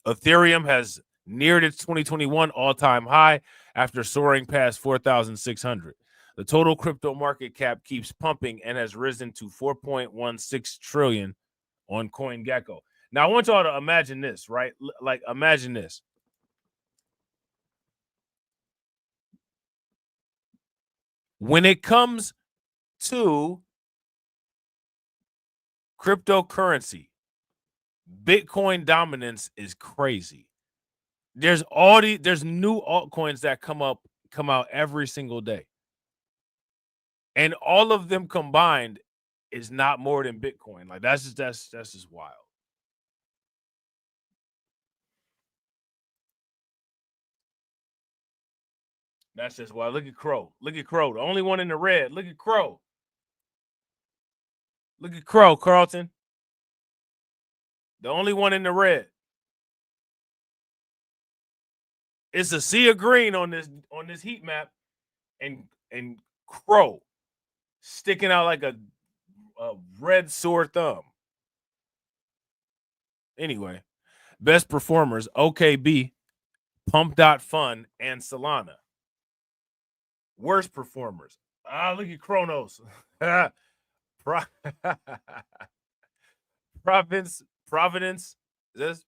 Ethereum has neared its 2021 all-time high after soaring past 4,600. The total crypto market cap keeps pumping and has risen to 4.16 trillion on CoinGecko. Now, I want y'all to imagine this, right? Like, imagine this. When it comes to cryptocurrency, Bitcoin dominance is crazy. There's new altcoins that come out every single day. And all of them combined is not more than Bitcoin. Like, that's just wild. That's just wild. Look at Crow. Look at Crow. The only one in the red. Look at Crow. Look at Crow, Carlton. The only one in the red. It's a sea of green on this heat map, and Crow sticking out like a red sore thumb. Anyway, best performers: OKB, Pump.Fun, and Solana. Worst performers: look at Kronos. Provenance. Is this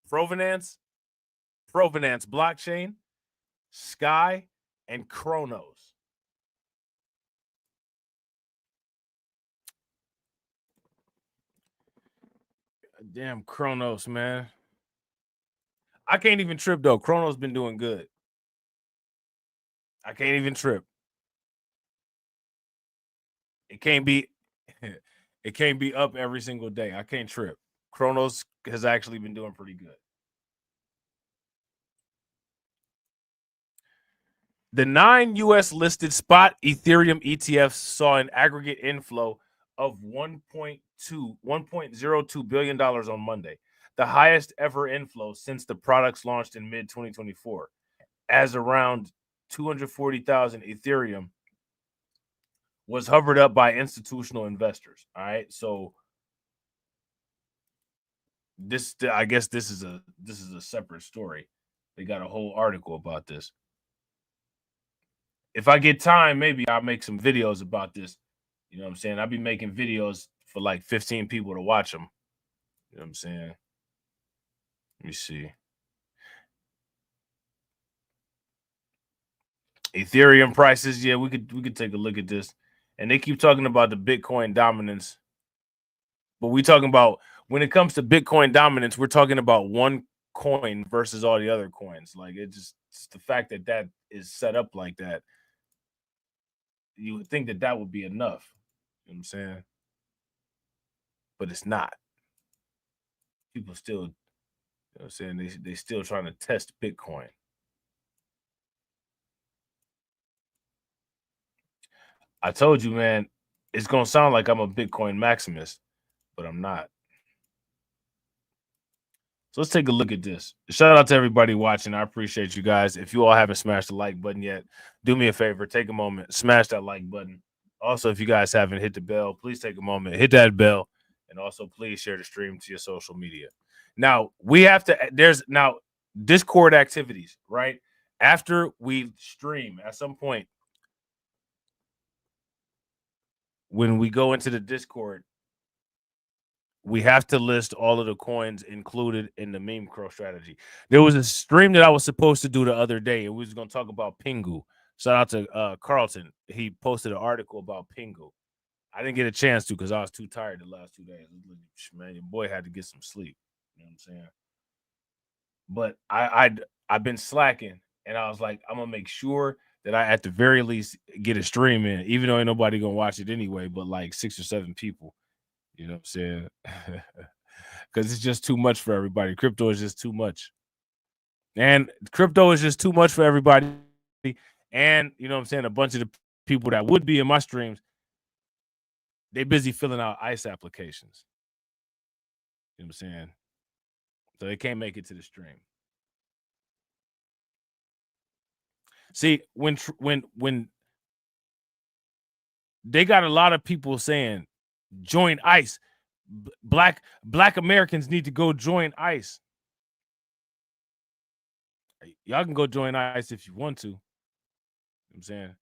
Provenance Blockchain, Sky, and Kronos. Damn Kronos, man. I can't even trip though. Kronos been doing good. I can't even trip. It can't be up every single day. I can't trip. Kronos has actually been doing pretty good. The 9 U.S. listed spot Ethereum ETFs saw an aggregate inflow of $1.02 billion on Monday, the highest ever inflow since the products launched in mid-2024, as around 240,000 Ethereum was hovered up by institutional investors. All right, so I guess this is a separate story. They got a whole article about this. If I get time, maybe I'll make some videos about this. You know what I'm saying? I'll be making videos for like 15 people to watch them. You know what I'm saying? Let me see. Ethereum prices. Yeah, we could take a look at this. And they keep talking about the Bitcoin dominance. But we talking about, when it comes to Bitcoin dominance, we're talking about one coin versus all the other coins. Like, it's the fact that is set up like that. You would think that would be enough. You know what I'm saying? But it's not. People still, you know what I'm saying, they still trying to test Bitcoin. I told you, man, it's gonna sound like I'm a Bitcoin maximist, but I'm not. So let's take a look at this. Shout out to everybody watching. I appreciate you guys. If you all haven't smashed the like button yet, do me a favor, take a moment, smash that like button. Also, if you guys haven't hit the bell, please take a moment, hit that bell, and also please share the stream to your social media. Now, we have to, there's now Discord activities, right? After we stream, at some point, when we go into the Discord, we have to list all of the coins included in the meme crow strategy. There was a stream that I was supposed to do the other day, and we was going to talk about Pingu. Shout out to Carlton. He posted an article about Pingu. I didn't get a chance to because I was too tired the last 2 days. Man, your boy had to get some sleep. You know what I'm saying? But I've been slacking, and I was like, I'm gonna make sure that I at the very least get a stream in, even though ain't nobody gonna watch it anyway, but like 6 or 7 people. You know what I'm saying? Because it's just too much for everybody. Crypto is just too much. And crypto is just too much for everybody. And, you know what I'm saying, a bunch of the people that would be in my streams, they busy filling out ICE applications. You know what I'm saying? So they can't make it to the stream. See, when they got a lot of people saying, join ICE. Black Americans need to go join ICE. Y'all can go join ICE if you want to. You know what I'm saying?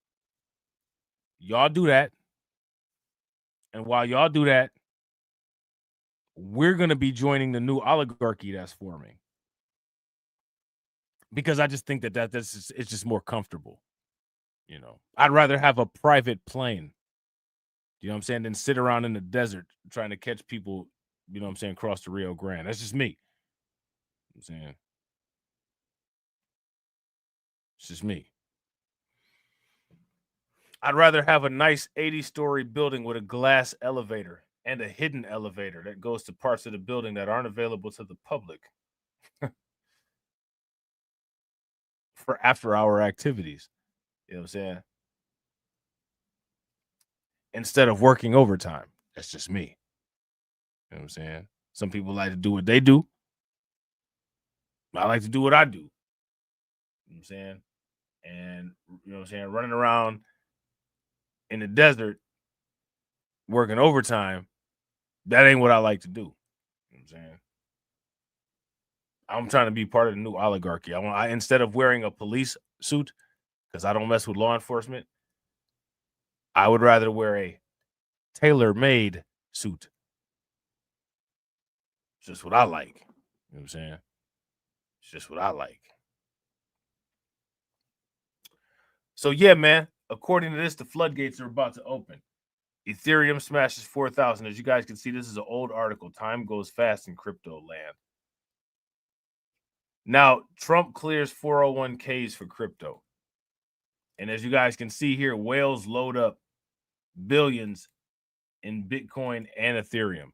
Y'all do that. And while y'all do that, we're going to be joining the new oligarchy that's forming. Because I just think it's just more comfortable. You know, I'd rather have a private plane, you know what I'm saying, than sit around in the desert trying to catch people, you know what I'm saying, across the Rio Grande. That's just me. You know what I'm saying? It's just me. I'd rather have a nice 80-story building with a glass elevator and a hidden elevator that goes to parts of the building that aren't available to the public for after-hour activities. You know what I'm saying? Instead of working overtime. That's just me. You know what I'm saying? Some people like to do what they do. I like to do what I do. You know what I'm saying? And, you know what I'm saying, running around in the desert working overtime, that ain't what I like to do. You know what I'm saying? I'm trying to be part of the new oligarchy. I instead of wearing a police suit, because I don't mess with law enforcement, I would rather wear a tailor-made suit. It's just what I like. You know what I'm saying? It's just what I like. So yeah, man, according to this, the floodgates are about to open. Ethereum smashes 4,000. As you guys can see, this is an old article. Time goes fast in crypto land. Now, Trump clears 401ks for crypto. And as you guys can see here, whales load up billions in Bitcoin and Ethereum.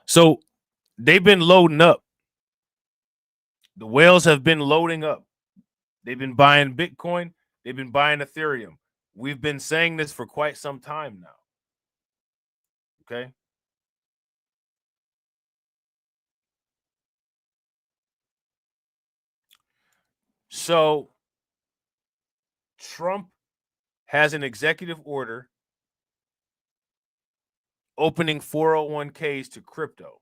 So they've been loading up. The whales have been loading up. They've been buying Bitcoin. They've been buying Ethereum. We've been saying this for quite some time now. Okay. So Trump has an executive order opening 401ks to crypto.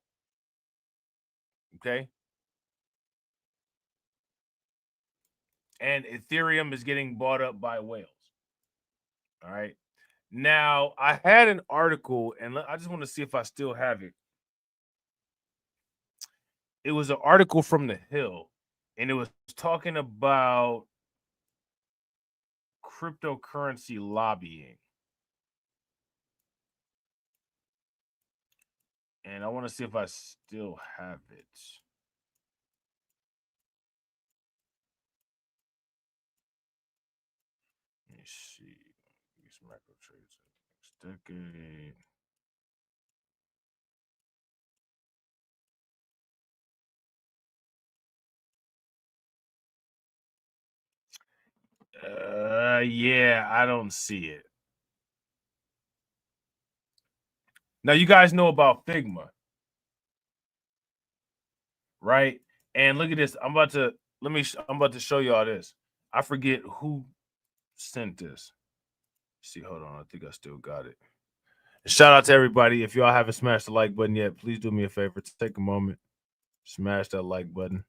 Okay. And Ethereum is getting bought up by whales. All right. Now, I had an article, and I just want to see if I still have it. It was an article from The Hill, and it was talking about cryptocurrency lobbying. And I want to see if I still have it. Let me see. These micro trades next decade. Yeah, I don't see it. Now you guys know about Figma, right? And look at this. I'm about to show y'all this. I forget who sent this. See, hold on. I think I still got it. Shout out to everybody. If y'all haven't smashed the like button yet, please do me a favor. Take a moment, smash that like button.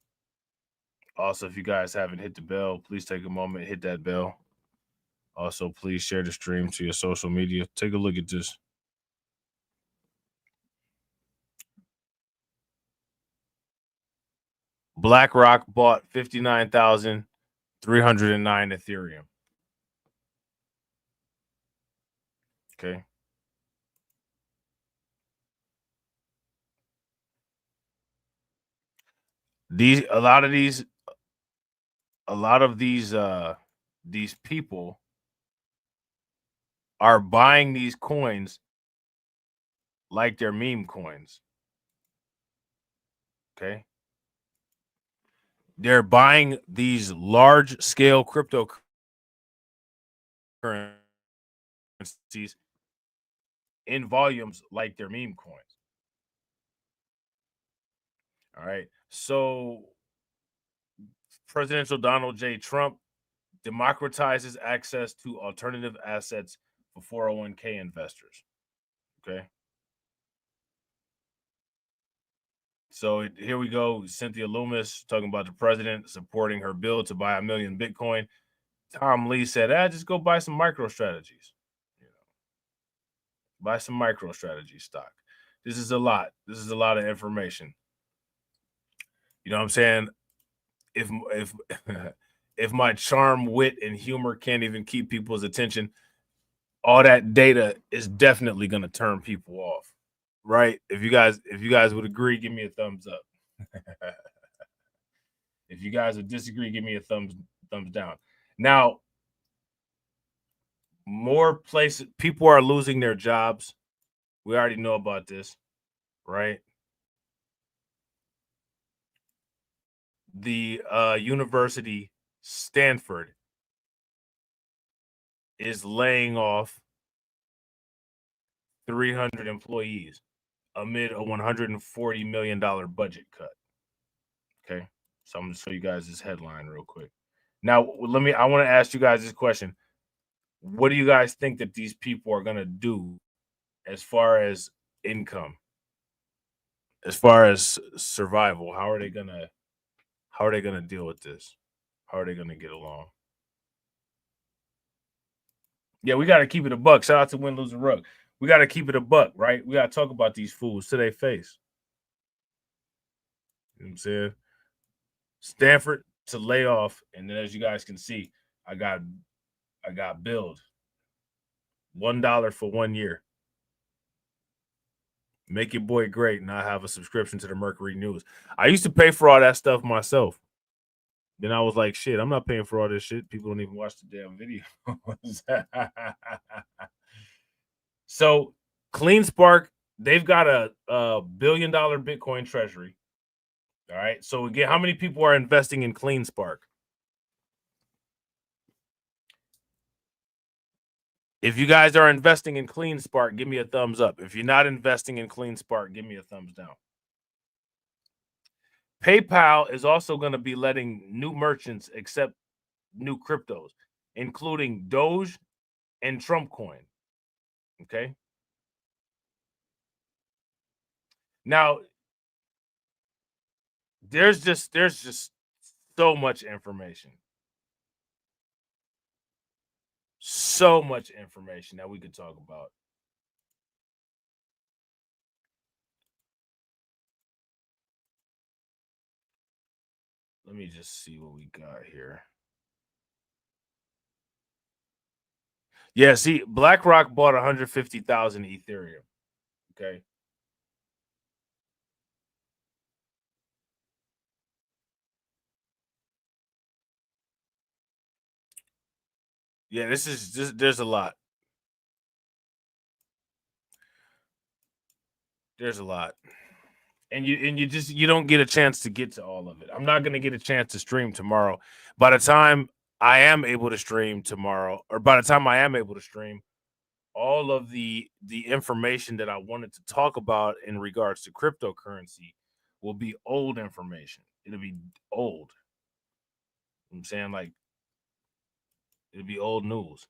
Also, if you guys haven't hit the bell, please take a moment, hit that bell. Also, please share the stream to your social media. Take a look at this. BlackRock bought 59,309 Ethereum. Okay. A lot of these people are buying these coins like they're meme coins. Okay. They're buying these large scale cryptocurrencies in volumes like they're meme coins. All right. So Presidential Donald J. Trump democratizes access to alternative assets for 401k investors. Okay. So here we go. Cynthia Loomis talking about the president supporting her bill to buy 1 million Bitcoin. Tom Lee said, just go buy some MicroStrategies. Buy some MicroStrategy stock. This is a lot. This is a lot of information. You know what I'm saying? If if my charm, wit, and humor can't even keep people's attention, all that data is definitely going to turn people off, right? If you guys would agree, give me a thumbs up. If you guys would disagree, give me a thumbs down. Now, more places, people are losing their jobs. We already know about this, right? The University Stanford is laying off 300 employees amid a $140 million budget cut. Okay, so I'm gonna show you guys this headline real quick. Now, I want to ask you guys this question. What do you guys think that these people are gonna do as far as income, as far as survival? How are they gonna deal with this? How are they gonna get along? Yeah, we got to keep it a buck. Shout out to Win, Lose, and Rug. We got to keep it a buck, right? We got to talk about these fools to their face. You know what I'm saying? Stanford to lay off, and then as you guys can see, I got billed $1 for 1 year. Make your boy great, and I have a subscription to the Mercury News. I used to pay for all that stuff myself. Then I was like, shit, I'm not paying for all this shit. People don't even watch the damn video. So CleanSpark, they've got a $1 billion Bitcoin treasury. All right. So again, how many people are investing in CleanSpark? If you guys are investing in CleanSpark, give me a thumbs up. If you're not investing in CleanSpark, give me a thumbs down. PayPal is also going to be letting new merchants accept new cryptos, including Doge and Trump coin. Okay. Now, there's just so much information. So much information that we could talk about. Let me just see what we got here. Yeah, see, BlackRock bought 150,000 Ethereum. Okay. Yeah, there's a lot. There's a lot. And you don't get a chance to get to all of it. I'm not going to get a chance to stream tomorrow. By the time I am able to stream tomorrow, or by the time I am able to stream, all of the information that I wanted to talk about in regards to cryptocurrency will be old information. It'll be old. I'm saying, like, it'll be old news.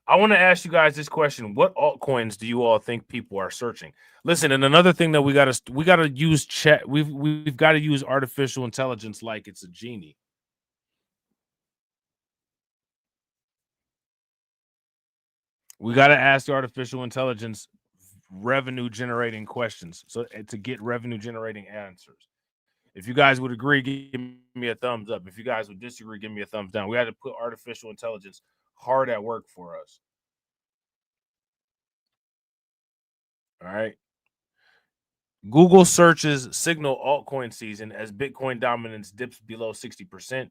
I want to ask you guys this question: what altcoins do you all think people are searching? Listen, and another thing that we gotta use chat. We've got to use artificial intelligence like it's a genie. We got to ask the artificial intelligence revenue generating questions so to get revenue generating answers. If you guys would agree, give me a thumbs up. If you guys would disagree, give me a thumbs down. We had to put artificial intelligence hard at work for us. All right. Google searches signal altcoin season as Bitcoin dominance dips below 60%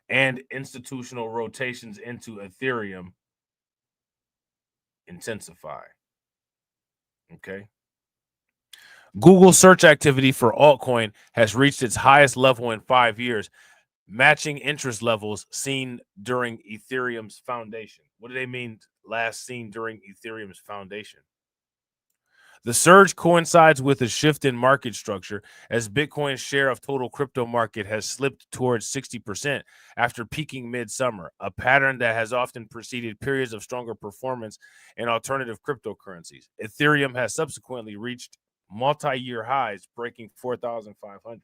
and institutional rotations into Ethereum intensify. Okay. Google search activity for altcoin has reached its highest level in 5 years, matching interest levels seen during Ethereum's foundation. What do they mean last seen during Ethereum's foundation? The surge coincides with a shift in market structure as Bitcoin's share of total crypto market has slipped towards 60% after peaking mid-summer, a pattern that has often preceded periods of stronger performance in alternative cryptocurrencies. Ethereum has subsequently reached multi-year highs, breaking 4,500.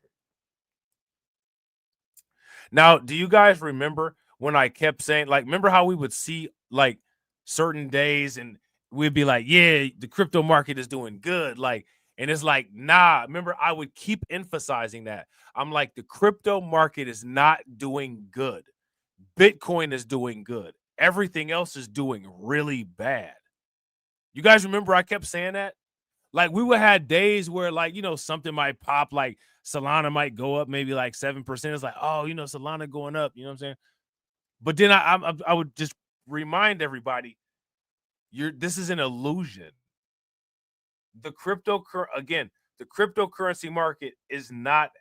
Now, do you guys remember when I kept saying, like, remember how we would see like certain days and we'd be like, yeah, the crypto market is doing good. Like, and it's like, nah, remember, I would keep emphasizing that. I'm like, the crypto market is not doing good. Bitcoin is doing good. Everything else is doing really bad. You guys remember I kept saying that? Like, we would have days where, like, you know, something might pop, like Solana might go up maybe like 7%. It's like, oh, you know, Solana going up, you know what I'm saying? But then I would just remind everybody, this is an illusion. The cryptocurrency market is not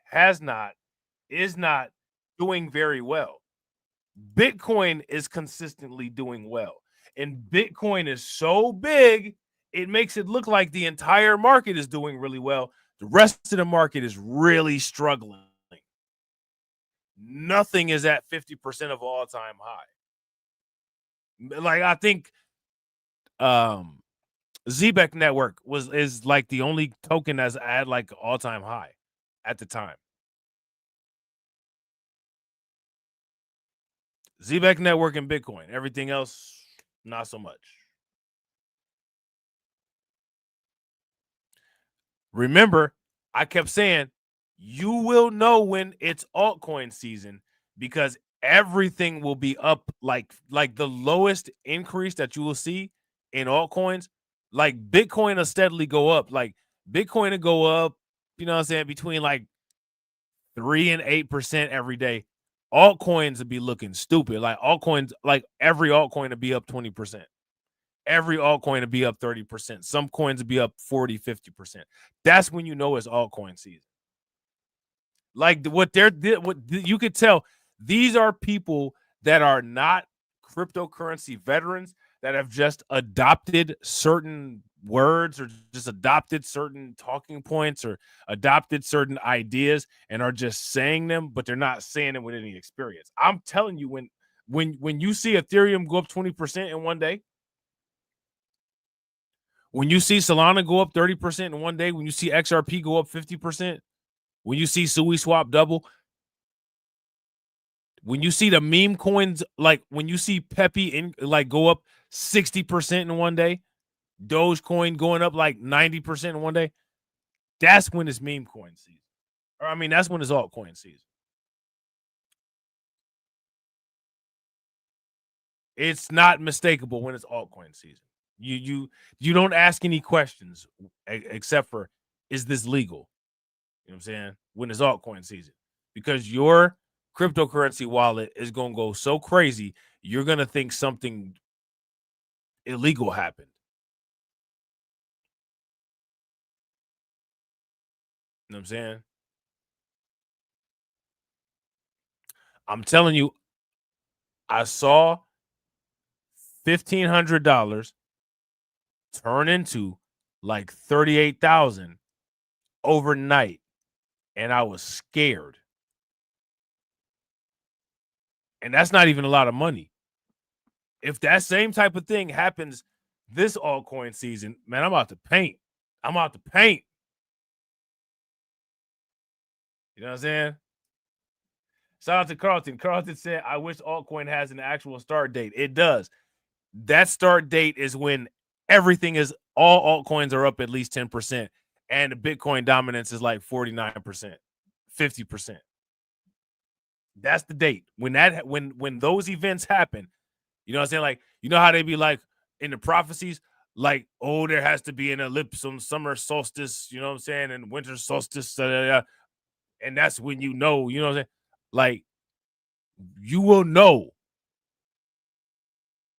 doing very well. Bitcoin is consistently doing well. And Bitcoin is so big, it makes it look like the entire market is doing really well. The rest of the market is really struggling. Nothing is at 50% of all-time high. Like, I think Zbeck Network is like the only token that's at like all-time high at the time. Zbeck Network and Bitcoin. Everything else, not so much. Remember, I kept saying, you will know when it's altcoin season because everything will be up, like the lowest increase that you will see in altcoins, like Bitcoin will steadily go up. Like Bitcoin will go up, you know what I'm saying, between like 3 and 8% every day. Altcoins will be looking stupid. Like altcoins, like every altcoin will be up 20%. Every altcoin will be up 30%. Some coins will be up 40, 50%. That's when you know it's altcoin season. Like what you could tell, these are people that are not cryptocurrency veterans that have just adopted certain words or just adopted certain talking points or adopted certain ideas and are just saying them, but they're not saying them with any experience. I'm telling you, when you see Ethereum go up 20% in one day, when you see Solana go up 30% in one day, when you see XRP go up 50%, when you see SuiSwap double, when you see the meme coins, like when you see Pepe go up 60% in one day, Dogecoin going up like 90% in one day, that's when it's meme coin season. Or I mean, that's when it's altcoin season. It's not mistakable when it's altcoin season. You don't ask any questions except for, is this legal? You know what I'm saying? When it's altcoin season, because your cryptocurrency wallet is going to go so crazy, you're going to think something illegal happened. You know what I'm saying? I'm telling you, I saw $1,500 turn into like 38,000 overnight, and I was scared. And that's not even a lot of money. If that same type of thing happens this altcoin season, man, I'm out to paint. I'm out to paint. You know what I'm saying? Shout out to Carlton. Carlton said, I wish altcoin has an actual start date. It does. That start date is when everything is, all altcoins are up at least 10%, and the Bitcoin dominance is like 49%, 50%. That's the date. When those events happen, you know what I'm saying? Like, you know how they be like in the prophecies, like, oh, there has to be an eclipse on summer solstice, you know what I'm saying, and winter solstice, and that's when you know what I'm saying? Like, you will know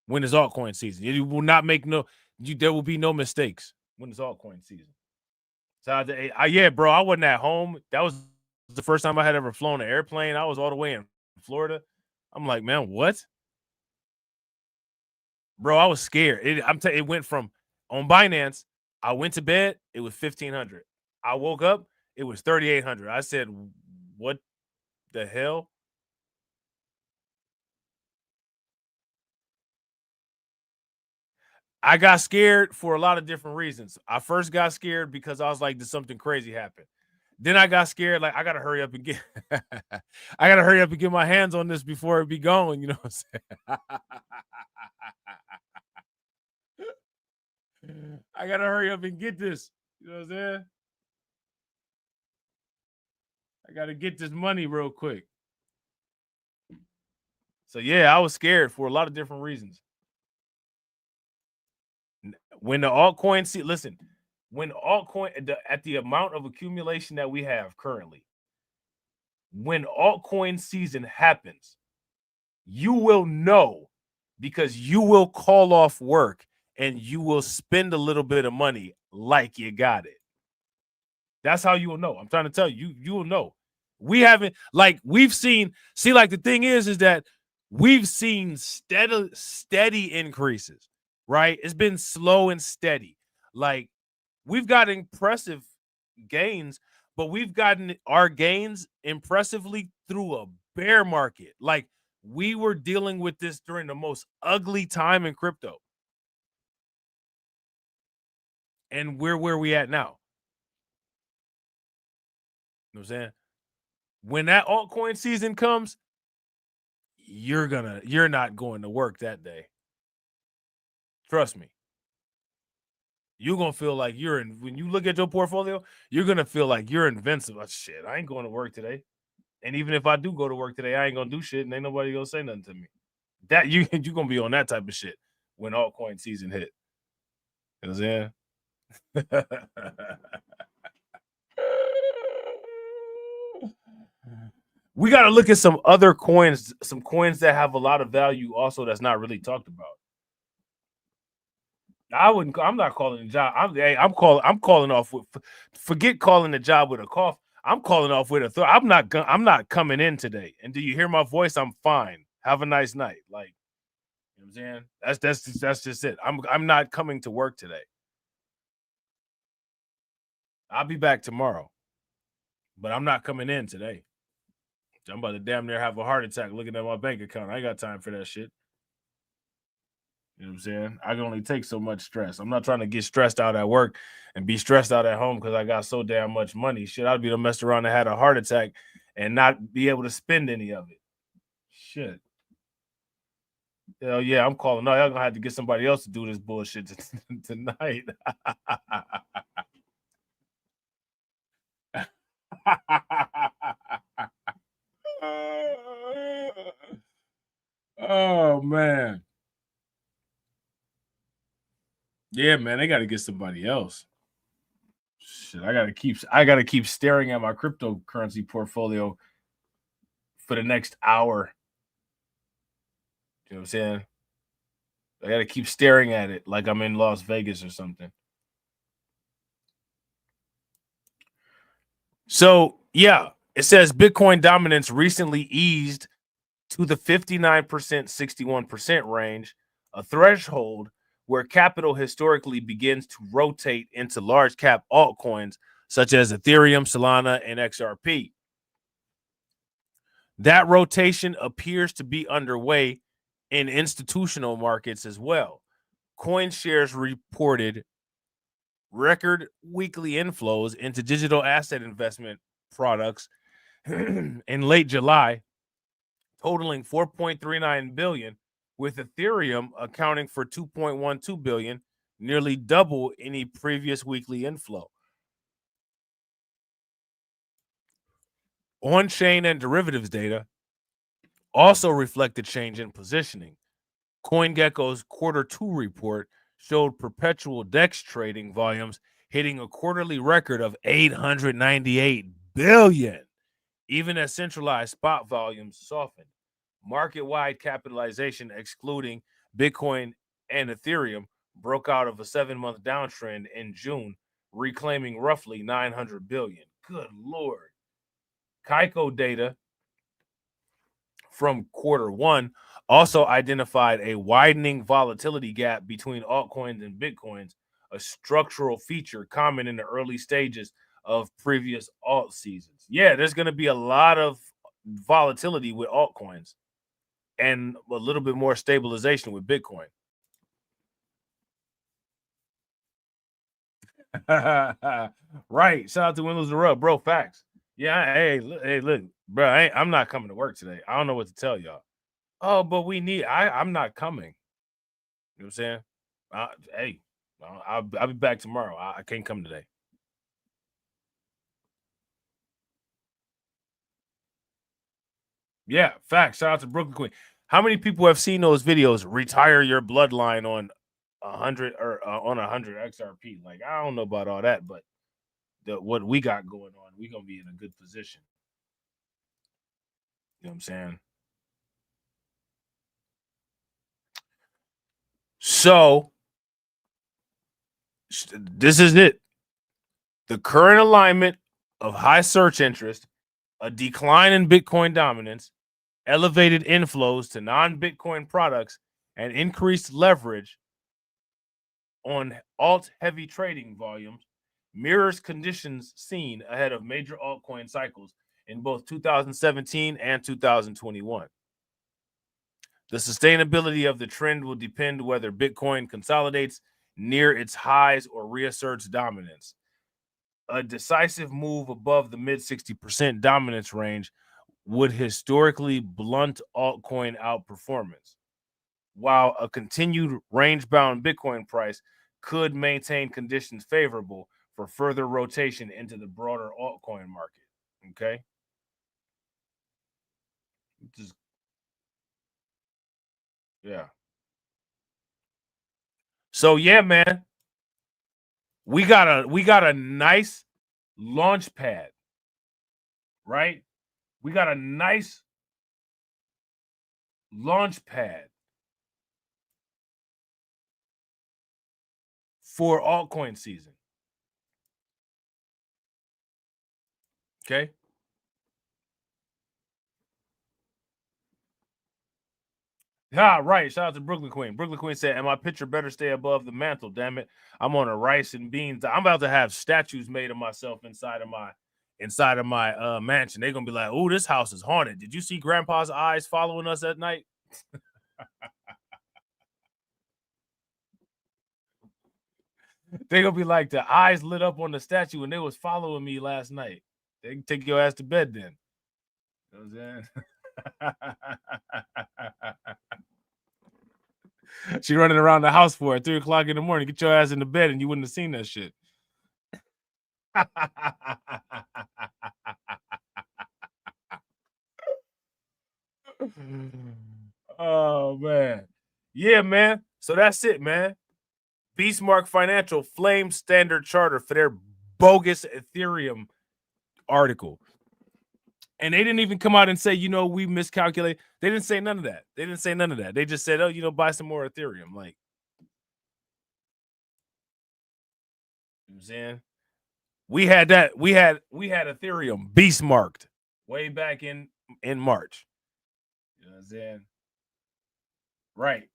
when it's altcoin season. You will not make there will be no mistakes when it's altcoin season. So yeah, bro, I wasn't at home. That was the first time I had ever flown an airplane. I was all the way in Florida. I'm like, man, what? Bro, I was scared. It went from on Binance, I went to bed, it was 1,500. I woke up, it was 3,800. I said, what the hell? I got scared for a lot of different reasons. I first got scared because I was like, did something crazy happen? Then I got scared, like, I gotta hurry up and get I gotta hurry up and get my hands on this before it be going, you know what I'm saying? I gotta hurry up and get this. You know what I'm saying? I gotta get this money real quick. So yeah, I was scared for a lot of different reasons. When the altcoin when altcoin at the amount of accumulation that we have currently, when altcoin season happens, you will know because you will call off work and you will spend a little bit of money like you got it. That's how you will know. I'm trying to tell you, you will know. We haven't, like, we've seen, like, the thing is that we've seen steady increases, right? It's been slow and steady. Like, we've got impressive gains, but we've gotten our gains impressively through a bear market. Like, we were dealing with this during the most ugly time in crypto. And we're where we at now. You know what I'm saying? When that altcoin season comes, you're not going to work that day. Trust me. You're going to feel like when you look at your portfolio, you're going to feel like you're invincible. Shit, I ain't going to work today. And even if I do go to work today, I ain't going to do shit and ain't nobody going to say nothing to me. That you're going to be on that type of shit when altcoin season hit. You know what I'm saying? We got to look at some other coins, some coins that have a lot of value also that's not really talked about. I'm not calling a job. I'm calling off with, forget calling a job with a cough. I'm calling off with a throat. I'm not coming in today. And do you hear my voice? I'm fine. Have a nice night. Like, you know what I'm saying? That's just it. I'm not coming to work today. I'll be back tomorrow. But I'm not coming in today. I'm about to damn near have a heart attack looking at my bank account. I ain't got time for that shit. You know what I'm saying? I can only take so much stress. I'm not trying to get stressed out at work and be stressed out at home because I got so damn much money. Shit, I'd be the messed around and had a heart attack and not be able to spend any of it. Shit. Hell yeah, I'm calling. No, y'all gonna have to get somebody else to do this bullshit tonight. Oh man. Yeah, man, they got to get somebody else. Shit, I gotta keep staring at my cryptocurrency portfolio for the next hour. You know what I'm saying? I gotta keep staring at it like I'm in Las Vegas or something. So yeah, it says Bitcoin dominance recently eased to the 59%, 61% range, a threshold where capital historically begins to rotate into large cap altcoins such as Ethereum, Solana, and XRP. That rotation appears to be underway in institutional markets as well. CoinShares reported record weekly inflows into digital asset investment products in late July, totaling 4.39 billion, with Ethereum accounting for 2.12 billion, nearly double any previous weekly inflow. On-chain and derivatives data also reflected change in positioning. CoinGecko's Q2 report showed perpetual DEX trading volumes hitting a quarterly record of 898 billion, even as centralized spot volumes softened. Market-wide capitalization, excluding Bitcoin and Ethereum, broke out of a 7-month downtrend in June, reclaiming roughly 900 billion. Good Lord. Kaiko data from Q1 also identified a widening volatility gap between altcoins and Bitcoins, a structural feature common in the early stages of previous alt seasons. Yeah, there's going to be a lot of volatility with altcoins and a little bit more stabilization with Bitcoin. Right. Shout out to Windows and Robb, bro. Facts. Yeah. Hey, look, bro. I'm not coming to work today. I don't know what to tell y'all. Oh, but we need. I'm not coming. You know what I'm saying? Hey, I'll be back tomorrow. I can't come today. Yeah, facts. Shout out to Brooklyn Queen. How many people have seen those videos? Retire your bloodline on 100 or on 100 XRP. Like, I don't know about all that, but what we got going on, we're gonna be in a good position. You know what I'm saying? So this is it. The current alignment of high search interest, a decline in Bitcoin dominance, elevated inflows to non-Bitcoin products, and increased leverage on alt-heavy trading volumes mirrors conditions seen ahead of major altcoin cycles in both 2017 and 2021. The sustainability of the trend will depend whether Bitcoin consolidates near its highs or reasserts dominance. A decisive move above the mid 60% dominance range would historically blunt altcoin outperformance, while a continued range-bound Bitcoin price could maintain conditions favorable for further rotation into the broader altcoin market. Okay? Yeah. So yeah, man. We got a nice launch pad, right? We got a nice launch pad for altcoin season. Okay? Ah, right. Shout out to Brooklyn Queen. Brooklyn Queen said, and my picture better stay above the mantle, damn it. I'm on a rice and beans. I'm about to have statues made of myself inside of my mansion. They're gonna be like, oh, this house is haunted. Did you see Grandpa's eyes following us at night? They're gonna be like, the eyes lit up on the statue and they was following me last night. They can take your ass to bed then. You know what I'm saying? She running around the house for it 3 o'clock in the morning. Get your ass in the bed and you wouldn't have seen that shit. Oh man. Yeah, man. So that's it, man. Beastmark Financial flamed Standard Charter for their bogus Ethereum article. And they didn't even come out and say, we miscalculated. They didn't say none of that. They just said, oh, buy some more Ethereum. Like, you know what I'm saying? We had that. We had Ethereum Beastmarked way back in March. You know I'm saying? Right.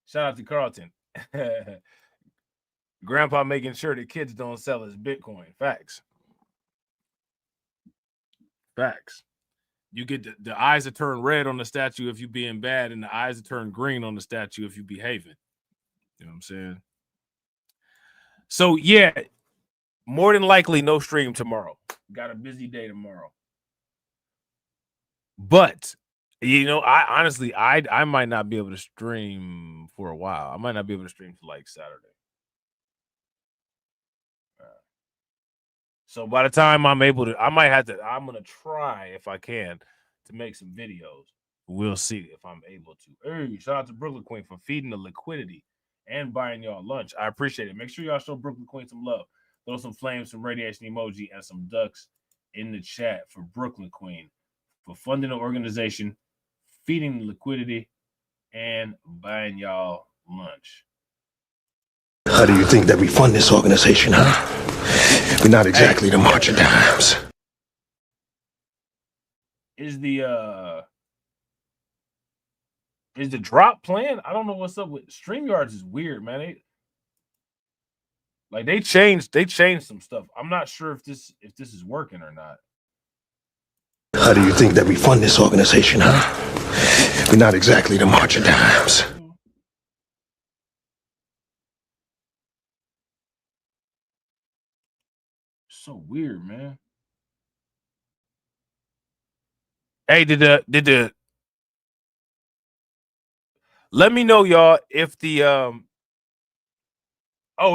Shout out to Carlton. Grandpa making sure the kids don't sell his Bitcoin. Facts. Facts. You get the eyes that turn red on the statue if you being bad, and the eyes that turn green on the statue if you behaving. You know what I'm saying? So yeah, more than likely no stream tomorrow. Got a busy day tomorrow. But you know, I honestly I might not be able to stream for a while. I might not be able to stream till like Saturday. So by the time I'm able to, I'm gonna try if I can to make some videos. We'll see if I'm able to. Hey, shout out to Brooklyn Queen for feeding the liquidity and buying y'all lunch. I appreciate it. Make sure y'all show Brooklyn Queen some love. Throw some flames, some radiation emoji, and some ducks in the chat for Brooklyn Queen for funding the organization, feeding the liquidity, and buying y'all lunch. How do you think that we fund this organization, huh? We're not exactly the March of Dimes. Is the drop playing? I don't know what's up with StreamYards. Is weird, man. They changed some stuff. I'm not sure if this is working or not. How do you think that we fund this organization, huh? We're not exactly the March of Dimes. So weird, man. Hey, did the let me know, y'all, if the oh,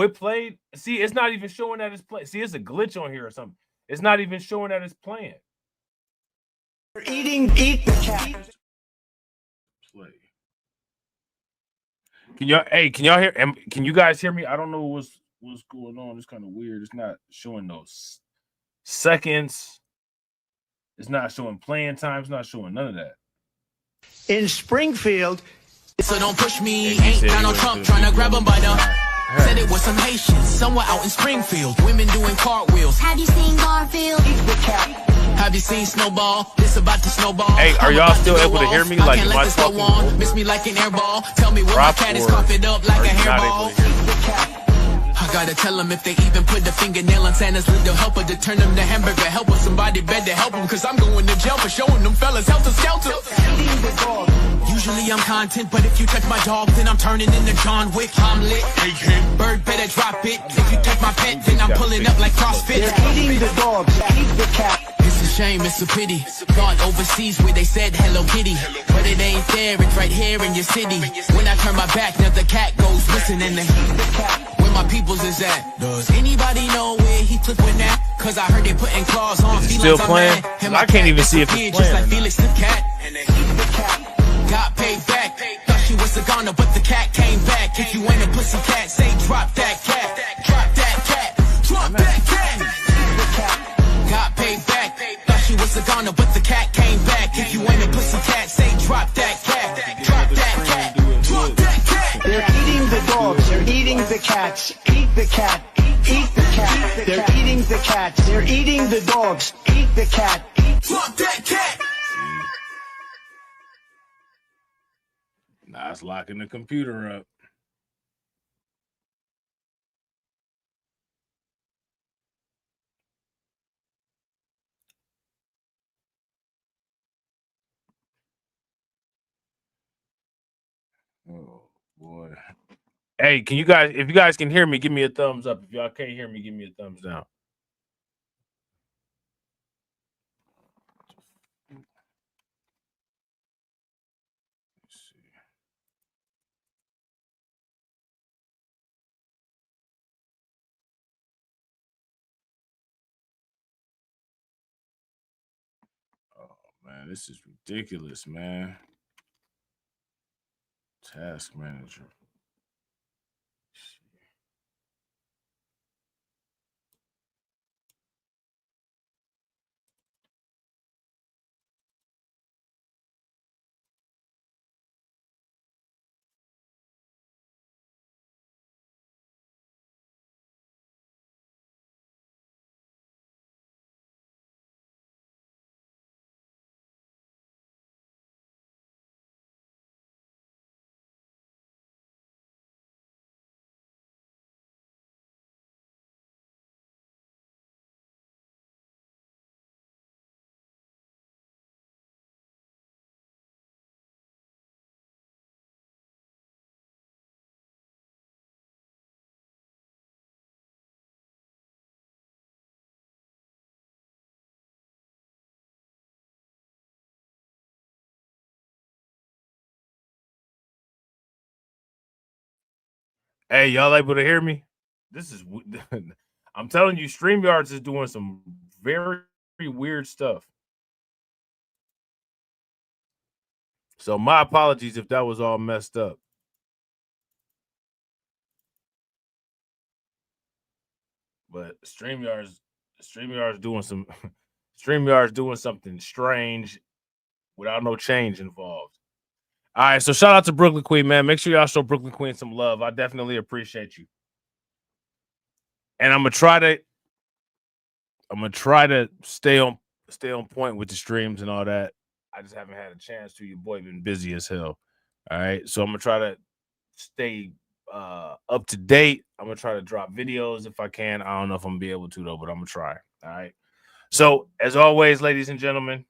it played. See, it's not even showing that it's playing. See, it's a glitch on here or something. It's not even showing that it's playing. Eat the cat. Play. Can y'all hear? Can you guys hear me? I don't know what's going on. It's kind of weird. It's not showing those seconds. It's not showing playing time. It's not showing none of that. In Springfield. So don't push me. Ain't Donald Trump trying to grab him by the. Said it was some Haitians somewhere out in Springfield. Women doing cartwheels. Have you seen Garfield? Eat the cat. Have you seen Snowball? This about to snowball. Hey, are y'all still able to hear me? Like, am I talking over? Miss me like an airball. Tell me where my cat is coughing up like a hairball. I gotta tell them if they even put the fingernail on Santa's little helper to turn them to hamburger helper. Somebody better help them, cause I'm going to jail for showing them fellas helter skelter. Usually I'm content, but if you touch my dog, then I'm turning into John Wick. I'm lit. Bird better drop it. If you touch my pet, then I'm pulling up like CrossFit. They're eating the dogs. Eat the cat. It's a shame, it's a pity. Thought overseas where they said Hello Kitty, but it ain't there, it's right here in your city. When I turn my back, now the cat goes missing and where my peoples is at. Does anybody know where he took with that? Cause I heard they putting claws on. Is it still playing? I can't even see if it's playing. Just like Felix the cat. Got paid back. Thought she was a goner, but the cat came back. If you ain't a pussy cat, say drop that cat. Drop that cat. Drop that cat. Got paid back. Thought she was a goner, but the cat came back. If you ain't a pussy cat, say drop that cat. Drop that cat. Drop that cat. They're eating the dogs. They're eating the cats. Eat the cat. Eat the cat. They're eating the cats. They're eating the dogs. Eat the cat. Drop that cat. Nah, it's locking the computer up. Oh boy. Hey, can you guys, if you guys can hear me, give me a thumbs up. If y'all can't hear me, give me a thumbs down. Let's see. Oh man, this is ridiculous, man. Task manager. Hey, y'all able to hear me? This is, I'm telling you, StreamYards is doing some very weird stuff. So my apologies if that was all messed up. But StreamYards doing some StreamYards doing something strange without no change involved. All right, so shout out to Brooklyn Queen, man. Make sure y'all show Brooklyn Queen some love. I definitely appreciate you. And I'm gonna try to stay on point with the streams and all that. I just haven't had a chance to. Your boy been busy as hell. All right, so I'm gonna try to stay up to date. I'm gonna try to drop videos if I can. I don't know if I'm gonna be able to though, but I'm gonna try. All right. So as always, ladies and gentlemen.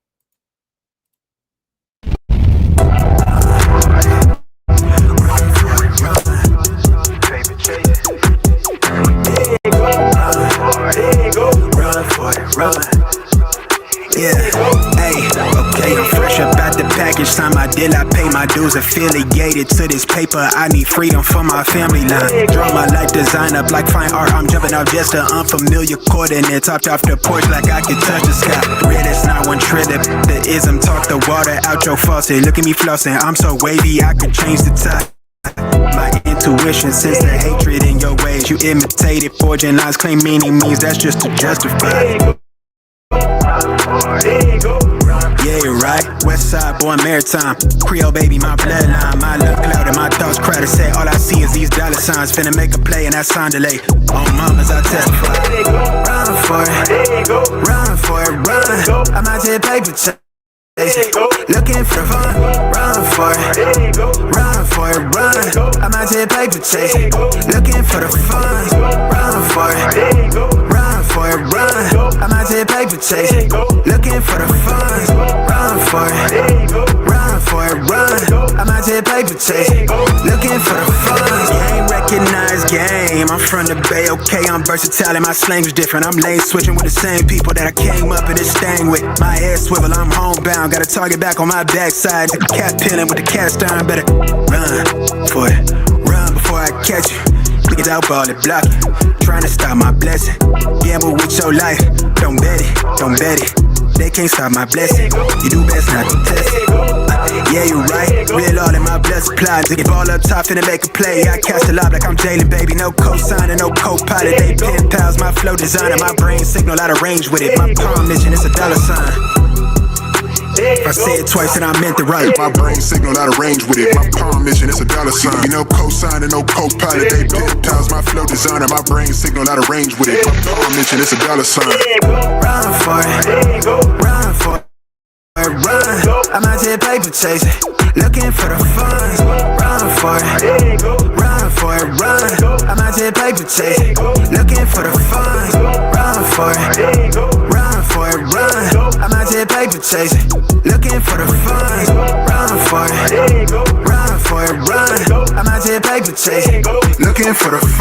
Yeah, hey, okay, I'm fresh up out the package. Sign my deal, I pay my dues. Affiliated to this paper, I need freedom for my family line. Draw my life design up like fine art. I'm jumping out just an unfamiliar coordinate. Topped off the porch like I could touch the sky. Red, it's not one trip. The ism talk the water out your faucet. Look at me flossing, I'm so wavy, I could change the tide. My intuition sense the hatred in your ways. You imitated, forging lines, claim meaning means that's just to justify. Yeah, you're right. West side born maritime. Creole baby, my bloodline. My love clouded, my thoughts crowded. Say all I see is these dollar signs. Finna make a play and that sound delay. On mamas, I testify. Run for it, run for it, run. I'm out here paper chase. Looking for fun, run for it, run for it, run. I'm out here paper chase, looking for the fun, run for it, run for it, run. I'm out here paper chase, looking for the fun, run for it, run for it, run. I'm out here paper chase, looking for the fun. Game recognized game. I'm from the Bay, okay. I'm versatile and my slang is different. I'm lane switching with the same people that I came up in this thing with. My head swivel, I'm homebound. Got a target back on my backside. The cat peeling with the cast iron. Better run for it. Run before I catch you. Niggas out ball it, block it. Trying to stop my blessing. Gamble with your life. Don't bet it, don't bet it. They can't stop my blessing. You do best not to test it. Yeah, you're right. Real all in my blood supply. Get ball up top, finna make a play. I cast a lob like I'm Jalen, baby. No co-signer, no co-pilot. They pen pals, my flow designer. My brain signal out of range with it. My palm mission, it's a dollar sign. If I say it twice and I meant it right. My brain signal out of range with it. My palm mission, it's a dollar sign. You know, co-signer, no co-pilot. They pip-tiles, my flow designer. My brain signal out of range with it. My palm mission, it's a dollar sign. Run for it, run for it, run. I'm out here paper chasing, looking for the fun. Run for it, run for it, run. I'm out here paper chasing, looking for the fun. Run for it, run for it, run. I'm out here paper chasing, looking for the fun. Run for it, run for it, run. I'm out here paper chasing, looking for the fun.